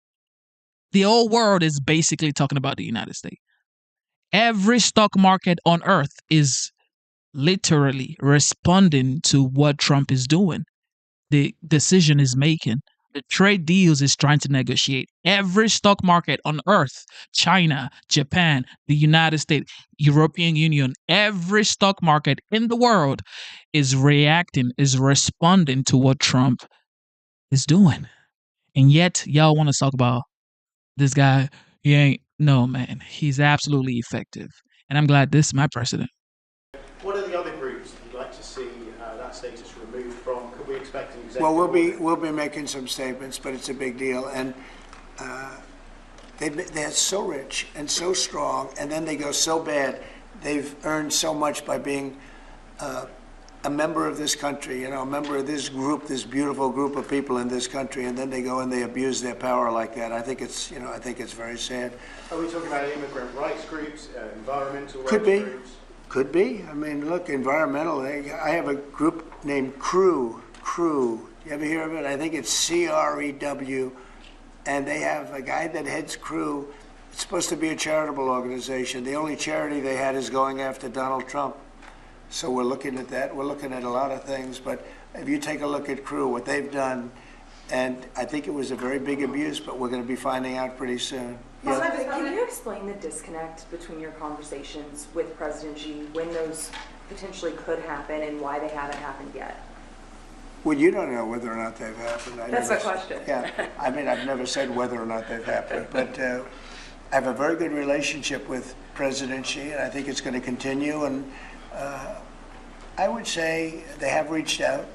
The whole world is basically talking about the United States. Every stock market on earth is literally responding to what Trump is doing. The decision is making. The trade deals is trying to negotiate. Every stock market on earth, China, Japan, the United States, European Union, every stock market in the world is reacting, is responding to what Trump is doing. And yet, y'all want to talk about this guy. He ain't, no, man. He's absolutely effective. And I'm glad this is my president. What are the other groups you'd like to see that status removed from? Could we expect an executive? Well, we'll be making some statements, but it's a big deal, and they're so rich and so strong, and then they go so bad. They've earned so much by being a member of this country, you know, a member of this group, this beautiful group of people in this country, and then they go and they abuse their power like that. I think it's, you know, I think it's very sad. Are we talking about immigrant rights groups, environmental rights groups? Could be. I mean, look, environmental. I have a group named CREW. CREW. You ever hear of it? I think it's CREW. And they have a guy that heads CREW. It's supposed to be a charitable organization. The only charity they had is going after Donald Trump. So we're looking at that. We're looking at a lot of things. But if you take a look at CREW, what they've done, and I think it was a very big abuse, but we're going to be finding out pretty soon. Can you explain the disconnect between your conversations with President Xi, when those potentially could happen and why they haven't happened yet? Well, you don't know whether or not they've happened. That's the question. Yeah, I mean, I've never said whether or not they've happened, but I have a very good relationship with President Xi, and I think it's going to continue. And I would say they have reached out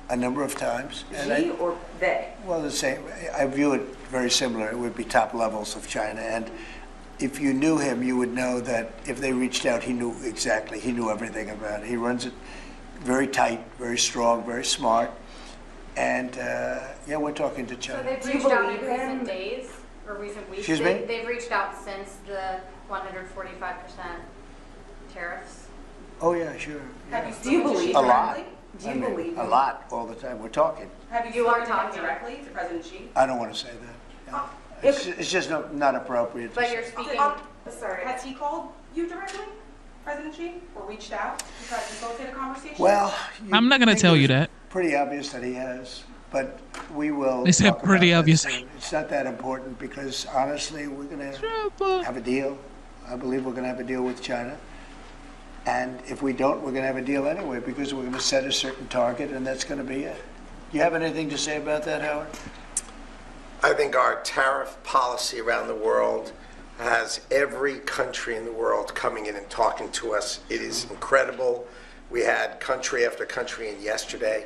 a number of times. Xi or they? Well, the same. I view it very similar. It would be top levels of China. And if you knew him, you would know that if they reached out, he knew exactly. He knew everything about it. He runs it very tight, very strong, very smart. And yeah, we're talking to China. So they've reached out in recent days or recent weeks? Excuse me? They've reached out since the 145% tariffs? Oh, yeah, sure. Yeah. Do you believe a lot? Do you believe a lot all the time? We're talking. Have you ever talked directly to President Xi? I don't want to say that. Yeah. It's just not appropriate. But you're speaking. Sorry, has he called you directly, President Xi, or reached out to try to facilitate a conversation? Well, I'm not going to tell you that. Pretty obvious that he has, but we will. They said pretty obvious. It's not that important because honestly, we're going to have a deal. I believe we're going to have a deal with China. And if we don't, we're going to have a deal anyway because we're going to set a certain target, and that's going to be it. You have anything to say about that, Howard? I think our tariff policy around the world has every country in the world coming in and talking to us. It is incredible. We had country after country in yesterday.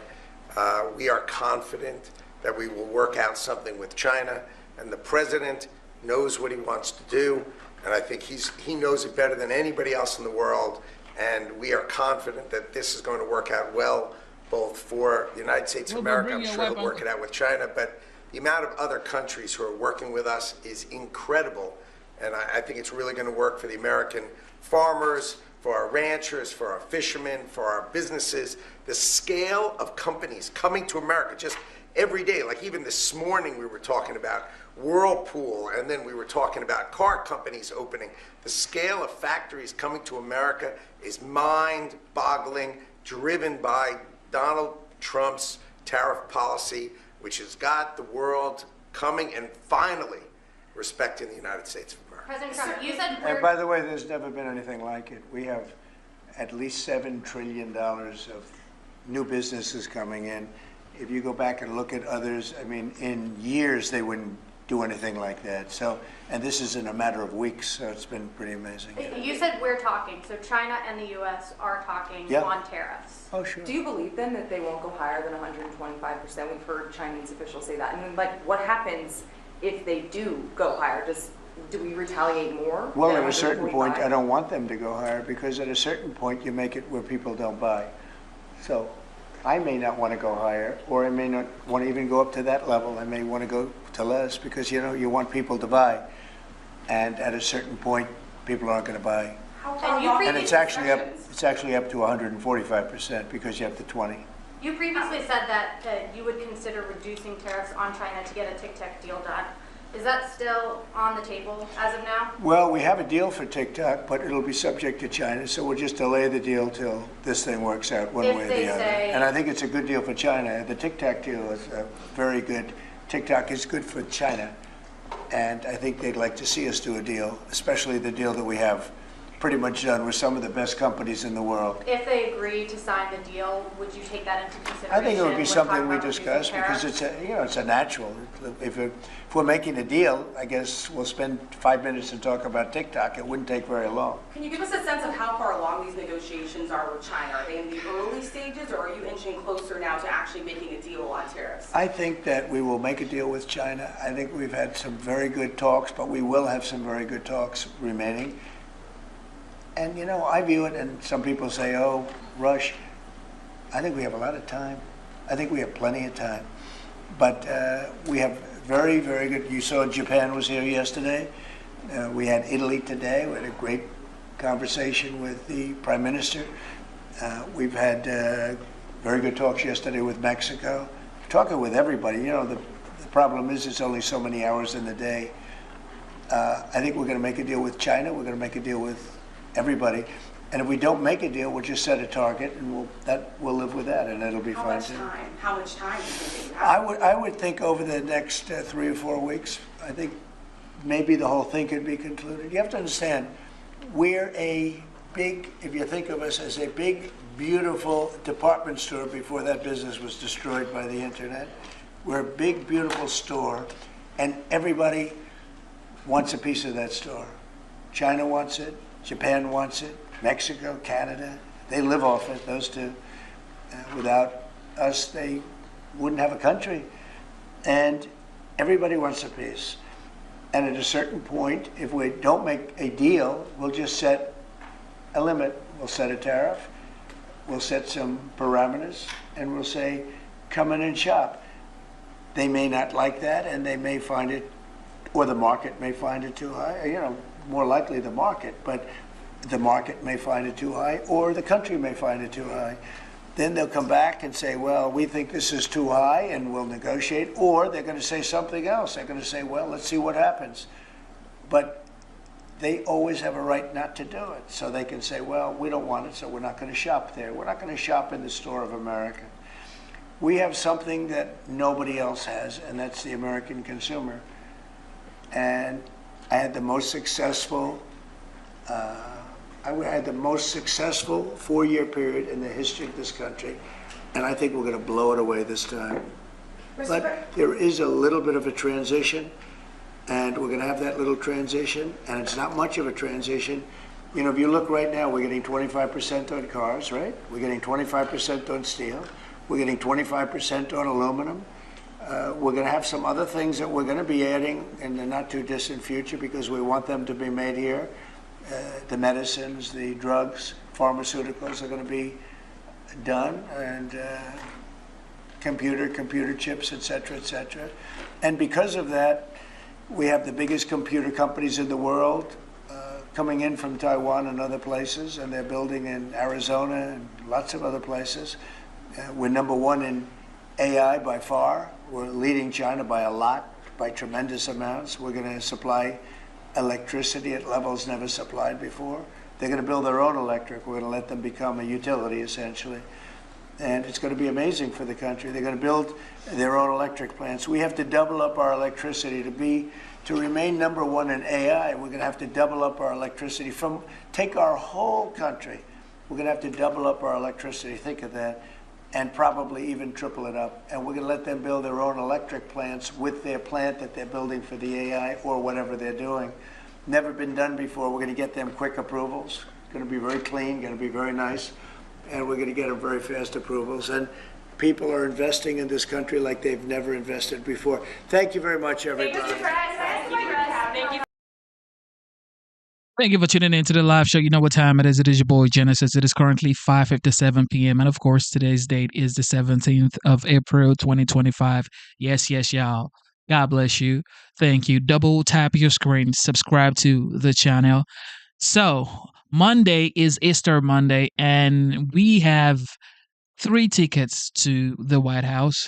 We are confident that we will work out something with China, and the president knows what he wants to do. And I think he knows it better than anybody else in the world. And we are confident that this is going to work out well, both for the United States of America. I'm sure he'll work it out with China. But the amount of other countries who are working with us is incredible. And I think it's really going to work for the American farmers, for our ranchers, for our fishermen, for our businesses. The scale of companies coming to America just every day, like even this morning we were talking about Whirlpool, and then we were talking about car companies opening. The scale of factories coming to America is mind-boggling, driven by Donald Trump's tariff policy, which has got the world coming and finally respecting the United States of America. President Trump, you said And by the way, there's never been anything like it. We have at least $7 trillion of new businesses coming in. If you go back and look at others, I mean, in years they wouldn't do anything like that. So, and this is in a matter of weeks, so it's been pretty amazing. You said we're talking, so China and the U.S. are talking on tariffs. Oh, sure. Do you believe then that they won't go higher than 125%? We've heard Chinese officials say that. And like, what happens if they do go higher? Do we retaliate more? Well, at a certain point, I don't want them to go higher, because at a certain point you make it where people don't buy. So I may not want to go higher, or I may not want to even go up to that level. I may want to go to less, because you want people to buy, and at a certain point people aren't going to buy. And it's actually up. It's actually up to 145%, because you have the 20. You previously said that you would consider reducing tariffs on China to get a tic-tac deal done. Is that still on the table as of now? Well, we have a deal for TikTok, but it'll be subject to China, so we'll just delay the deal till this thing works out one way or the other. And I think it's a good deal for China. The TikTok deal is very good. TikTok is good for China, and I think they'd like to see us do a deal, especially the deal that we have pretty much done with some of the best companies in the world. If they agree to sign the deal, would you take that into consideration? I think it would be something we discuss, because it's a natural. If we're making a deal, I guess we'll spend 5 minutes to talk about TikTok. It wouldn't take very long. Can you give us a sense of how far along these negotiations are with China? Are they in the early stages, or are you inching closer now to actually making a deal on tariffs? I think that we will make a deal with China. I think we've had some very good talks, but we will have some very good talks remaining. And, I view it, and some people say, oh, rush. I think we have a lot of time. I think we have plenty of time. But we have very, very good. You saw Japan was here yesterday. We had Italy today. We had a great conversation with the Prime Minister. We've had very good talks yesterday with Mexico. Talking with everybody. The problem is it's only so many hours in the day. I think we're going to make a deal with China. We're going to make a deal with everybody, and if we don't make a deal, we'll just set a target, and we'll live with that, and it'll be fine too. How much time do you think? I would think over the next 3 or 4 weeks. I think maybe the whole thing could be concluded. You have to understand, we're a big. If you think of us as a big, beautiful department store before that business was destroyed by the internet, we're a big, beautiful store, and everybody wants a piece of that store. China wants it. Japan wants it, Mexico, Canada, they live off it, those two. Without us, they wouldn't have a country. And everybody wants a piece. And at a certain point, if we don't make a deal, we'll just set a limit. We'll set a tariff, we'll set some parameters, and we'll say, come in and shop. They may not like that, and they may find it, or the market may find it too high, more likely the market, but the market may find it too high, or the country may find it too high. Then they'll come back and say, well, we think this is too high, and we'll negotiate, or they're going to say something else. They're going to say, well, let's see what happens. But they always have a right not to do it. So they can say, well, we don't want it, so we're not going to shop there. We're not going to shop in the store of America. We have something that nobody else has, and that's the American consumer. And I had the most successful 4-year period in the history of this country, and I think we're going to blow it away this time. But there is a little bit of a transition, and we're going to have that little transition, and it's not much of a transition. If you look right now, we're getting 25% on cars, right? We're getting 25% on steel. We're getting 25% on aluminum. We're going to have some other things that we're going to be adding in the not too distant future because we want them to be made here. The medicines, the drugs, pharmaceuticals are going to be done, and computer chips, et cetera, et cetera. And because of that, we have the biggest computer companies in the world coming in from Taiwan and other places, and they're building in Arizona and lots of other places. We're number one in AI by far. We're leading China by a lot, by tremendous amounts. We're going to supply electricity at levels never supplied before. They're going to build their own electric. We're going to let them become a utility, essentially. And it's going to be amazing for the country. They're going to build their own electric plants. We have to double up our electricity to remain number one in AI. We're going to have to double up our electricity take our whole country. We're going to have to double up our electricity. Think of that. And probably even triple it up. And we're going to let them build their own electric plants with their plant that they're building for the AI or whatever they're doing. Never been done before. We're going to get them quick approvals. It's going to be very clean, going to be very nice. And we're going to get them very fast approvals. And people are investing in this country like they've never invested before. Thank you very much, everybody. Thank you for tuning in to the live show. You know what time it is. It is your boy Genesis. It is currently 5:57 p.m. And of course, today's date is the 17th of April, 2025. Yes, y'all. God bless you. Thank you. Double tap your screen. Subscribe to the channel. So, Monday is Easter Monday, and we have 3 tickets to the White House.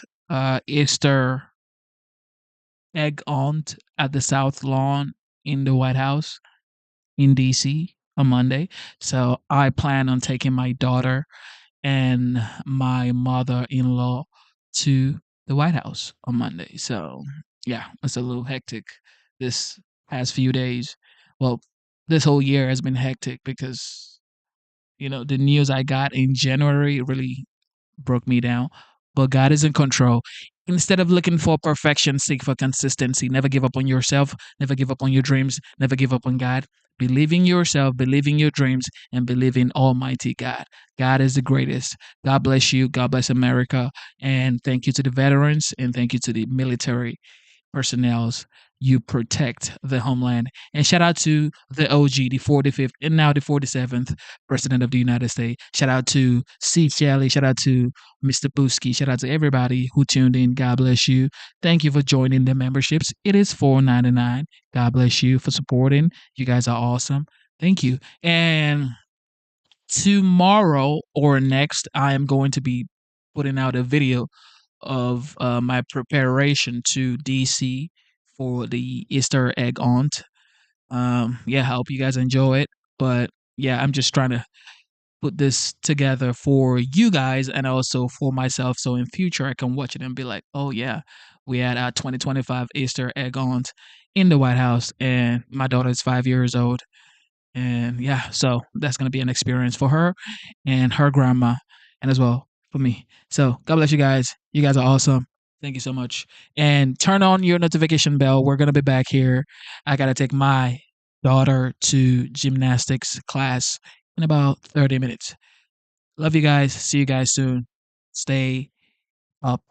Easter egg hunt at the South Lawn in the White House in DC on Monday. So I plan on taking my daughter and my mother-in-law to the White House on Monday. So yeah, it's a little hectic this past few days. Well, this whole year has been hectic because the news I got in January really broke me down. But God is in control. Instead of looking for perfection, seek for consistency. Never give up on yourself. Never give up on your dreams. Never give up on God. Believe in yourself, believe in your dreams, and believe in Almighty God. God is the greatest. God bless you. God bless America. And thank you to the veterans and thank you to the military personnels. You protect the homeland. And shout out to the OG, the 45th, and now the 47th President of the United States. Shout out to C. Shelley. Shout out to Mr. Busky. Shout out to everybody who tuned in. God bless you. Thank you for joining the memberships. It is $4.99. God bless you for supporting. You guys are awesome. Thank you. And tomorrow or next, I am going to be putting out a video of my preparation to DC for the Easter egg hunt. Yeah, I hope you guys enjoy it. But yeah, I'm just trying to put this together for you guys and also for myself. So in future, I can watch it and be like, oh yeah, we had our 2025 Easter egg hunt in the White House, and my daughter is 5 years old. And yeah, so that's going to be an experience for her and her grandma, and as well for me. So God bless you guys. You guys are awesome. Thank you so much. And turn on your notification bell. We're going to be back here. I got to take my daughter to gymnastics class in about 30 minutes. Love you guys. See you guys soon. Stay up.